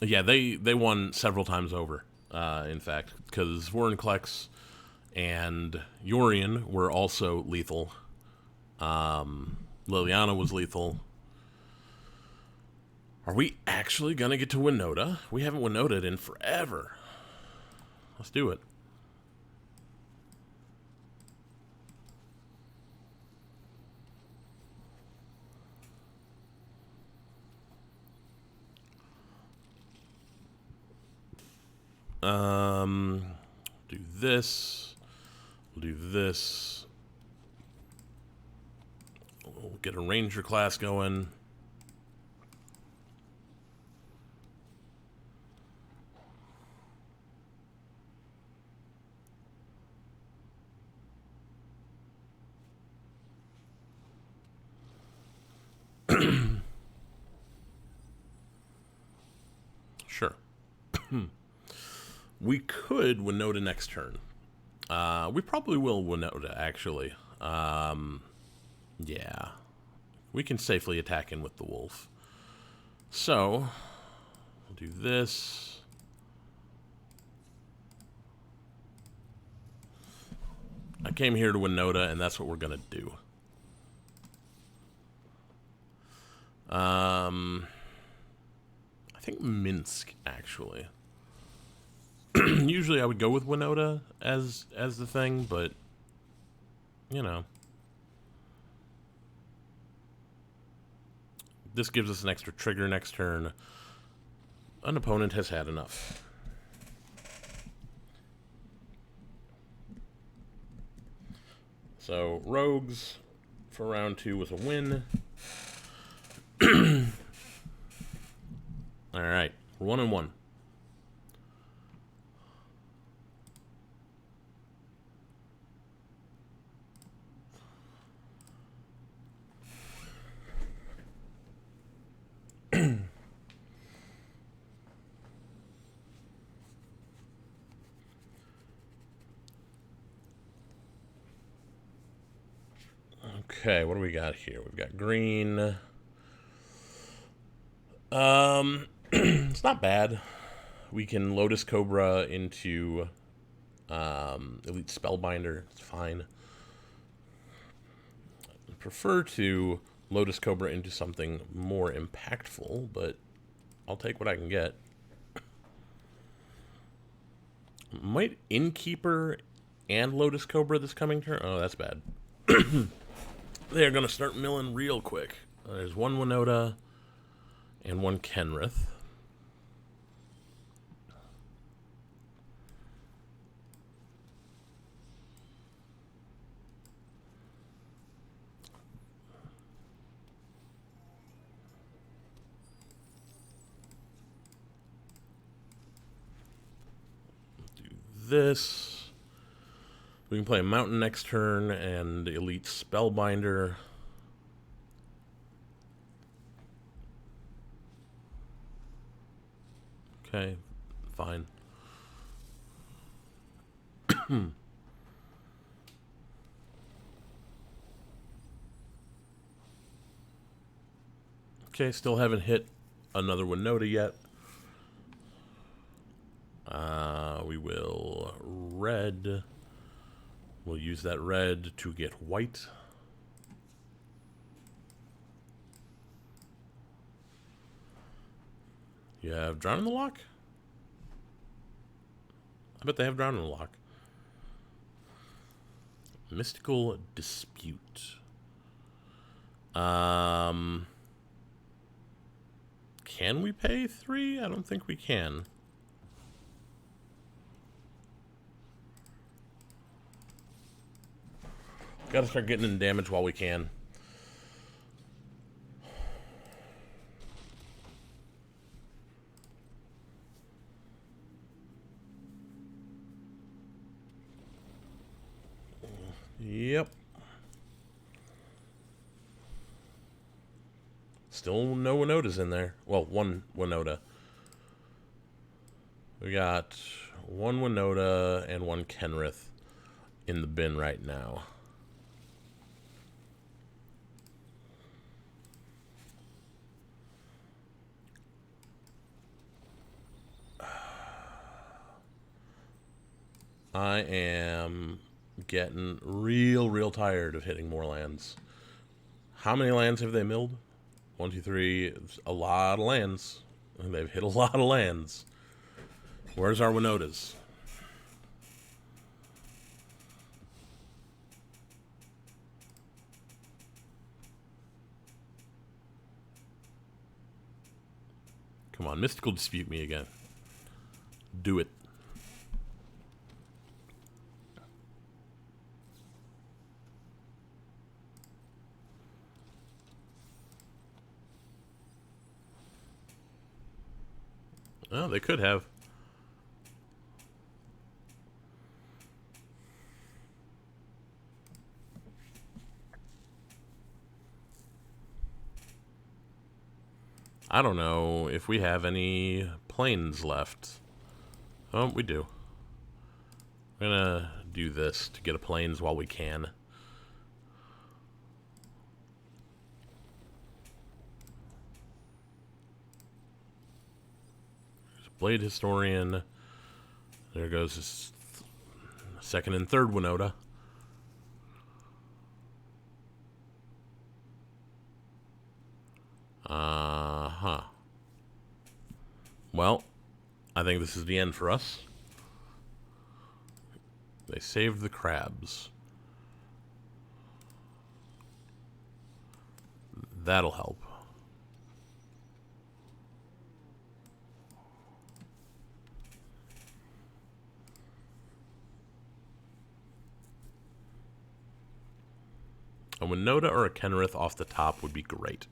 Yeah, they won several times over, in fact, because Vorinclex and Yorion were also lethal. Liliana was lethal. Are we actually going to get to Winota? We haven't Winota'd in forever. Let's do it. Do this. We'll do this. We'll get a ranger class going. Sure. We could Winota next turn. We probably will Winota, actually. Yeah. We can safely attack in with the wolf. So, we'll do this. I came here to Winota, and that's what we're going to do. I think Minsk, actually. Usually I would go with Winota as the thing, but, you know. This gives us an extra trigger next turn. An opponent has had enough. So, Rogues for round 2 was a win. Alright, we're 1-1. Okay, what do we got here? We've got green. It's not bad. We can Lotus Cobra into Elite Spellbinder. It's fine. I prefer to Lotus Cobra into something more impactful, but I'll take what I can get. Might Innkeeper and Lotus Cobra this coming turn? Oh, that's bad. They're going to start milling real quick. There's one Winota and one Kenrith. Do this. We can play a Mountain next turn and Elite Spellbinder. Okay, fine. Okay, still haven't hit another Winota yet. We will red. We'll use that red to get white. You have Drown in the Lock? I bet they have Drown in the Lock. Mystical Dispute. Can we pay 3? I don't think we can. Gotta start getting in damage while we can. Still no Winotas in there. Well, one Winota. We got one Winota and one Kenrith in the bin right now. I am getting real tired of hitting more lands. How many lands have they milled? 1, 2, 3. It's a lot of lands. And they've hit a lot of lands. Where's our Winotas? Come on, Mystical Dispute me again. Do it. Oh, they could have. I don't know if we have any planes left. Oh, we do. We're gonna do this to get a planes while we can. Blade Historian. There goes his second and third Winota. Well, I think this is the end for us. They saved the crabs. That'll help. A Winota or a Kenrith off the top would be great.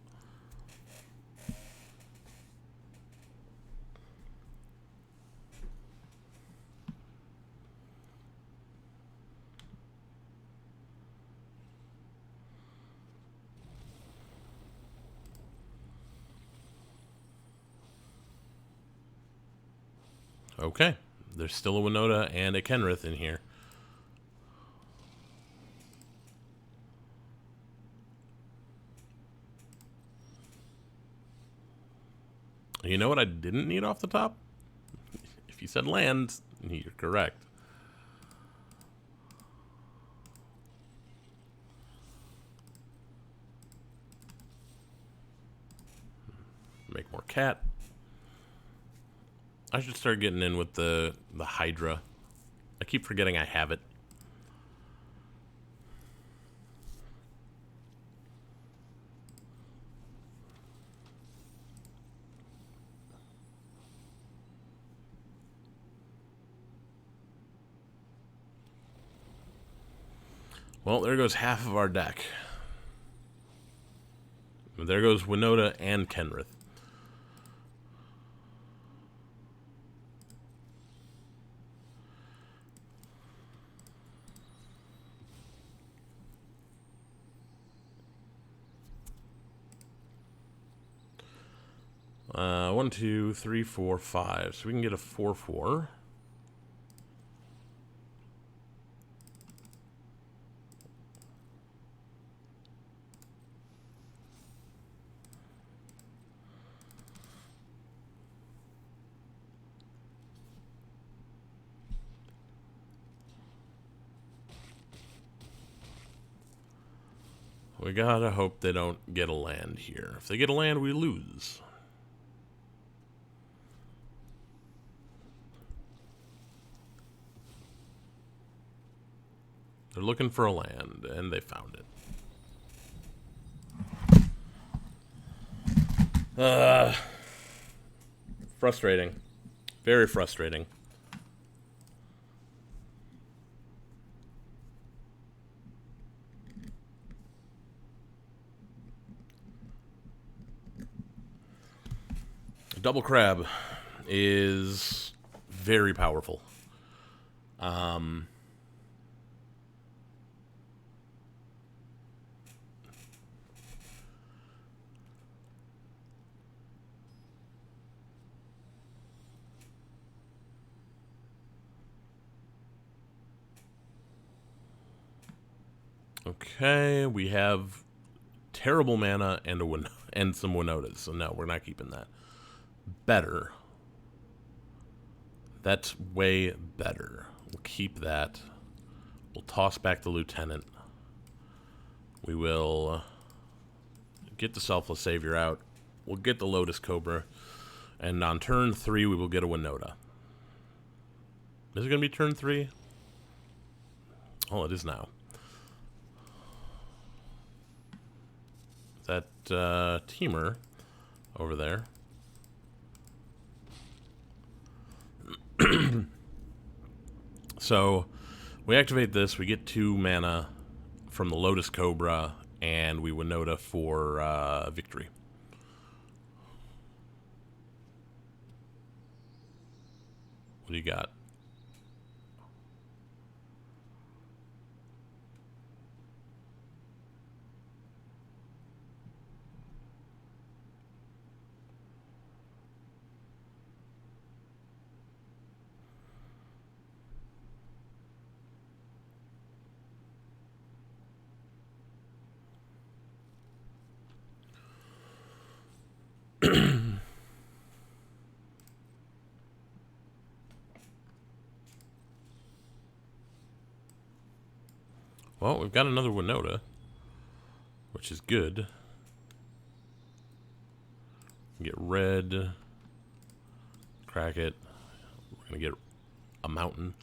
Okay, there's still a Winota and a Kenrith in here. You know what I didn't need off the top? If you said land, you're correct. Make more cat. I should start getting in with the Hydra. I keep forgetting I have it. Well, there goes half of our deck. There goes Winota and Kenrith. One, two, three, 4, 5. So we can get a 4/4. We gotta hope they don't get a land here. If they get a land, we lose. They're looking for a land, and they found it. Frustrating. Very frustrating. Double Crab is very powerful. Okay, we have terrible mana and and some Winotas, so no, we're not keeping that. Better. That's way better. We'll keep that. We'll toss back the Lieutenant. We will get the Selfless Savior out. We'll get the Lotus Cobra. And on turn 3, we will get a Winota. Is it going to be turn 3? Oh, it is now. That Teamer over there. So, we activate this, we get 2 mana from the Lotus Cobra, and we Winota for victory. What do you got? Well, we've got another Winota, which is good. Get red. Crack it. We're going to get a mountain.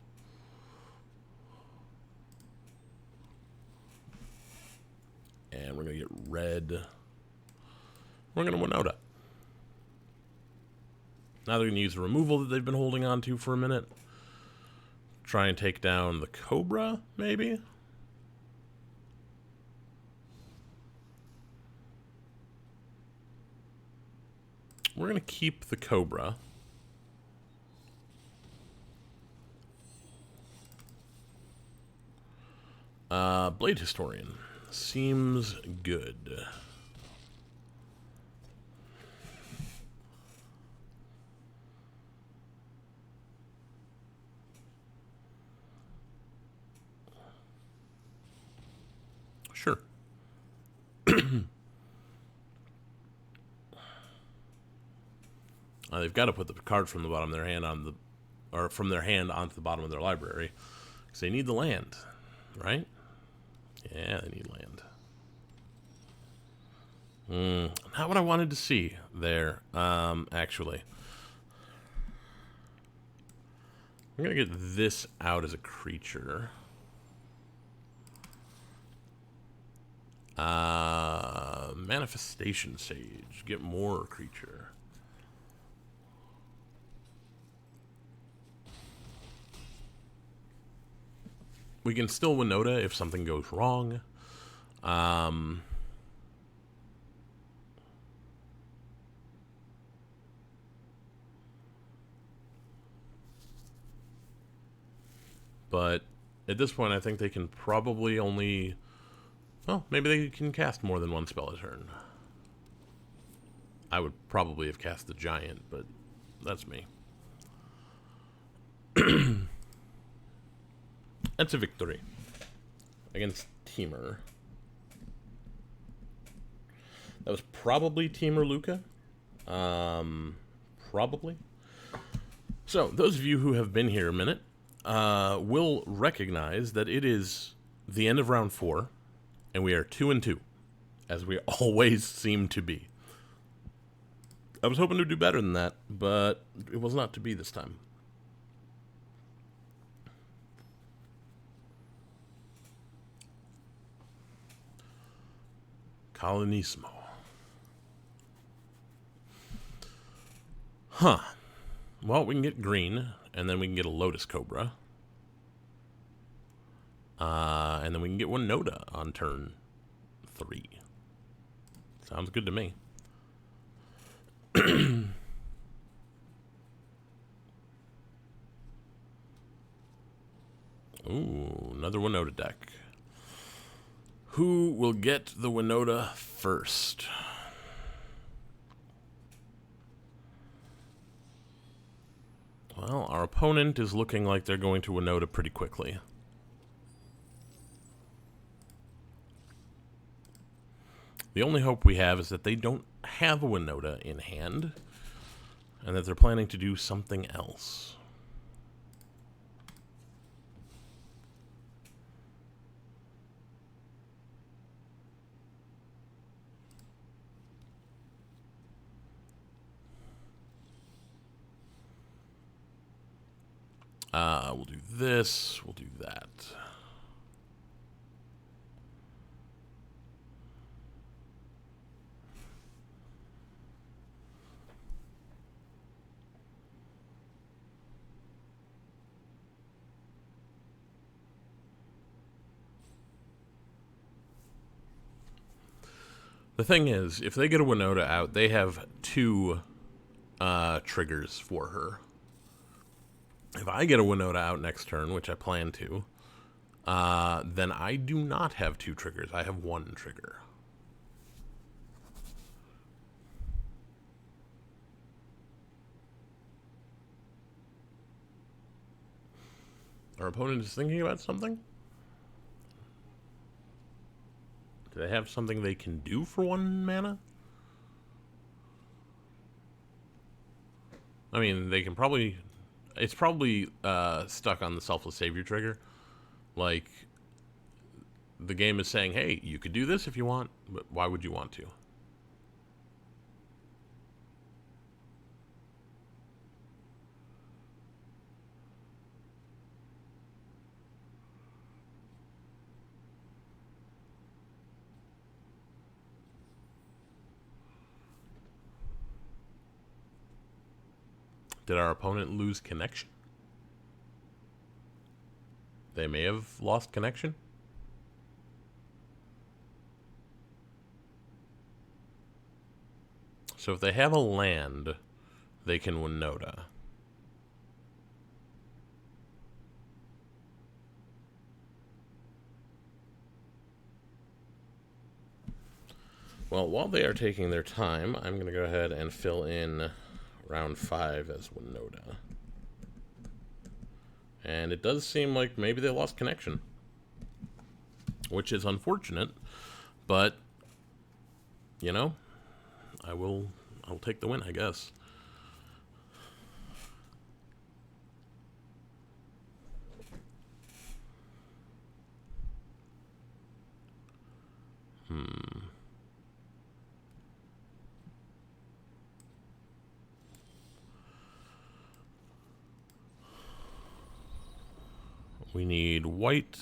And we're going to get red. We're going to Winota. Now they're going to use the removal that they've been holding on to for a minute. Try and take down the Cobra, maybe? We're going to keep the Cobra. Blade Historian. Seems good. Sure. They've got to put the card from the bottom of their hand on the, or from their hand onto the bottom of their library, because they need the land, right? Yeah, they need land. Not what I wanted to see there, actually. I'm gonna get this out as a creature. Manifestation Sage. Get more creature. We can still Winota if something goes wrong. But at this point, I think they can probably only... Well, maybe they can cast more than one spell a turn. I would probably have cast the Giant, but that's me. That's a victory against Teamer. That was probably Teamer Luca. Probably. So, those of you who have been here a minute will recognize that it is the end of round 4, and we are 2-2, as we always seem to be. I was hoping to do better than that, but it was not to be this time. Colonismo. Huh. Well, we can get green, and then we can get a Lotus Cobra. And then we can get Winota on turn 3. Sounds good to me. Ooh, another Winota deck. Who will get the Winota first? Well, our opponent is looking like they're going to Winota pretty quickly. The only hope we have is that they don't have a Winota in hand, and that they're planning to do something else. We'll do this, we'll do that. The thing is, if they get a Winota out, they have 2 triggers for her. If I get a Winota out next turn, which I plan to, then I do not have 2 triggers. I have 1 trigger. Our opponent is thinking about something? Do they have something they can do for 1 mana? I mean, they can probably... It's probably stuck on the Selfless Savior trigger. Like, the game is saying, hey, you could do this if you want, but why would you want to? Did our opponent lose connection? They may have lost connection. So if they have a land, they can Winota. Well, while they are taking their time, I'm going to go ahead and fill in round 5 as Winota. And it does seem like maybe they lost connection, which is unfortunate, but, you know, I will take the win, I guess. We need white.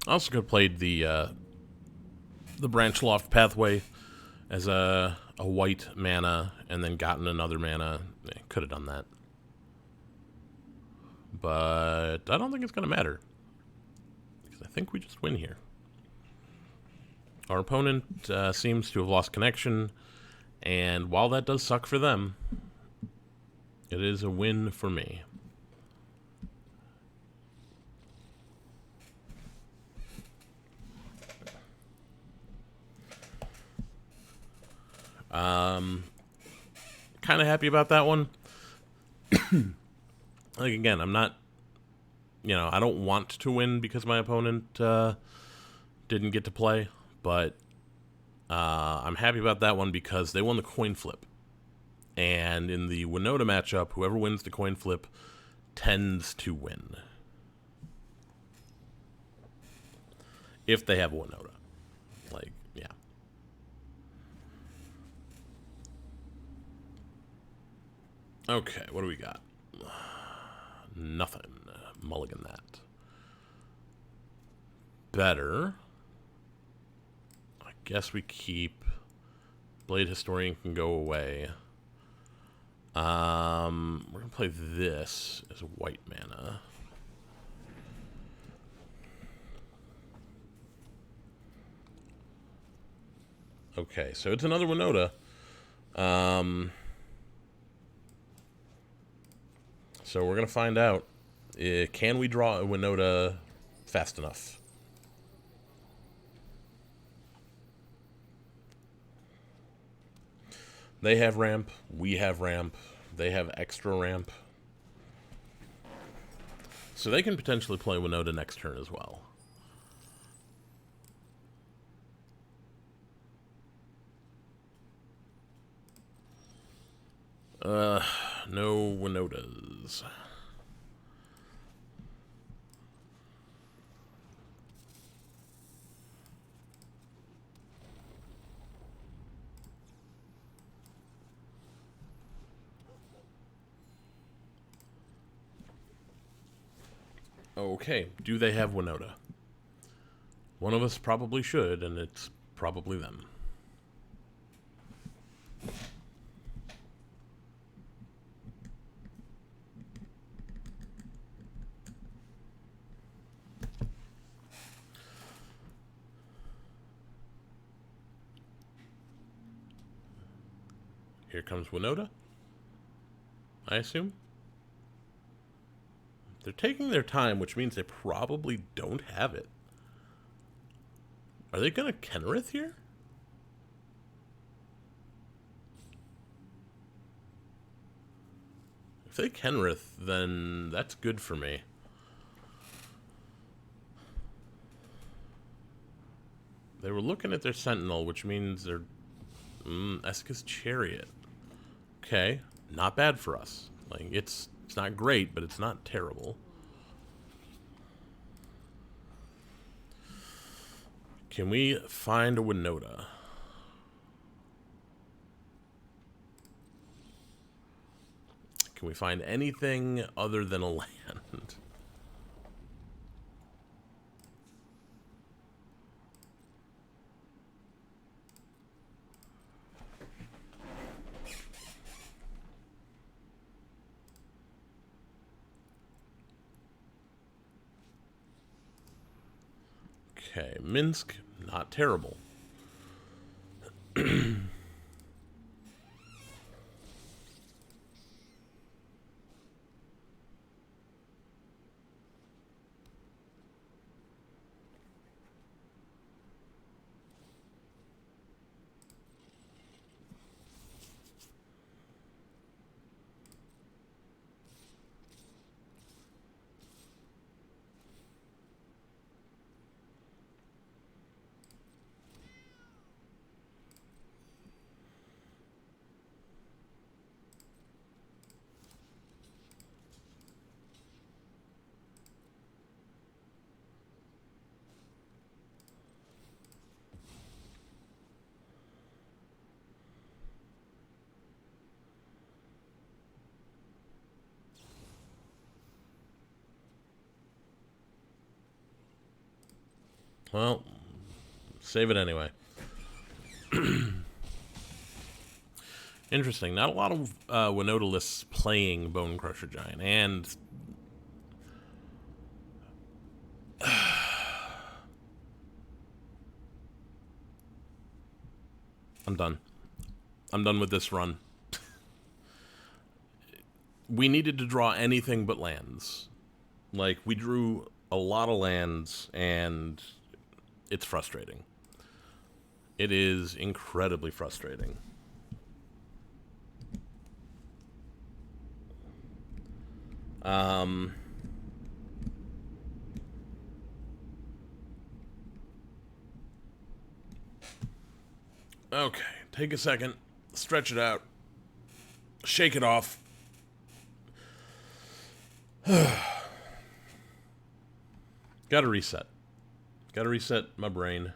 I also could have played the Branch Loft Pathway as a white mana and then gotten another mana. Could have done that. But I don't think it's going to matter, because I think we just win here. Our opponent seems to have lost connection, and while that does suck for them, it is a win for me. Kind of happy about that one. Like, again, I'm not, I don't want to win because my opponent didn't get to play, but I'm happy about that one because they won the coin flip. And in the Winota matchup, whoever wins the coin flip tends to win. If they have a Winota. Like, yeah. Okay, what do we got? Nothing. Mulligan that. Better. I guess we keep... Blade Historian can go away. We're going to play this as a white mana. Okay, so it's another Winota. So we're going to find out, can we draw a Winota fast enough? They have ramp. We have ramp. They have extra ramp. So they can potentially play Winota next turn as well. No Winotas. Okay, do they have Winota? One of us probably should, and it's probably them. Here comes Winota, I assume. They're taking their time, which means they probably don't have it. Are they going to Kenrith here? If they Kenrith, then that's good for me. They were looking at their Sentinel, which means they're... Eska's Chariot. Okay, not bad for us. Like, it's not great, but it's not terrible. Can we find a Winota? Can we find anything other than a land? Okay, Minsk, not terrible. Well, save it anyway. Interesting. Not a lot of Winota lists playing Bone Crusher Giant, and I'm done. I'm done with this run. We needed to draw anything but lands. Like, we drew a lot of lands, and it's frustrating. It is incredibly frustrating. Okay, take a second, stretch it out, shake it off. Gotta reset. Gotta reset my brain.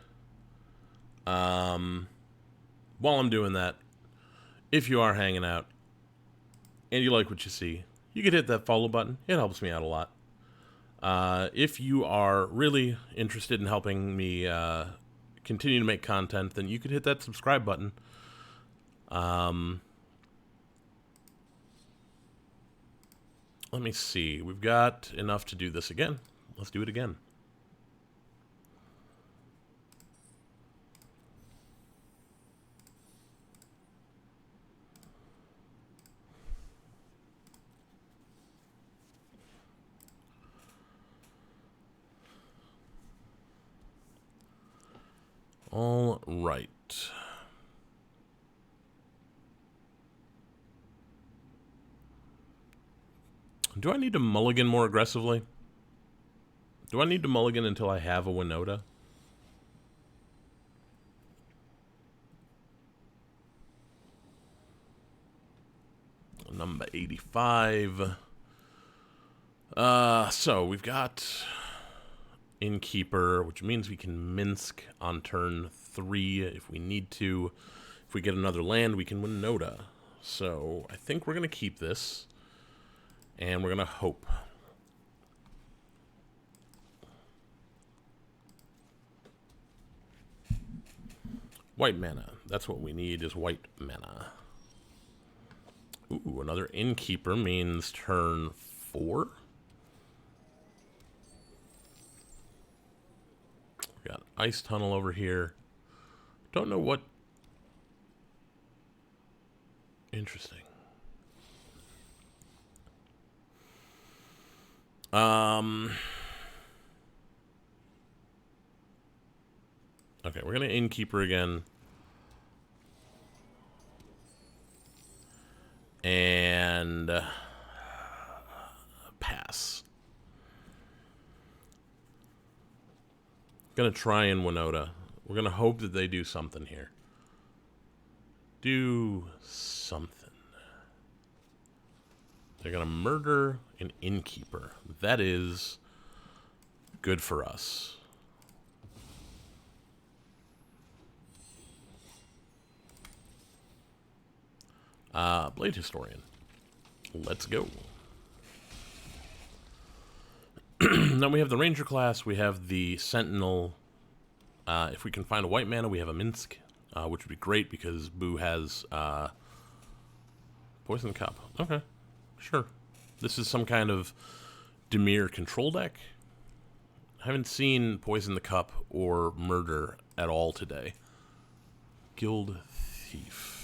While I'm doing that, if you are hanging out and you like what you see, you could hit that follow button. It helps me out a lot. If you are really interested in helping me continue to make content, then you could hit that subscribe button. Let me see. We've got enough to do this again. Let's do it again. All right. Do I need to mulligan more aggressively? Do I need to mulligan until I have a Winota? Number 85. So we've got Innkeeper, which means we can Minsk on turn 3 if we need to. If we get another land, we can Winota. So I think we're going to keep this. And we're going to hope. White mana. That's what we need, is white mana. Ooh, another Innkeeper means turn 4. We got Ice Tunnel over here. Don't know what... Interesting. Okay, we're going to Innkeeper again. And pass. Gonna try and Winota. We're gonna hope that they do something here. Do something. They're gonna murder an Innkeeper. That is good for us. Blade Historian. Let's go. Now we have the Ranger class, we have the Sentinel. If we can find a white mana, we have a Minsk, which would be great because Boo has Poison Cup. Okay, sure. This is some kind of Dimir control deck. I haven't seen Poison the Cup or Murder at all today. Guild Thief.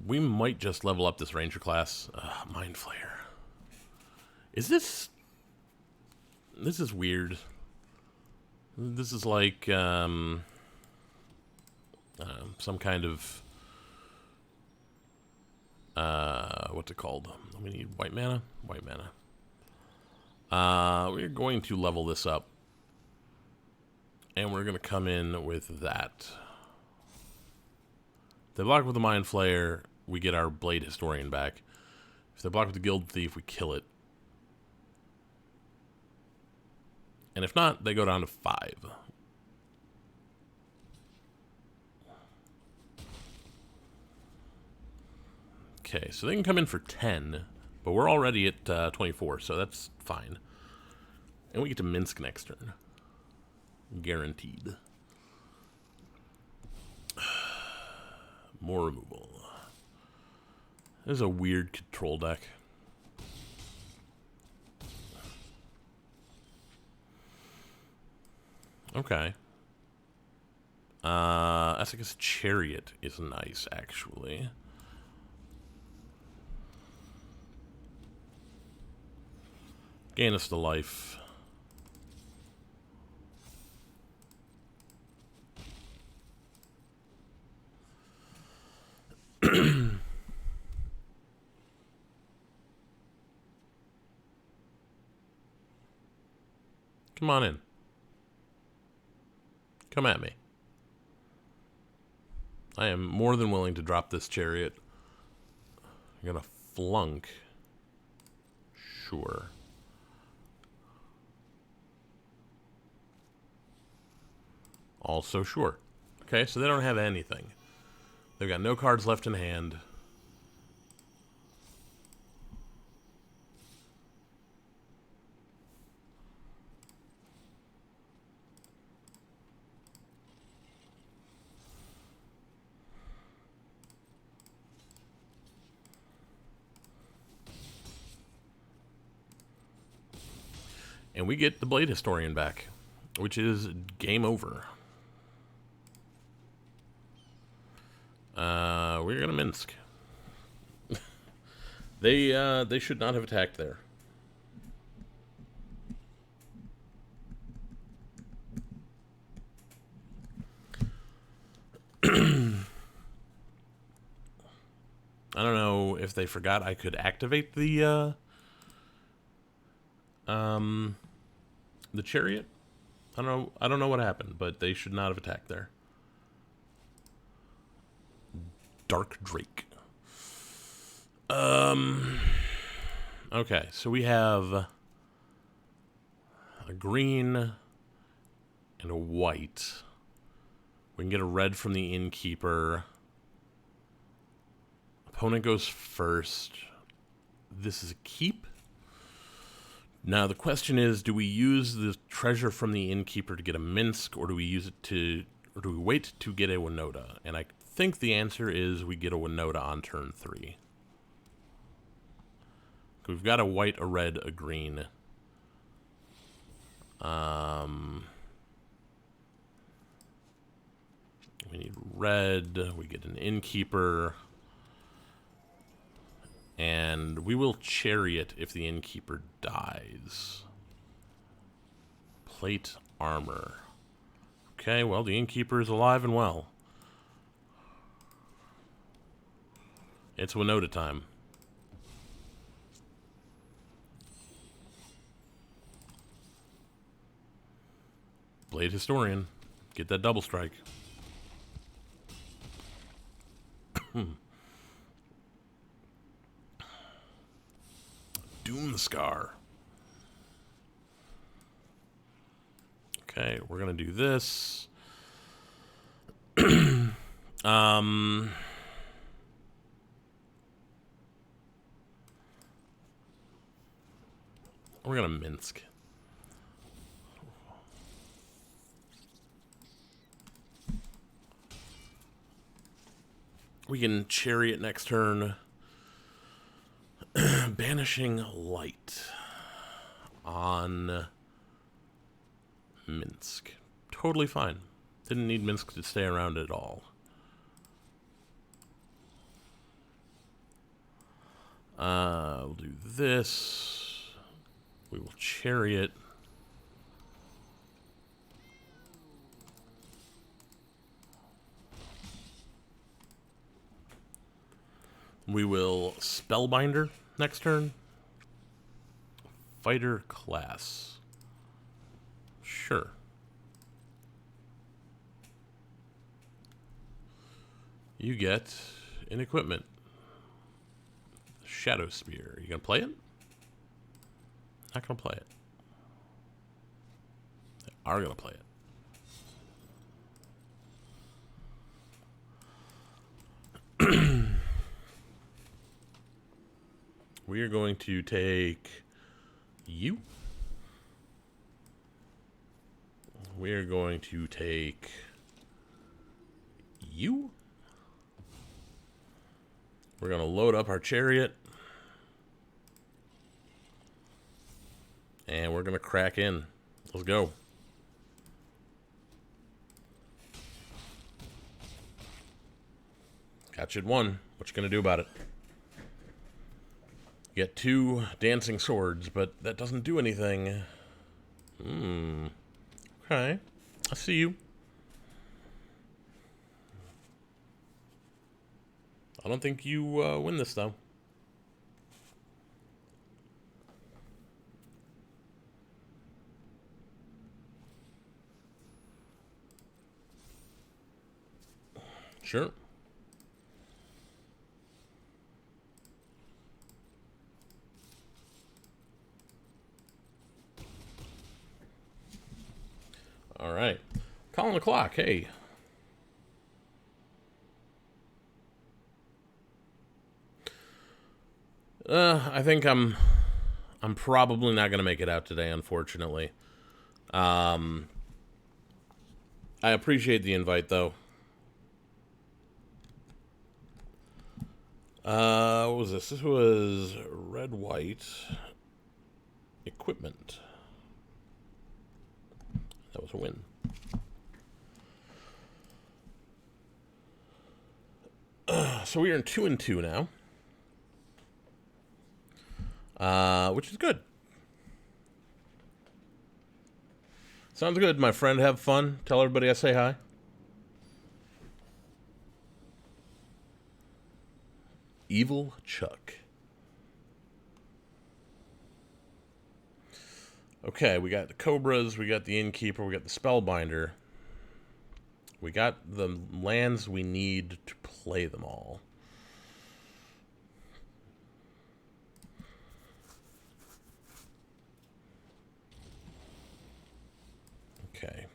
We might just level up this Ranger class. Mind Flayer. Is this... This is weird. This is like, some kind of... what's it called? We need white mana? White mana. We're going to level this up. And we're going to come in with that. If they block with the Mind Flayer, we get our Blade Historian back. If they block with the Guild Thief, we kill it. And if not, they go down to 5. Okay, so they can come in for 10, but we're already at 24, so that's fine. And we get to Minsk next turn. Guaranteed. More removal. This is a weird control deck. Okay. Essica's Chariot is nice, actually. Gain us the life. Come on in. Come at me. I am more than willing to drop this Chariot. I'm gonna flunk. Sure. Also sure. Okay, so they don't have anything. They've got no cards left in hand. And we get the Blade Historian back, which is game over. We're gonna Minsk. They should not have attacked there. I don't know if they forgot I could activate the chariot. I don't know what happened, but they should not have attacked there. Dark Drake. Okay, so we have a green and a white. We can get a red from the innkeeper. Opponent goes first. This is a keep. Now the question is, do we use the treasure from the innkeeper to get a Minsk, or do we use it to, or do we wait to get a Winota? And I think the answer is we get a Winota on turn 3. We've got a white, a red, a green. We need red. We get an innkeeper. And we will chariot if the innkeeper dies. Plate armor. Okay, well, the innkeeper is alive and well. It's Winota time. Blade Historian. Get that double strike. Doomscar. Okay, we're gonna do this. We're gonna Minsk. We can chariot next turn. Banishing light on Minsk. Totally fine. Didn't need Minsk to stay around at all. We'll do this. We will chariot. We will Spellbinder next turn. Fighter class. Sure. You get an equipment. Shadow Spear. You gonna play it? Not gonna play it. They are gonna play it. We are going to take you. We are going to take you. We're going to load up our chariot. And we're going to crack in. Let's go. Got you at 1. What you going to do about it? Get 2 dancing swords, but that doesn't do anything. Okay. I see you. I don't think you win this, though. Sure. All right. Calling the clock. Hey. I think I'm probably not going to make it out today, unfortunately. I appreciate the invite, though. What was this? This was red, white equipment. That was a win. So we are in 2-2 now. Which is good. Sounds good, my friend. Have fun. Tell everybody I say hi. Evil Chuck. Okay, we got the Cobras, we got the Innkeeper, we got the Spellbinder. We got the lands we need to play them all. Okay.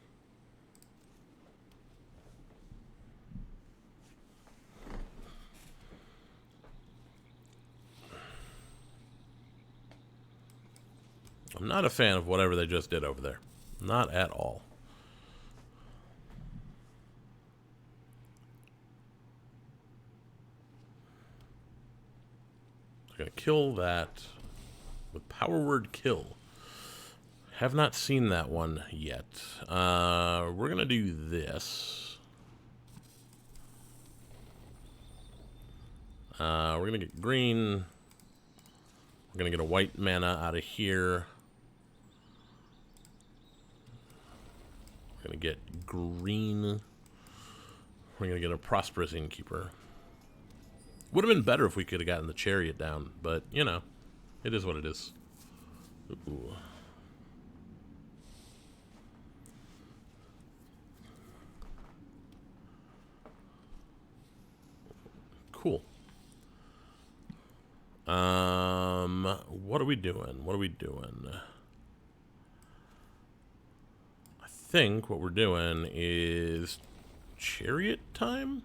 I'm not a fan of whatever they just did over there. Not at all. I'm going to kill that with Power Word Kill. Have not seen that one yet. We're going to do this. We're going to get green. We're going to get a white mana out of here. We're going to get green. We're going to get a Prosperous Innkeeper. Would have been better if we could have gotten the Chariot down, but, you know, it is what it is. Ooh. Cool. What are we doing? What are we doing? I think what we're doing is Chariot time?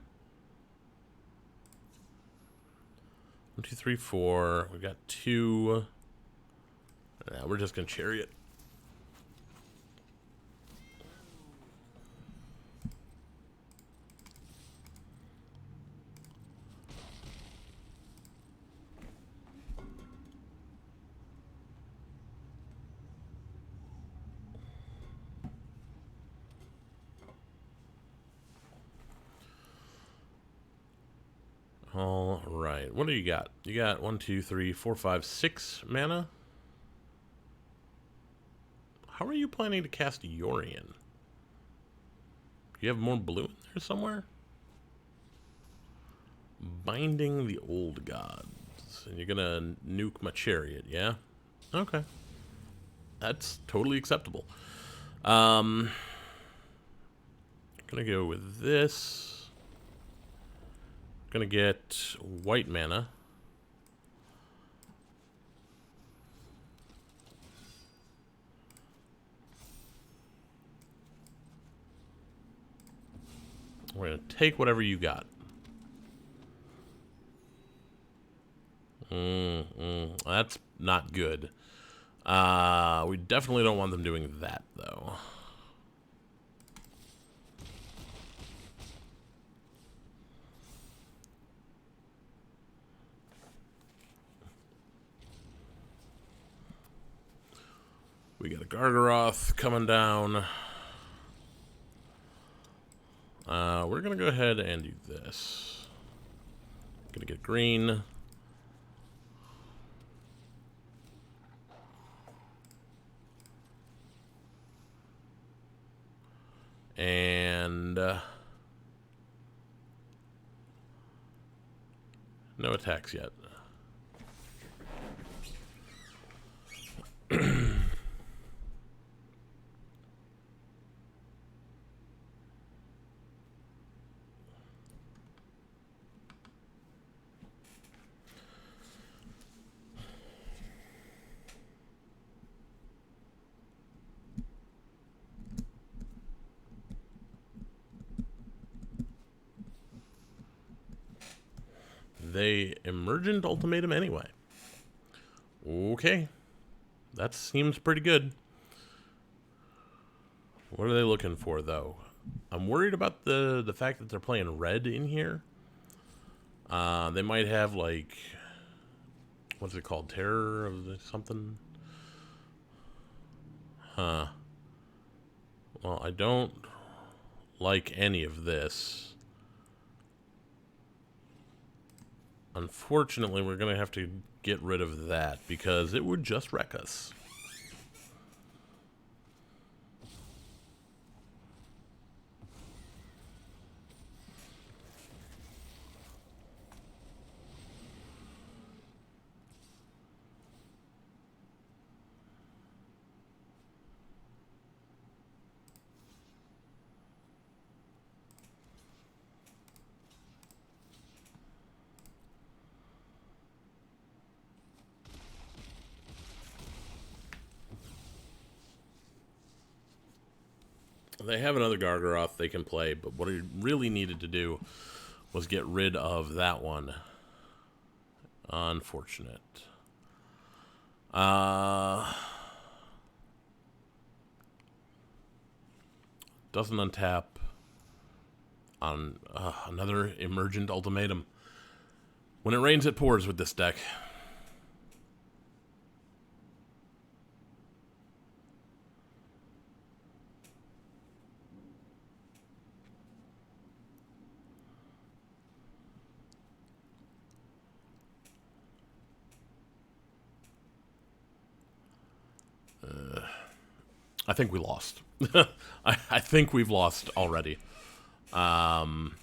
1, 2, 3, 4. We got 2. Nah, we're just gonna Chariot. All right. What do you got? You got 1, 2, 3, 4, 5, 6 mana. How are you planning to cast Yorion? Do you have more blue in there somewhere? Binding the Old Gods. And you're gonna nuke my Chariot, yeah? Okay. That's totally acceptable. Gonna go with this. Gonna get white mana. We're gonna take whatever you got. That's not good. We definitely don't want them doing that, though. We got a Gargaroth coming down. We're gonna go ahead and do this. Gonna get green. And no attacks yet. They Emergent Ultimatum anyway. Okay. That seems pretty good. What are they looking for, though? I'm worried about the fact that they're playing red in here. They might have, like... What's it called? Terror of the something? Huh. Well, I don't like any of this. Unfortunately, we're going to have to get rid of that because it would just wreck us. They have another Gargaroth they can play, but what I really needed to do was get rid of that one. Unfortunate. Doesn't untap on another Emergent Ultimatum. When it rains, it pours with this deck. I think we lost. I think we've lost already. If I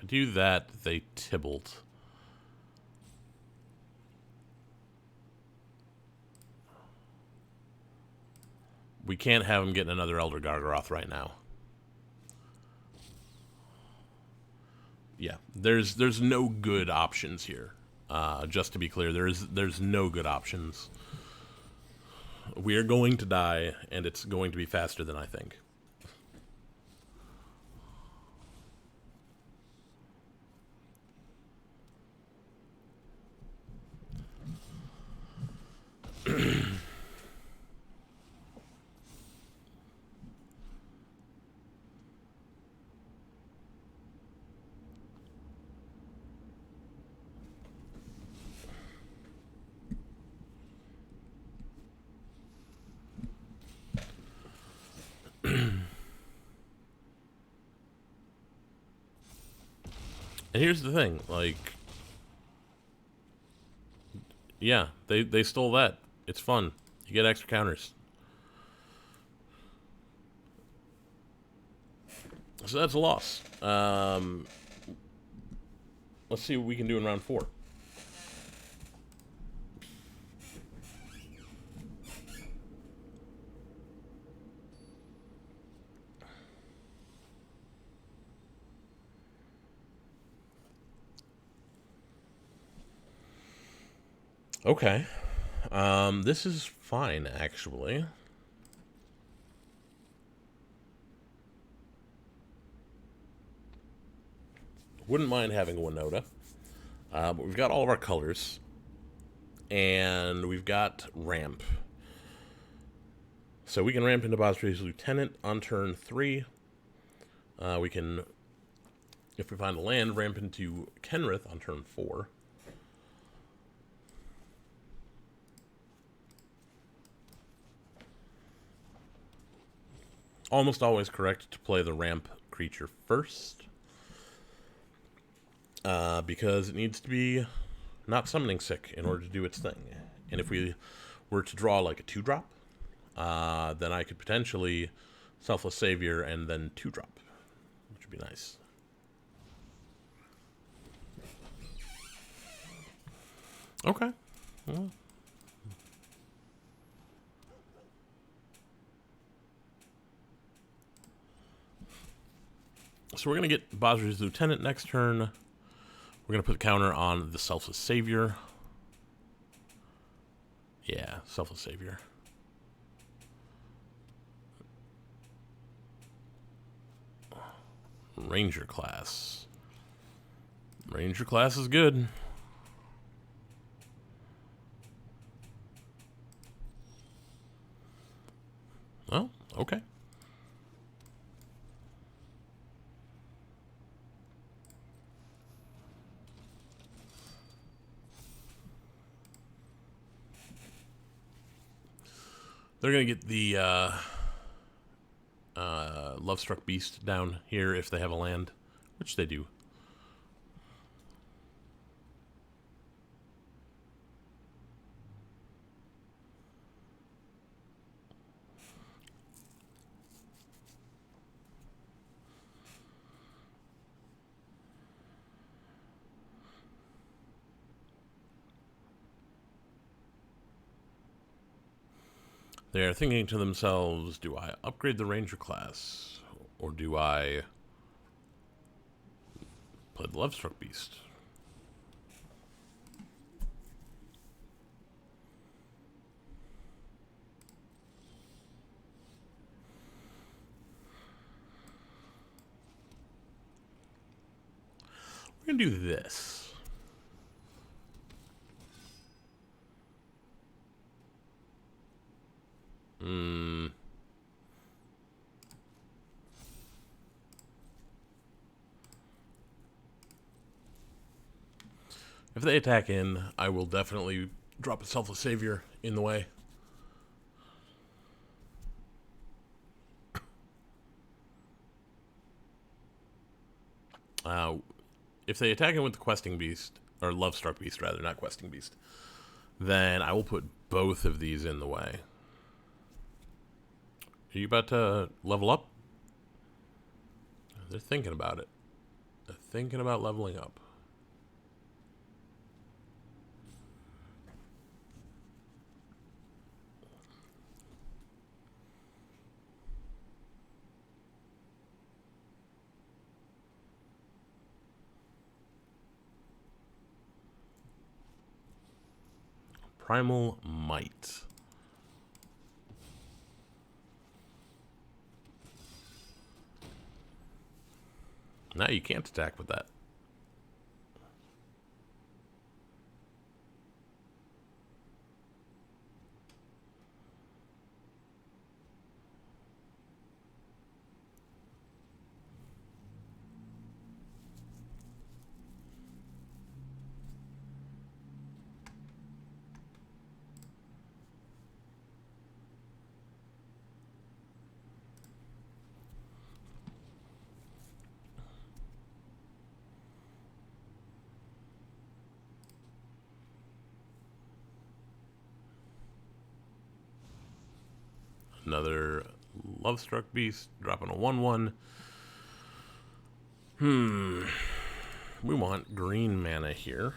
do that, they Tybalt. We can't have him getting another Elder Gargaroth right now. Yeah, there's no good options here. Just to be clear, there's no good options. We are going to die, and it's going to be faster than I think. And here's the thing, like, yeah, they stole that. It's fun. You get extra counters. So that's a loss. Let's see what we can do in round 4. Okay. This is fine, actually. Wouldn't mind having a Winota. But we've got all of our colors. And we've got ramp. So we can ramp into Bosri's Lieutenant on turn 3. We can, if we find a land, ramp into Kenrith on turn 4. Almost always correct to play the ramp creature first. Because it needs to be not summoning sick in order to do its thing. And if we were to draw like a 2-drop, then I could potentially Selfless Savior and then 2-drop, which would be nice. Okay. Well. So we're going to get Bosri's Lieutenant next turn. We're going to put a counter on the Selfless Savior. Yeah, Selfless Savior. Ranger class. Ranger class is good. Well, okay. They're going to get the Lovestruck Beast down here if they have a land, which they do. They're thinking to themselves, do I upgrade the Ranger class? Or do I play the Lovestruck Beast? We're going to do this. If they attack in, I will definitely drop a Selfless Savior in the way. If they attack in with the Questing Beast, or Lovestruck Beast rather, not Questing Beast, then I will put both of these in the way. Are you about to level up? They're thinking about it. They're thinking about leveling up. Primal Might. Now you can't attack with that. Another Lovestruck Beast, dropping a 1/1. We want green mana here.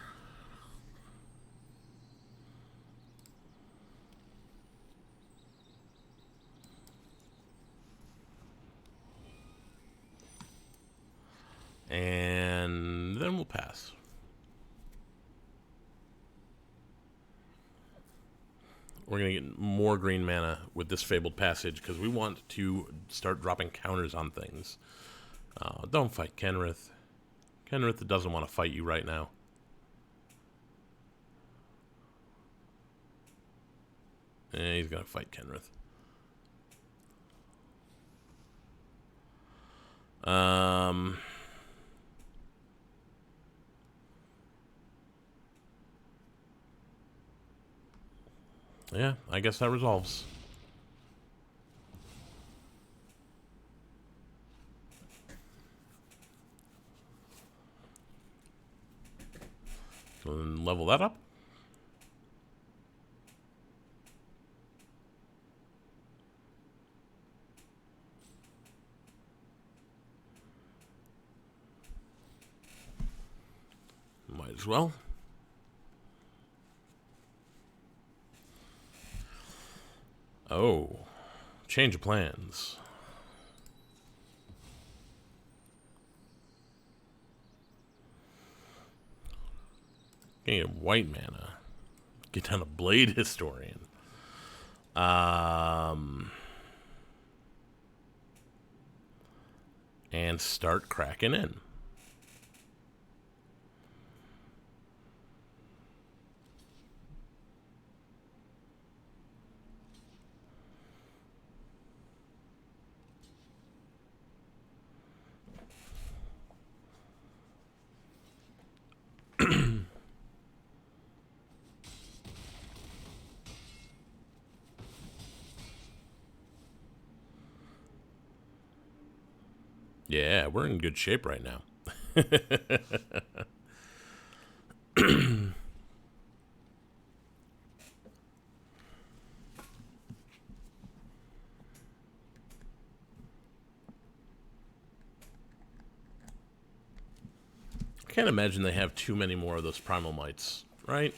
And then we'll pass. We're going to get more green mana with this Fabled Passage because we want to start dropping counters on things. Don't fight Kenrith. Kenrith doesn't want to fight you right now. He's going to fight Kenrith. Yeah, I guess that resolves. So then level that up. Might as well. Oh, change of plans. Getting a white mana. Get down a Blade Historian. And start cracking in. Yeah, we're in good shape right now. I can't imagine they have too many more of those primal mites, right?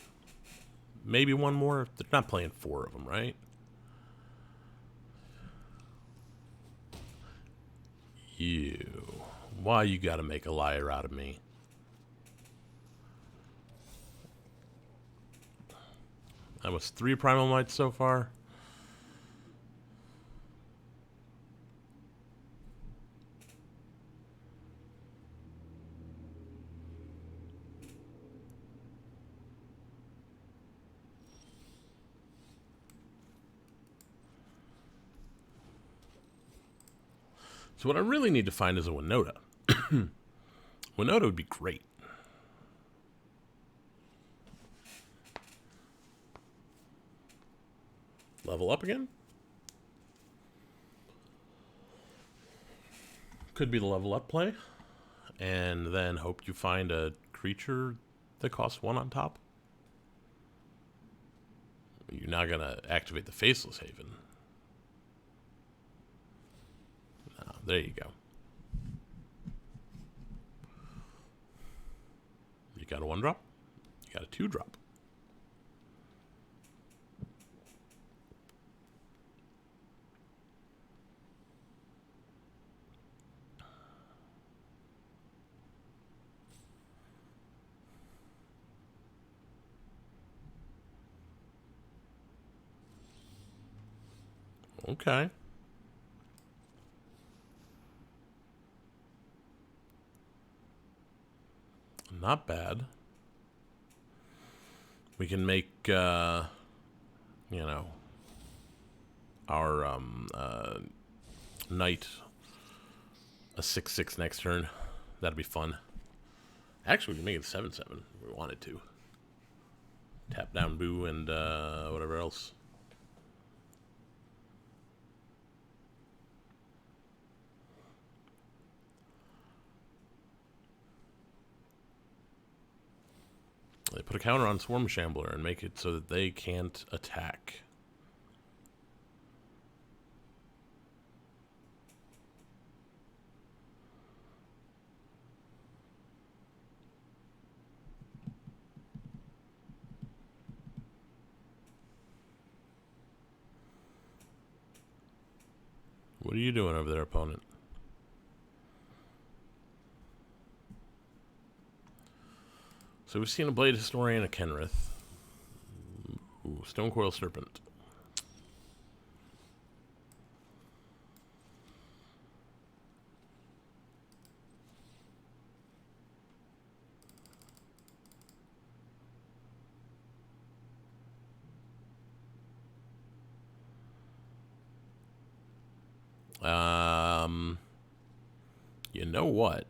Maybe one more. They're not playing 4 of them, right? You. Why you gotta make a liar out of me? That was 3 primal mites so far. So what I really need to find is a Winota. Winota would be great. Level up again? Could be the level up play. And then hope you find a creature that costs 1 on top. You're not going to activate the Faceless Haven. No, there you go. You got a 1-drop. You got a 2-drop. Okay. Not bad. We can make, you know, our knight a 6/6 next turn. That'd be fun. Actually, we can make it 7/7 if we wanted to. Tap down Boo and whatever else. They put a counter on Swarm Shambler and make it so that they can't attack. What are you doing over there, opponent? So we've seen a Blade Historian, a Kenrith. Ooh, Stonecoil Serpent. You know what?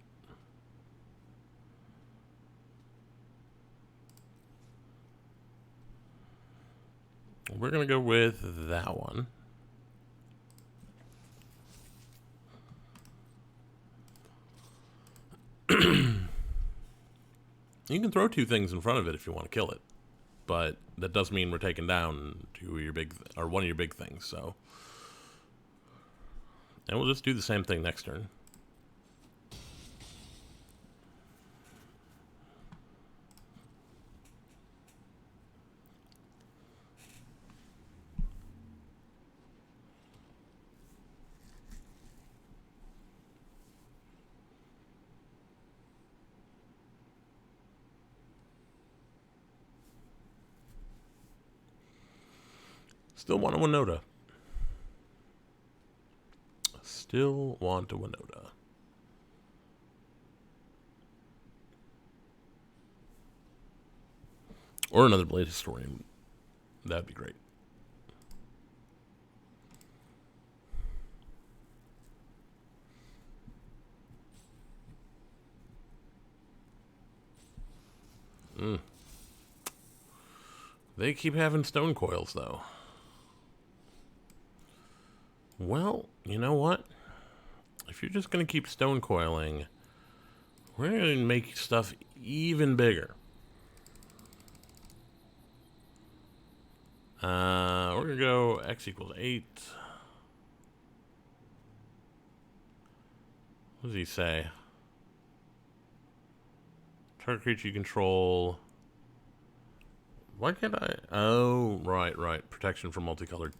We're going to go with that one. You can throw 2 things in front of it if you want to kill it. But that does mean we're taking down 2 of your big, or 1 of your big things, so. And we'll just do the same thing next turn. Still want a Winota. Still want a Winota. Or another Blade Historian. That'd be great. They keep having stone coils, though. Well, you know what? if you're just going to keep stone coiling, we're going to make stuff even bigger. We're going to go x equals 8. What does he say? Target creature you control. Why can't I? Oh, right. Protection from multicolored.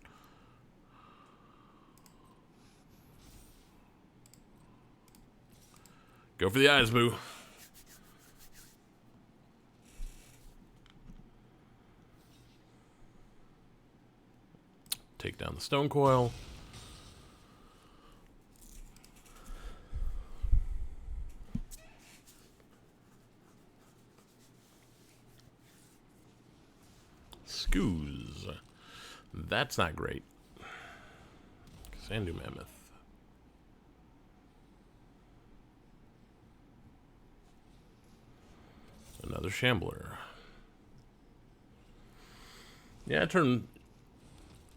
Go for the eyes, Boo. Take down the stone coil. Scoos. That's not great. Sandu Mammoth. Another Shambler. Yeah, that turn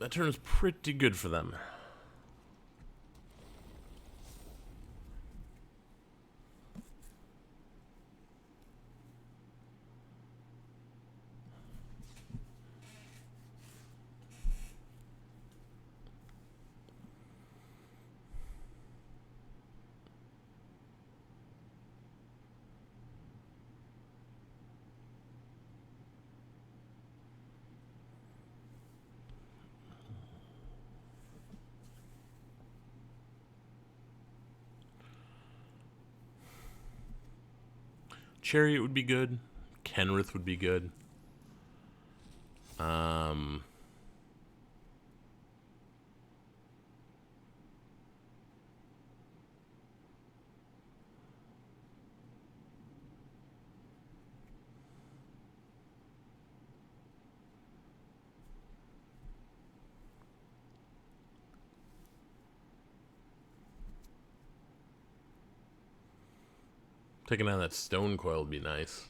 is pretty good for them. Chariot would be good. Kenrith would be good. Taking out that stone coil would be nice.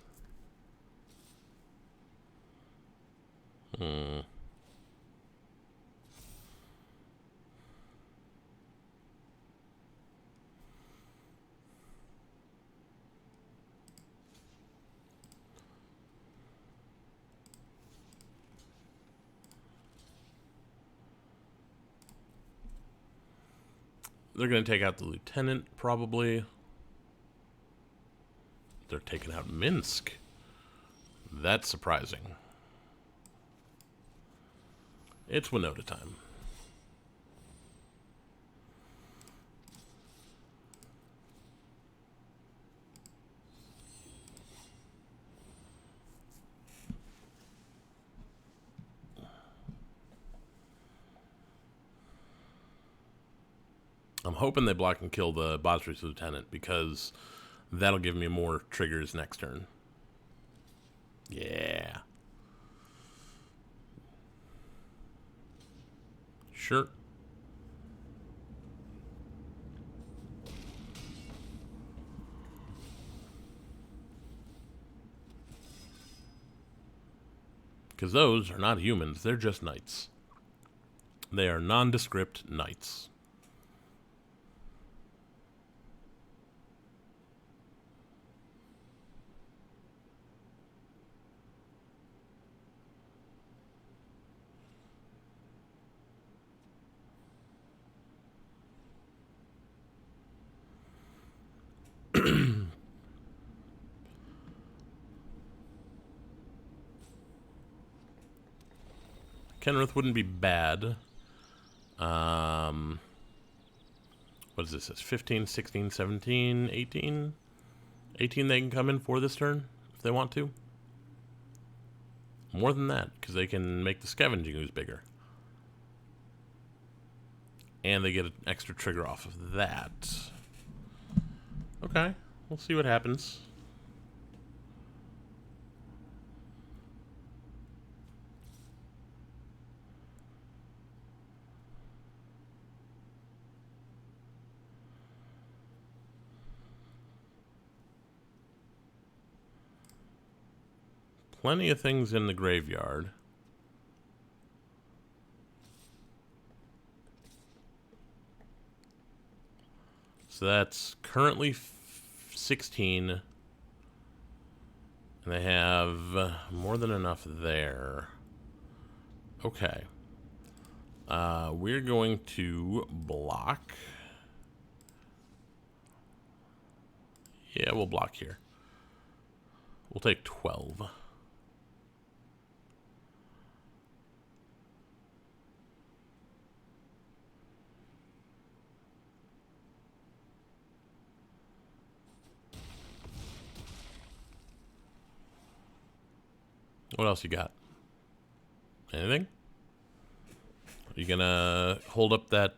They're going to take out the lieutenant, probably. They're taking out Minsk. That's surprising. It's Winota time. I'm hoping they block and kill the Bosphorus Lieutenant, because that'll give me more triggers next turn. Yeah. Sure. Because those are not humans, they're just knights. They are nondescript knights. Kenrith wouldn't be bad. What is this? It's 15, 16, 17, 18? 18 they can come in for this turn, if they want to. More than that, because they can make the scavenging ooze bigger. And they get an extra trigger off of that. Okay, we'll see what happens. Plenty of things in the graveyard. So that's currently 16. And they have more than enough there. Okay. We're going to block. Yeah, we'll block here. We'll take 12. What else you got? Anything? Are you gonna hold up that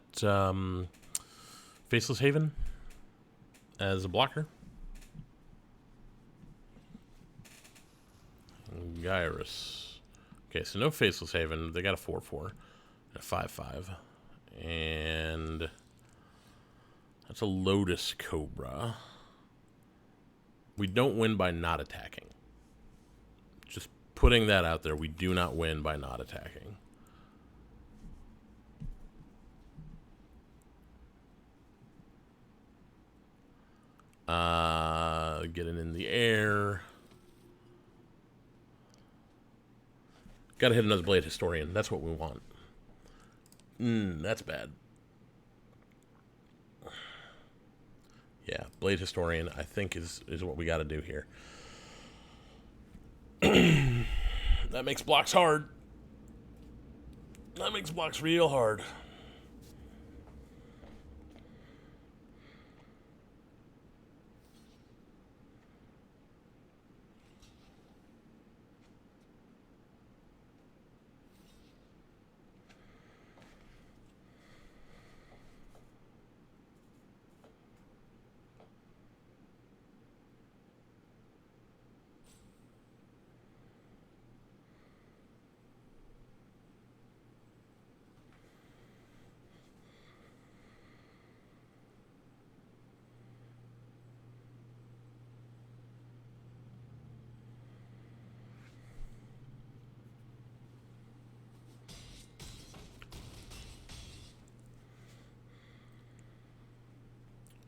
Faceless Haven as a blocker? Gyrus. Okay, so no Faceless Haven. They got a 4/4, a 5/5, and that's a Lotus Cobra. We don't win by not attacking. Just putting that out there. We do not win by not attacking. Getting in the air. Gotta hit another Blade Historian. That's what we want. That's bad. Yeah, Blade Historian, I think, is what we gotta do here. That makes blocks hard. That makes blocks real hard.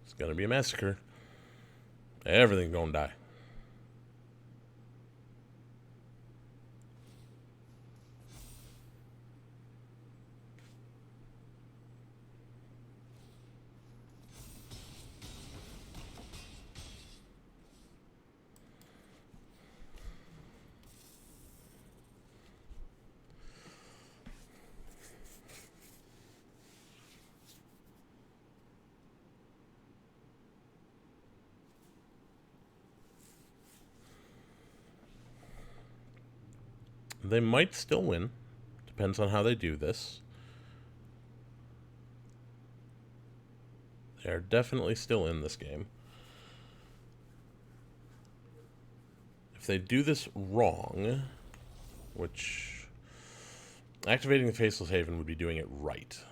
It's gonna be a massacre. Everything's gonna die. They might still win. Depends on how they do this. They are definitely still in this game. If they do this wrong, which activating the Faceless Haven would be doing it right.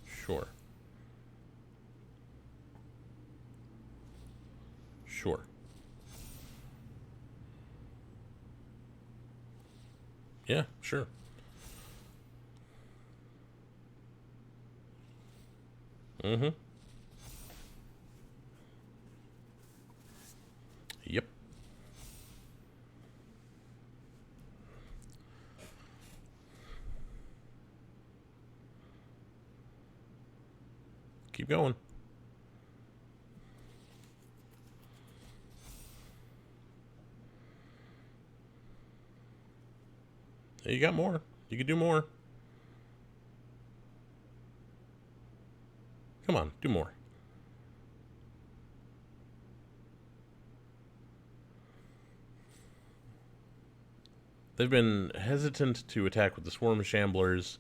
Sure. Sure. Yeah, sure. Mm-hmm. Yep. Keep going. You got more. You could do more. Come on, do more. They've been hesitant to attack with the Swarm of Shamblers.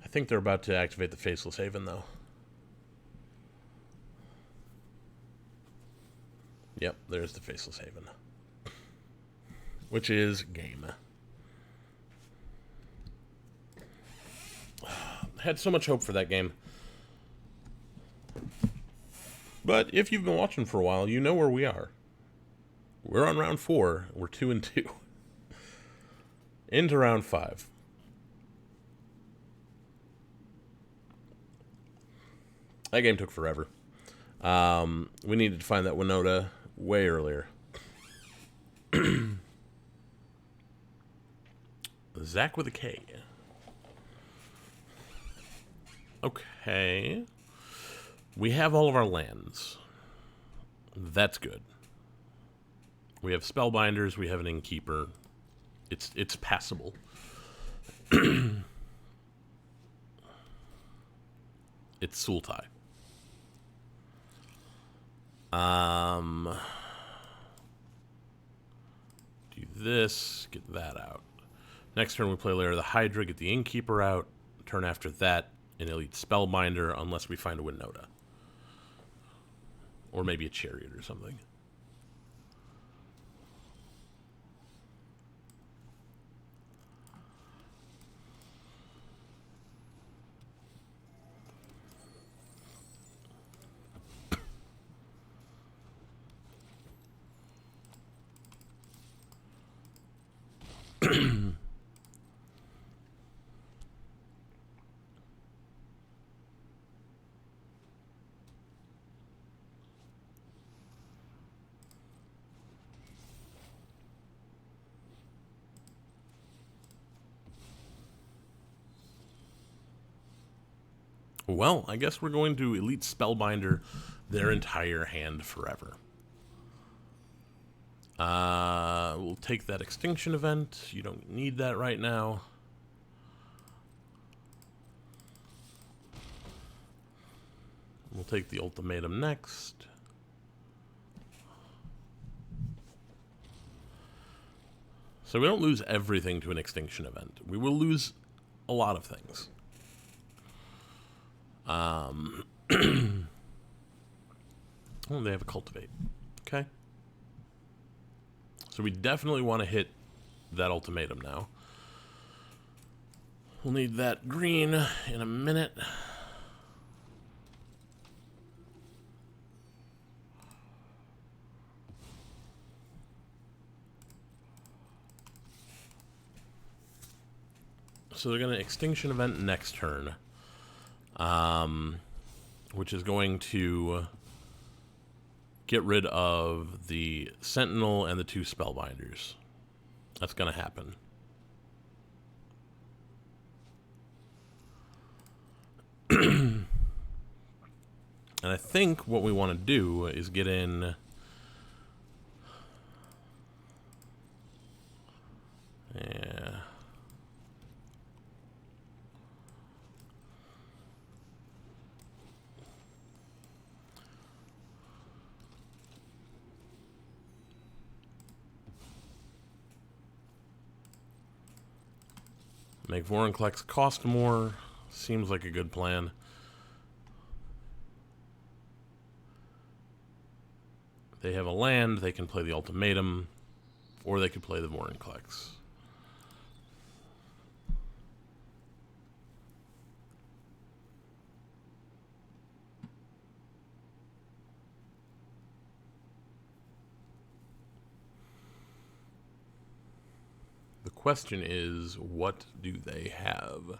I think they're about to activate the Faceless Haven, though. Yep, there's the Faceless Haven. Which is game. Had so much hope for that game. But if you've been watching for a while, you know where we are. We're on round 4. We're 2-2. Into round 5. That game took forever. We needed to find that Winota way earlier. Zach with a K. Okay. We have all of our lands. That's good. We have Spellbinders. We have an Innkeeper. It's passable. It's Sultai. Do this. Get that out. Next turn we play Lair of the Hydra. Get the Innkeeper out. Turn after that, an Elite Spellbinder, unless we find a Winota. Or maybe a Chariot or something. Well, I guess we're going to Elite Spellbinder their entire hand forever. We'll take that Extinction event. You don't need that right now. We'll take the Ultimatum next. So we don't lose everything to an Extinction event. We will lose a lot of things. Oh, they have a Cultivate. Okay. So we definitely want to hit that Ultimatum now. We'll need that green in a minute. So they're going to Extinction event next turn. Which is going to get rid of the Sentinel and the 2 Spellbinders. That's going to happen. And I think what we want to do is get in... Yeah... Make Vorinclex cost more. Seems like a good plan. They have a land. They can play the Ultimatum. Or they could play the Vorinclex. The question is, what do they have?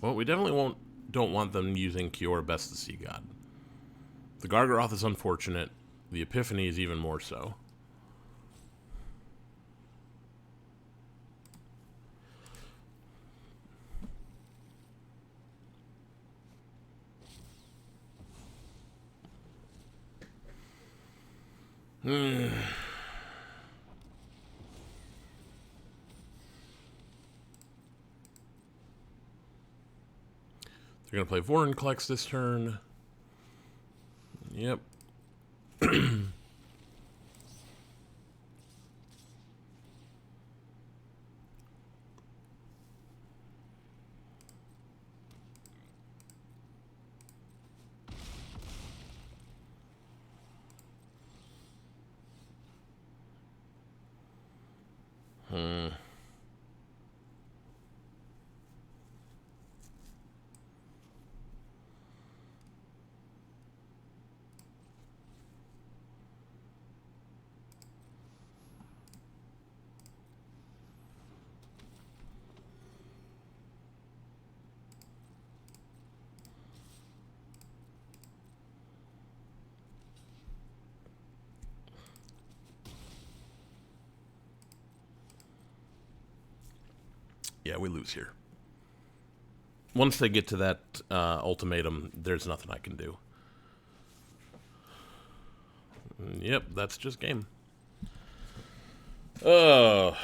Well, we definitely don't want them using Kiora Best the Sea God. The Gargaroth is unfortunate. The Epiphany is even more so. They're going to play Vorinclex this turn. Yep. Yeah, we lose here. Once they get to that ultimatum, there's nothing I can do. Yep, that's just game. Oh.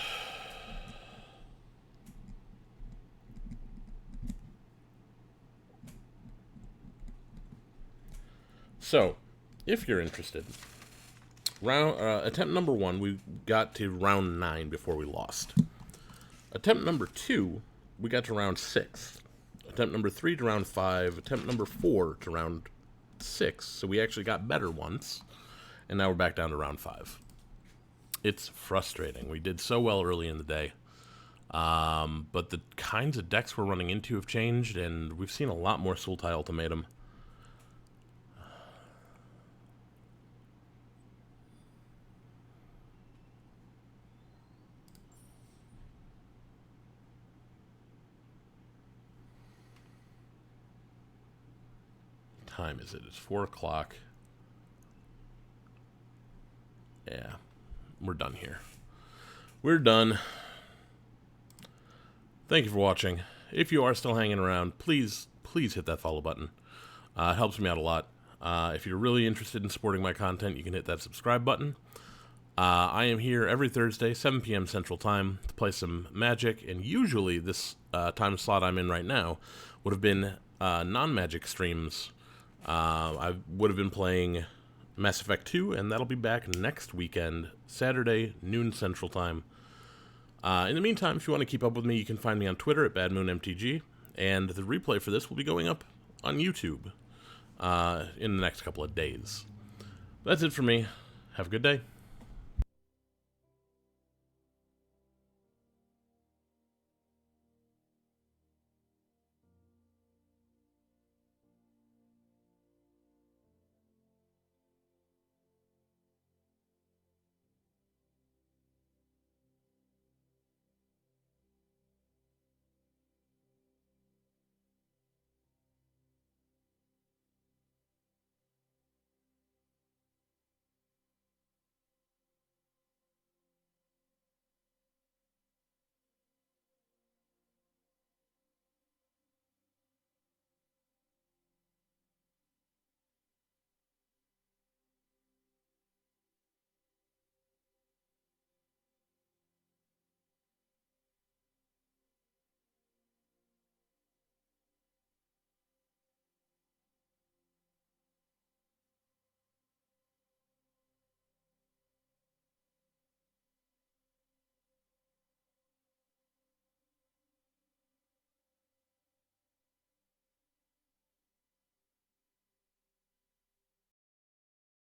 So, if you're interested, attempt number 1, we got to round 9 before we lost. Attempt number 2, we got to round 6. Attempt number 3 to round 5. Attempt number 4 to round 6. So we actually got better once. And now we're back down to round 5. It's frustrating. We did so well early in the day. But the kinds of decks we're running into have changed, and we've seen a lot more Sultai Ultimatum. Time is it? It's 4 o'clock. Yeah, we're done here. We're done. Thank you for watching. If you are still hanging around, please hit that follow button. It helps me out a lot. If you're really interested in supporting my content, you can hit that subscribe button. I am here every Thursday, 7 p.m. Central Time, to play some Magic, and usually this time slot I'm in right now would have been non-Magic streams. I would have been playing Mass Effect 2, and that'll be back next weekend, Saturday, noon Central Time. In the meantime, if you want to keep up with me, you can find me on Twitter at BadMoonMTG, and the replay for this will be going up on YouTube in the next couple of days. That's it for me. Have a good day.